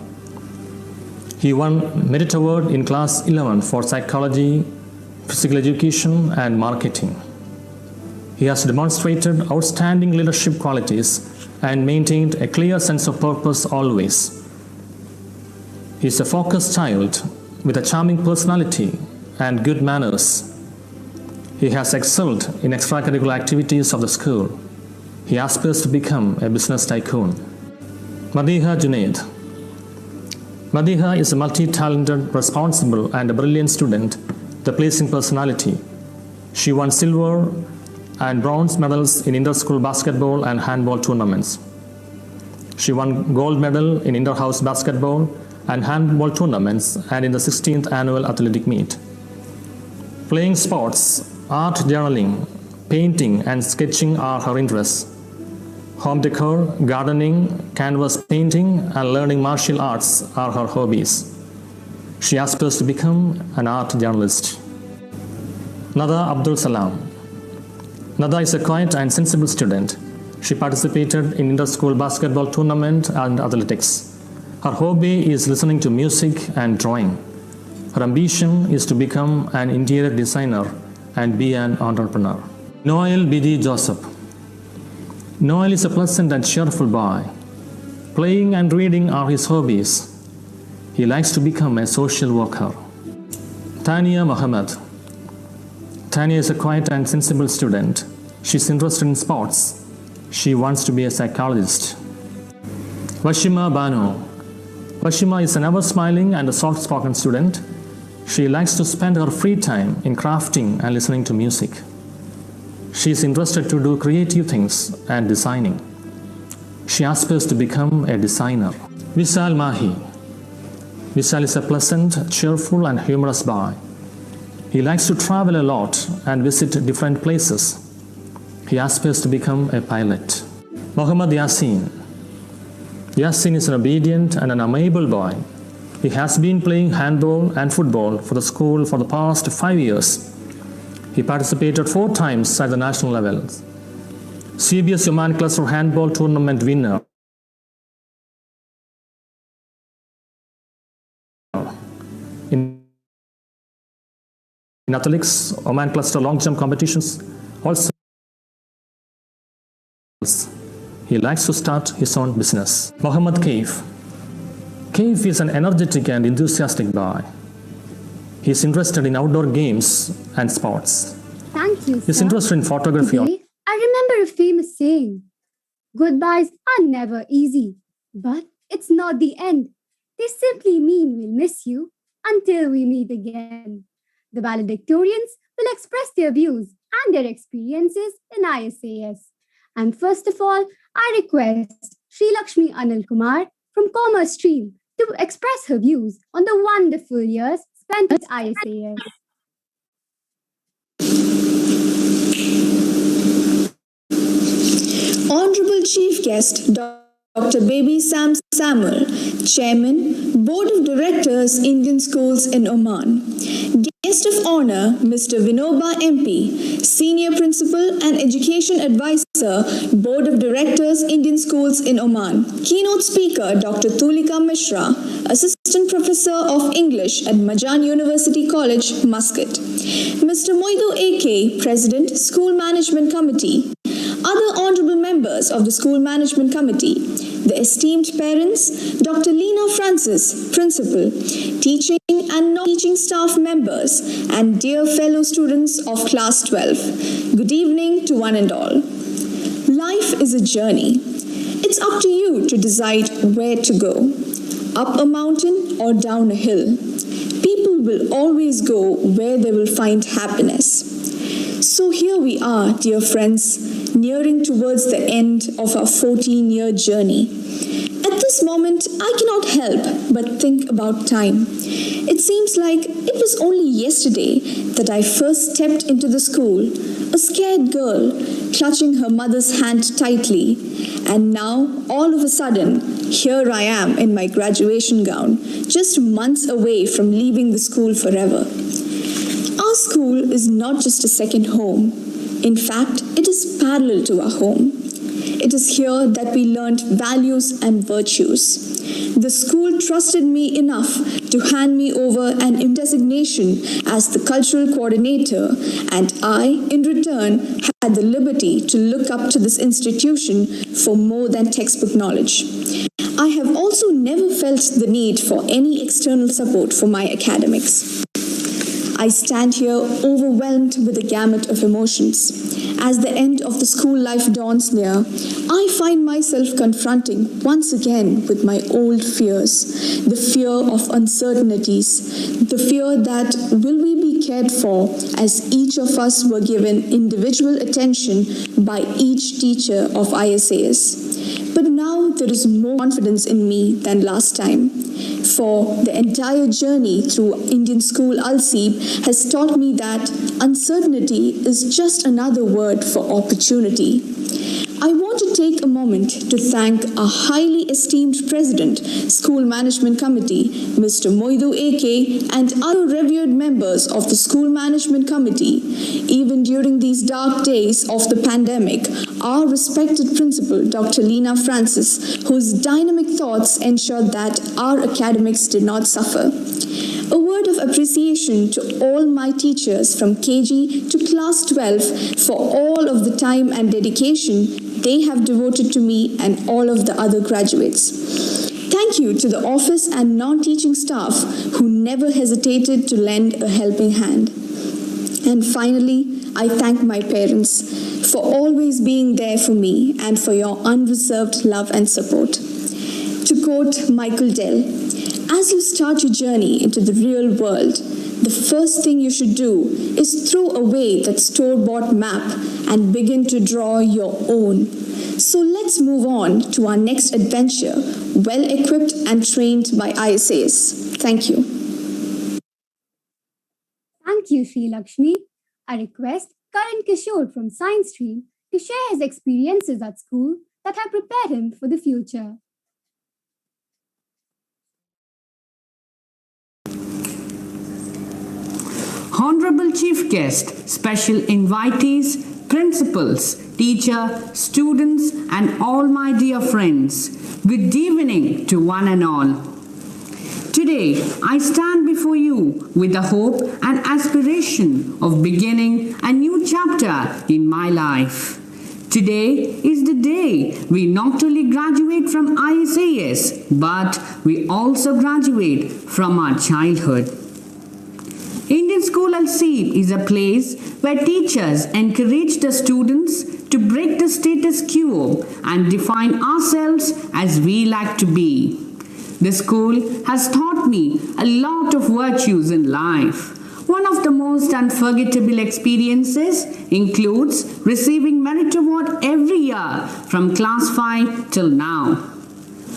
Speaker 19: He won Merit Award in Class 11 for Psychology, Physical Education, and Marketing. He has demonstrated outstanding leadership qualities and maintained a clear sense of purpose always. He is a focused child with a charming personality and good manners. He has excelled in extracurricular activities of the school. He aspires to become a business tycoon. Madiha Junaid. Madiha is a multi-talented, responsible, and a brilliant student with a pleasing personality. She won silver and bronze medals in inter-school basketball and handball tournaments. She won gold medal in inter-house basketball and handball tournaments and in the 16th annual athletic meet. Playing sports, art journaling, painting, and sketching are her interests. Home decor, gardening, canvas painting, and learning martial arts are her hobbies. She aspires to become an art journalist. Nada Abdul Salam. Nada is a quiet and sensible student. She participated in inter-school basketball tournament and athletics. Her hobby is listening to music and drawing. Her ambition is to become an interior designer and be an entrepreneur. Noel B.D. Joseph. Noel is a pleasant and cheerful boy. Playing and reading are his hobbies. He likes to become a social worker. Tania Mohammed. Tania is a quiet and sensible student. She's interested in sports. She wants to be a psychologist. Washima Banu. Washima is an ever-smiling and a soft-spoken student. She likes to spend her free time in crafting and listening to music. She is interested to do creative things and designing. She aspires to become a designer. Vishal Mahi. Vishal is a pleasant, cheerful, and humorous boy. He likes to travel a lot and visit different places. He aspires to become a pilot. Muhammad Yasin. Yasin is an obedient and an amiable boy. He has been playing handball and football for the school for the past 5 years. He participated 4 times at the national level. CBS Oman Cluster Handball Tournament winner. In athletics, Oman Cluster long jump competitions also. He likes to start his own business. Muhammad Kaif. Kaif is an energetic and enthusiastic boy. He is interested in outdoor games and sports.
Speaker 4: Thank you,
Speaker 19: He's
Speaker 4: sir.
Speaker 19: interested in photography.
Speaker 4: Today, I remember a famous saying, goodbyes are never easy, but it's not the end. They simply mean we'll miss you until we meet again. The valedictorians will express their views and their experiences in ISAS. And first of all, I request Sri Lakshmi Anil Kumar from Commerce Stream to express her views on the wonderful years spent with ISAS.
Speaker 1: Honorable Chief Guest, Dr.
Speaker 20: Dr. Baby Sam Samuel, Chairman, Board of Directors, Indian Schools in Oman. Guest of Honor, Mr. Vinoba MP, Senior Principal and Education Advisor, Board of Directors, Indian Schools in Oman. Keynote Speaker, Dr. Tulika Mishra, Assistant Professor of English at Majan University College, Muscat. Mr. Moidu A.K., President, School Management Committee. Other honorable members of the School Management Committee, the esteemed parents, Dr. Lena Francis, Principal, teaching and non-teaching staff members, and dear fellow students of Class 12. Good evening to one and all. Life is a journey. It's up to you to decide where to go, up a mountain or down a hill. People will always go where they will find happiness. So here we are, dear friends, nearing towards the end of our 14-year journey. At this moment, I cannot help but think about time. It seems like it was only yesterday that I first stepped into the school, a scared girl, clutching her mother's hand tightly. And now, all of a sudden, here I am in my graduation gown, just months away from leaving the school forever. Our school is not just a second home. In fact, it is parallel to our home. It is here that we learned values and virtues. The school trusted me enough to hand me over an designation as the cultural coordinator, and I, in return, had the liberty to look up to this institution for more than textbook knowledge. I have also never felt the need for any external support for my academics. I stand here overwhelmed with a gamut of emotions. As the end of the school life dawns near, I find myself confronting once again with my old fears, the fear of uncertainties, the fear that will we be cared for, as each of us were given individual attention by each teacher of ISAS. But now there is more confidence in me than last time. For the entire journey through Indian School Seeb has taught me that uncertainty is just another word for opportunity. I want to take a moment to thank our highly esteemed President, School Management Committee, Mr. Moidu A.K., and other revered members of the School Management Committee. Even during these dark days of the pandemic, our respected principal, Dr. Lena Francis, whose dynamic thoughts ensured that our academics did not suffer. A word of appreciation to all my teachers from KG to Class 12 for all of the time and dedication they have devoted to me and all of the other graduates. Thank you to the office and non-teaching staff who never hesitated to lend a helping hand. And finally, I thank my parents for always being there for me and for your unreserved love and support. To quote Michael Dell, as you start your journey into the real world, the first thing you should do is throw away that store-bought map and begin to draw your own. So let's move on to our next adventure, well equipped and trained by ISAs. Thank you.
Speaker 4: Thank you, Sri Lakshmi. I request Karan Kishore from Science Stream to share his experiences at school that have prepared him for the future.
Speaker 21: Honorable Chief Guest, special invitees, principals, teacher, students, and all my dear friends, good evening to one and all. Today, I stand before you with the hope and aspiration of beginning a new chapter in my life. Today is the day we not only graduate from ISAS, but we also graduate from our childhood. Indian School Seeb is a place where teachers encourage the students to break the status quo and define ourselves as we like to be. The school has taught me a lot of virtues in life. One of the most unforgettable experiences includes receiving Merit Award every year from Class 5 till now.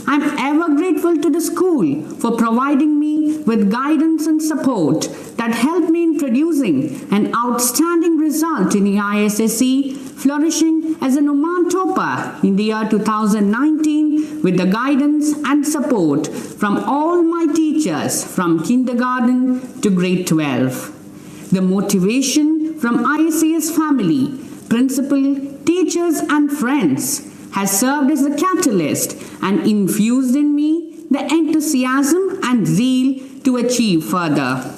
Speaker 21: I'm ever grateful to the school for providing me with guidance and support that helped me in producing an outstanding result in the ISSE flourishing as an Oman topper in the year 2019 with the guidance and support from all my teachers from kindergarten to grade 12. The motivation from ISAS family, principal, teachers and friends has served as a catalyst and infused in me the enthusiasm and zeal to achieve further.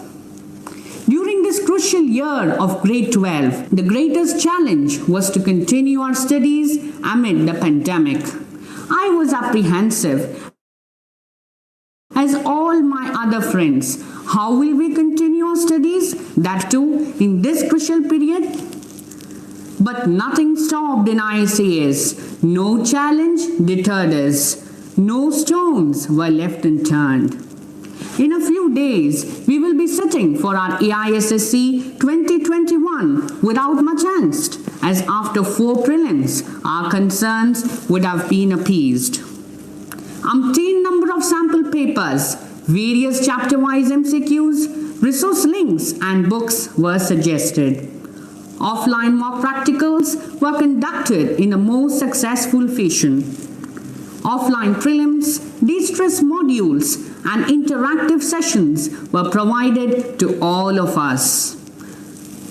Speaker 21: During this crucial year of grade 12, the greatest challenge was to continue our studies amid the pandemic. I was apprehensive, as all my other friends. How will we continue our studies? That too in this crucial period? But nothing stopped in ISAS. No challenge deterred us. No stones were left unturned. In a few days, we will be sitting for our AISSC 2021 without much angst, as after 4 prelims, our concerns would have been appeased. Umpteen number of sample papers, various chapter-wise MCQs, resource links and books were suggested. Offline mock practicals were conducted in a most successful fashion. Offline prelims, de-stress modules and interactive sessions were provided to all of us.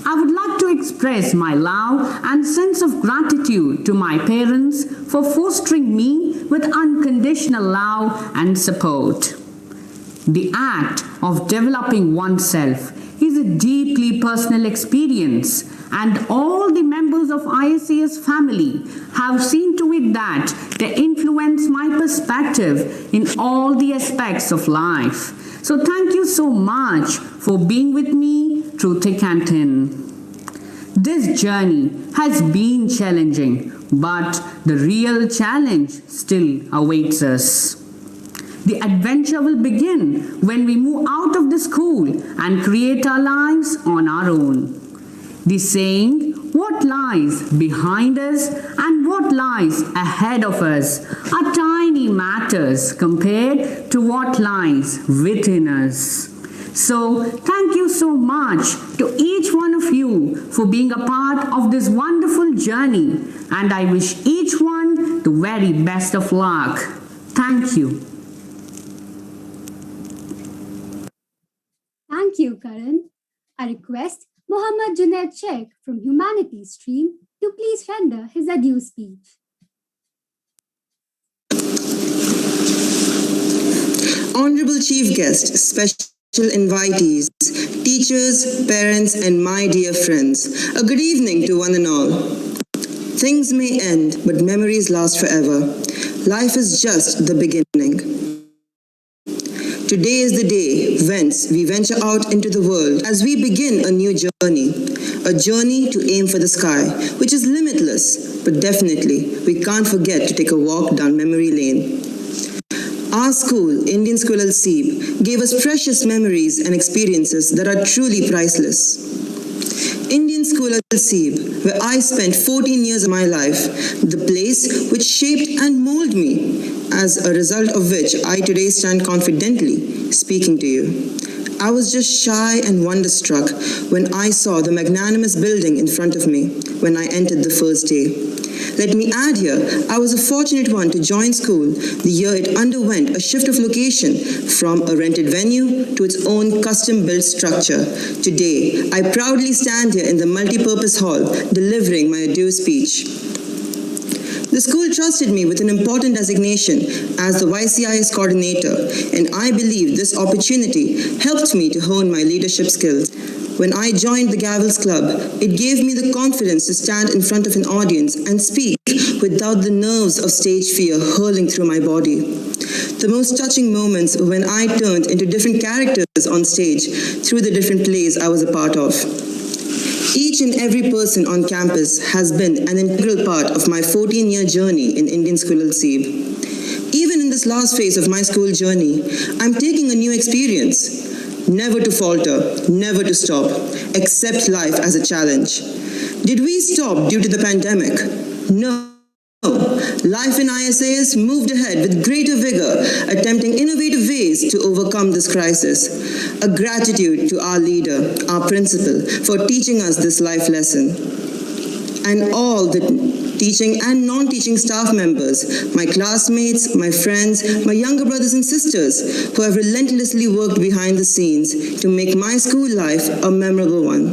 Speaker 21: I would like to express my love and sense of gratitude to my parents for fostering me with unconditional love and support. The act of developing oneself is a deeply personal experience, and all the members of ISAS family have seen to it that they influence my perspective in all the aspects of life. So thank you so much for being with me through thick and thin. This journey has been challenging, but the real challenge still awaits us. The adventure will begin when we move out of the school and create our lives on our own. The saying, what lies behind us and what lies ahead of us are tiny matters compared to what lies within us. So thank you so much to each one of you for being a part of this wonderful journey, and I wish each one the very best of luck. Thank you.
Speaker 4: Thank you, Karan. I request Mohammad Junaid Sheikh from Humanities stream to please render his adieu speech.
Speaker 5: Honorable Chief Guest, special invitees, teachers, parents, and my dear friends, a good evening to one and all. Things may end, but memories last forever. Life is just the beginning. Today is the day whence we venture out into the world as we begin a new journey. A journey to aim for the sky, which is limitless, but definitely we can't forget to take a walk down memory lane. Our school, Indian School at Seeb, gave us precious memories and experiences that are truly priceless. Indian School at Seeb, where I spent 14 years of my life, the place which shaped and molded me, as a result of which I today stand confidently speaking to you. I was just shy and wonderstruck when I saw the magnanimous building in front of me when I entered the first day. Let me add here, I was a fortunate one to join school the year it underwent a shift of location from a rented venue to its own custom-built structure. Today, I proudly stand here in the multi-purpose hall delivering my adieu speech. The school trusted me with an important designation as the YCIS coordinator, and I believe this opportunity helped me to hone my leadership skills. When I joined the Gavels Club, it gave me the confidence to stand in front of an audience and speak without the nerves of stage fear hurling through my body. The most touching moments were when I turned into different characters on stage through the different plays I was a part of. Each and every person on campus has been an integral part of my 14-year journey in Indian School at Seeb. Even in this last phase of my school journey, I'm taking a new experience. Never to falter, never to stop, accept life as a challenge. Did we stop due to the pandemic? No. Life in ISAS moved ahead with greater vigor, attempting innovative ways to overcome this crisis. A gratitude to our leader, our principal, for teaching us this life lesson. and all the teaching and non-teaching staff members, my classmates, my friends, my younger brothers and sisters who have relentlessly worked behind the scenes to make my school life a memorable one.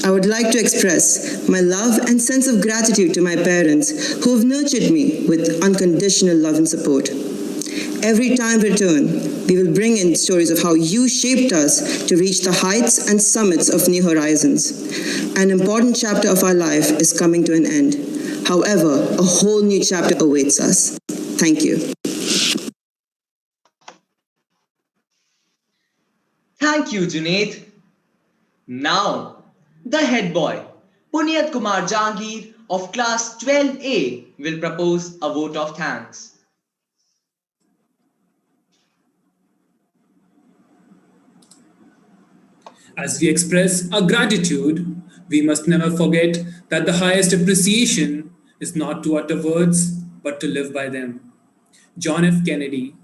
Speaker 5: I would like to express my love and sense of gratitude to my parents who have nurtured me with unconditional love and support. Every time we return, we will bring in stories of how you shaped us to reach the heights and summits of new horizons. An important chapter of our life is coming to an end. However, a whole new chapter awaits us. Thank you.
Speaker 2: Thank you, Junaid. Now, the head boy, Punyat Kumar Jangir of class 12A will propose a vote of thanks.
Speaker 6: As we express our gratitude, we must never forget that the highest appreciation is not to utter words, but to live by them. John F. Kennedy.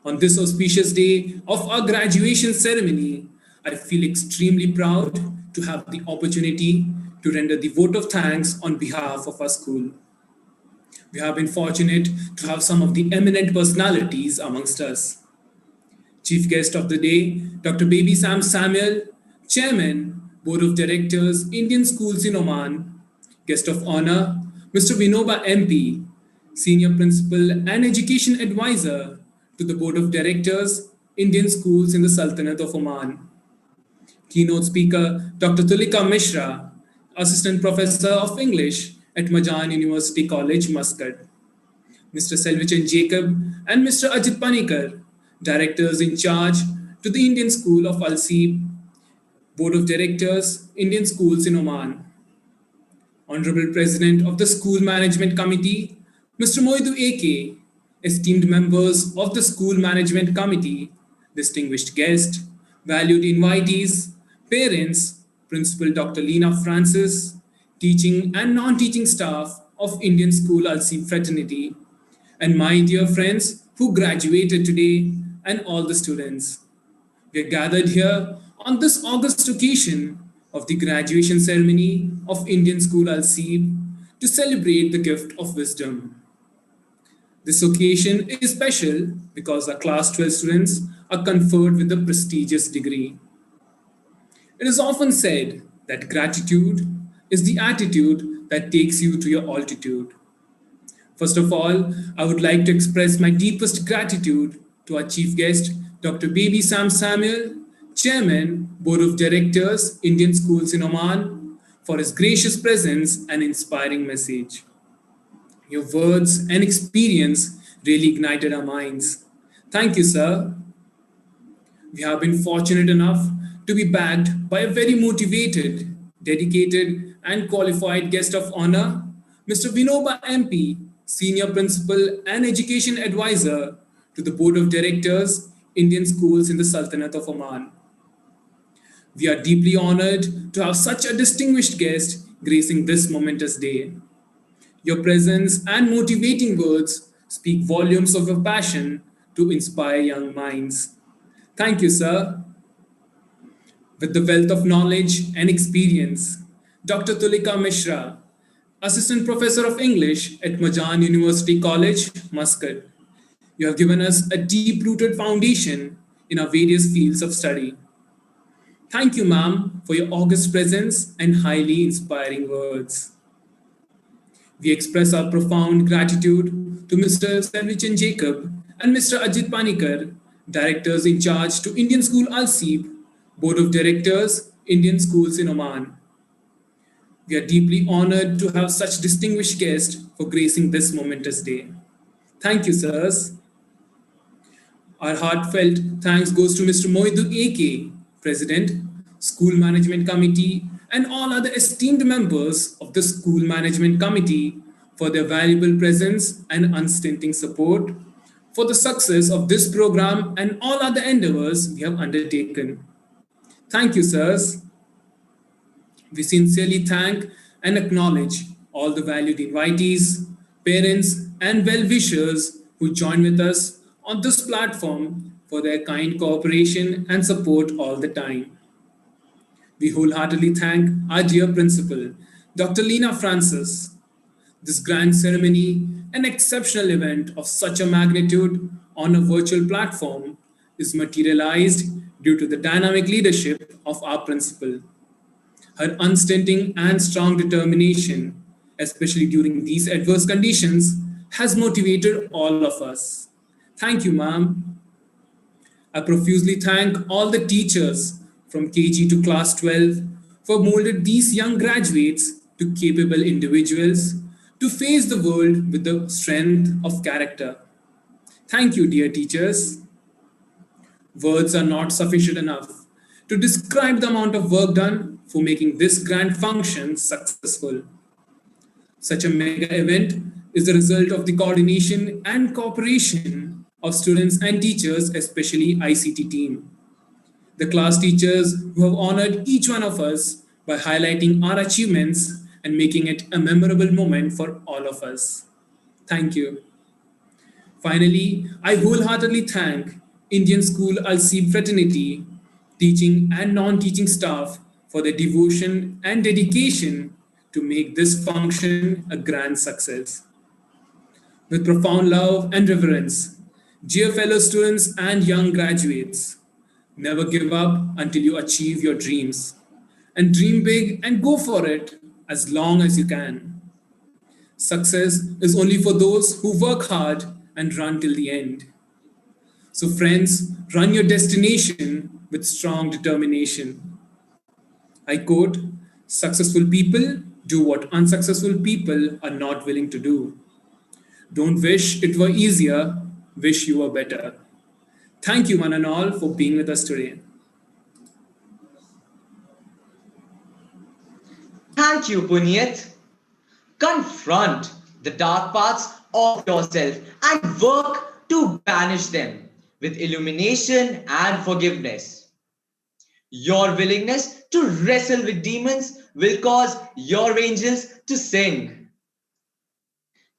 Speaker 6: On this auspicious day of our graduation ceremony, I feel extremely proud to have the opportunity to render the vote of thanks on behalf of our school. We have been fortunate to have some of the eminent personalities amongst us. Chief guest of the day, Dr. Baby Sam Samuel, Chairman, Board of Directors, Indian Schools in Oman. Guest of honor, Mr. Vinoba MP, Senior Principal and Education Advisor to the Board of Directors, Indian Schools in the Sultanate of Oman. Keynote speaker, Dr. Tulika Mishra, Assistant Professor of English at Majan University College, Muscat. Mr. Selvichan Jacob and Mr. Ajit Panikar, Directors in charge to the Indian School of Al Seeb, Board of Directors, Indian Schools in Oman. Honorable President of the School Management Committee, Mr. Moidu AK, esteemed members of the School Management Committee, distinguished guests, valued invitees, parents, Principal Dr. Lena Francis, teaching and non-teaching staff of Indian School Al Seeb Fraternity, and my dear friends who graduated today, and all the students. We are gathered here on this August occasion of the graduation ceremony of Indian School Al Seeb to celebrate the gift of wisdom. This occasion is special because our class 12 students are conferred with a prestigious degree. It is often said that gratitude is the attitude that takes you to your altitude. First of all, I would like to express my deepest gratitude to our chief guest, Dr. Baby Sam Samuel, Chairman, Board of Directors, Indian Schools in Oman, for his gracious presence and inspiring message. Your words and experience really ignited our minds. Thank you, sir. We have been fortunate enough to be backed by a very motivated, dedicated, and qualified guest of honor, Mr. Vinoba MP, Senior Principal and Education Advisor to the Board of Directors, Indian Schools in the Sultanate of Oman. We are deeply honored to have such a distinguished guest gracing this momentous day. Your presence and motivating words speak volumes of your passion to inspire young minds. Thank you, sir. With the wealth of knowledge and experience, Dr. Tulika Mishra, Assistant Professor of English at Majan University College, Muscat. You have given us a deep-rooted foundation in our various fields of study. Thank you, ma'am, for your august presence and highly inspiring words. We express our profound gratitude to Mr. Selvichan Jacob and Mr. Ajit Panikar, Directors in charge to Indian School Al Seeb, Board of Directors, Indian Schools in Oman. We are deeply honored to have such distinguished guests for gracing this momentous day. Thank you, sirs. Our heartfelt thanks goes to Mr. Moidu AK, President, School Management Committee, and all other esteemed members of the School Management Committee for their valuable presence and unstinting support for the success of this program and all other endeavors we have undertaken. Thank you, sirs. We sincerely thank and acknowledge all the valued invitees, parents, and well-wishers who join with us on this platform for their kind cooperation and support all the time. We wholeheartedly thank our dear principal, Dr. Lena Francis, this grand ceremony, an exceptional event of such a magnitude on a virtual platform, is materialized due to the dynamic leadership of our principal. Her unstinting and strong determination, especially during these adverse conditions, has motivated all of us. Thank you, ma'am. I profusely thank all the teachers from KG to class 12 for molded these young graduates to capable individuals to face the world with the strength of character. Thank you, dear teachers. Words are not sufficient enough to describe the amount of work done for making this grand function successful. Such a mega event is the result of the coordination and cooperation of students and teachers, especially ICT team. The class teachers who have honored each one of us by highlighting our achievements and making it a memorable moment for all of us. Thank you. Finally, I wholeheartedly thank Indian School Al Seeb fraternity, teaching and non-teaching staff for their devotion and dedication to make this function a grand success. With profound love and reverence, dear fellow students and young graduates, never give up until you achieve your dreams. And dream big and go for it as long as you can. Success is only for those who work hard and run till the end. So, friends, run your destination with strong determination. I quote, successful people do what unsuccessful people are not willing to do. Don't wish it were easier, wish you were better. Thank you, one and all, for being with us today.
Speaker 2: Thank you, Punyat. Confront the dark parts of yourself and work to banish them with illumination and forgiveness. Your willingness to wrestle with demons will cause your angels to sing.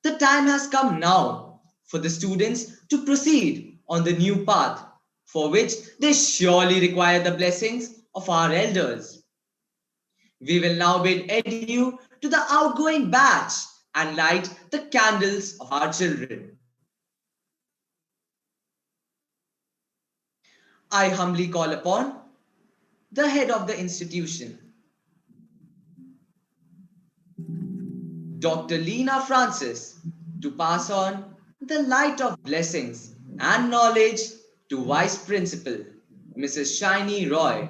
Speaker 2: The time has come now for the students to proceed on the new path, for which they surely require the blessings of our elders. We will now bid adieu to the outgoing batch and light the candles of our children. I humbly call upon the head of the institution, Dr. Lena Francis, to pass on the light of blessings and knowledge to Vice Principal, Mrs. Shiny Roy,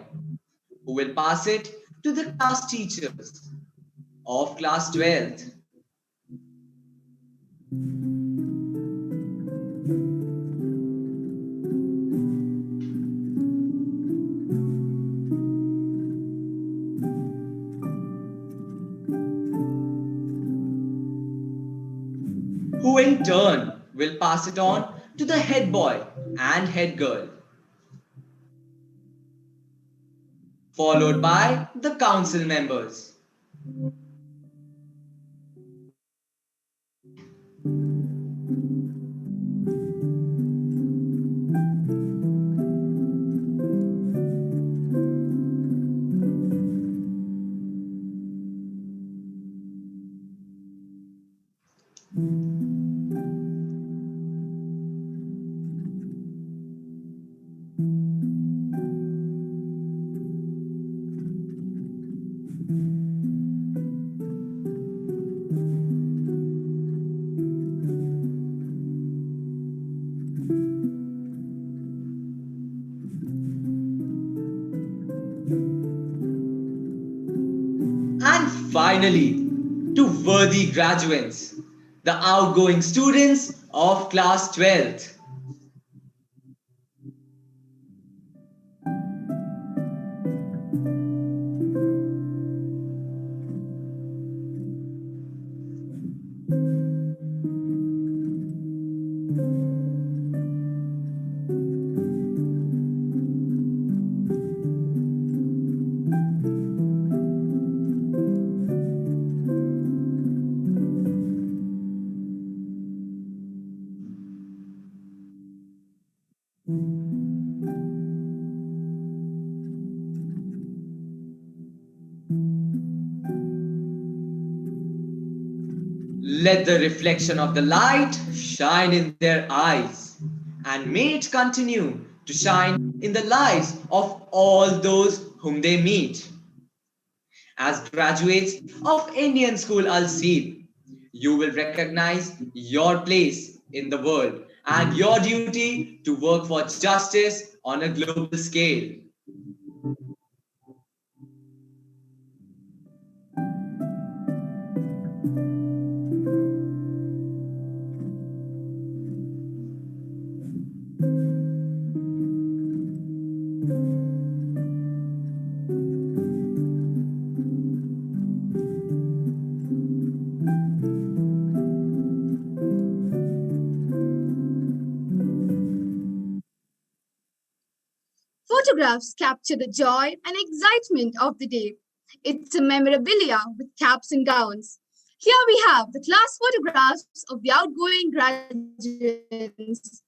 Speaker 2: who will pass it to the class teachers of class 12th. Who in turn will pass it on to the head boy and head girl, followed by the council members. And finally, to worthy graduates, the outgoing students of class 12th. Let the reflection of the light shine in their eyes, and may it continue to shine in the lives of all those whom they meet. As graduates of Indian School Al Seeb, you will recognize your place in the world and your duty to work for justice on a global scale.
Speaker 3: Photographs capture the joy and excitement of the day. It's a memorabilia with caps and gowns. Here we have the class photographs of the outgoing graduates.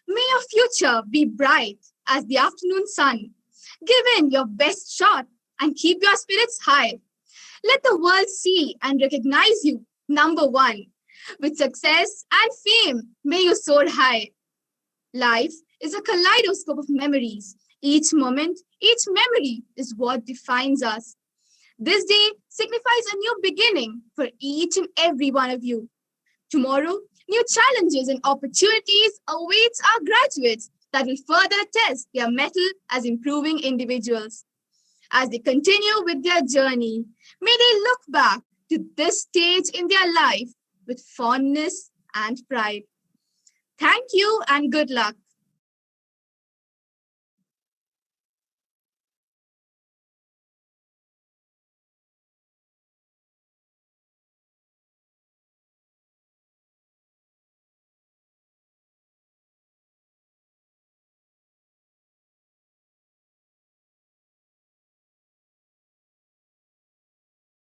Speaker 3: May your future be bright as the afternoon sun. Give in your best shot and keep your spirits high. Let the world see and recognize you, number one. With success and fame, may you soar high. Life is a kaleidoscope of memories. Each moment, each memory is what defines us. This day signifies a new beginning for each and every one of you. Tomorrow, new challenges and opportunities awaits our graduates that will further test their mettle as improving individuals. As they continue with their journey, may they look back to this stage in their life with fondness and pride. Thank you and good luck.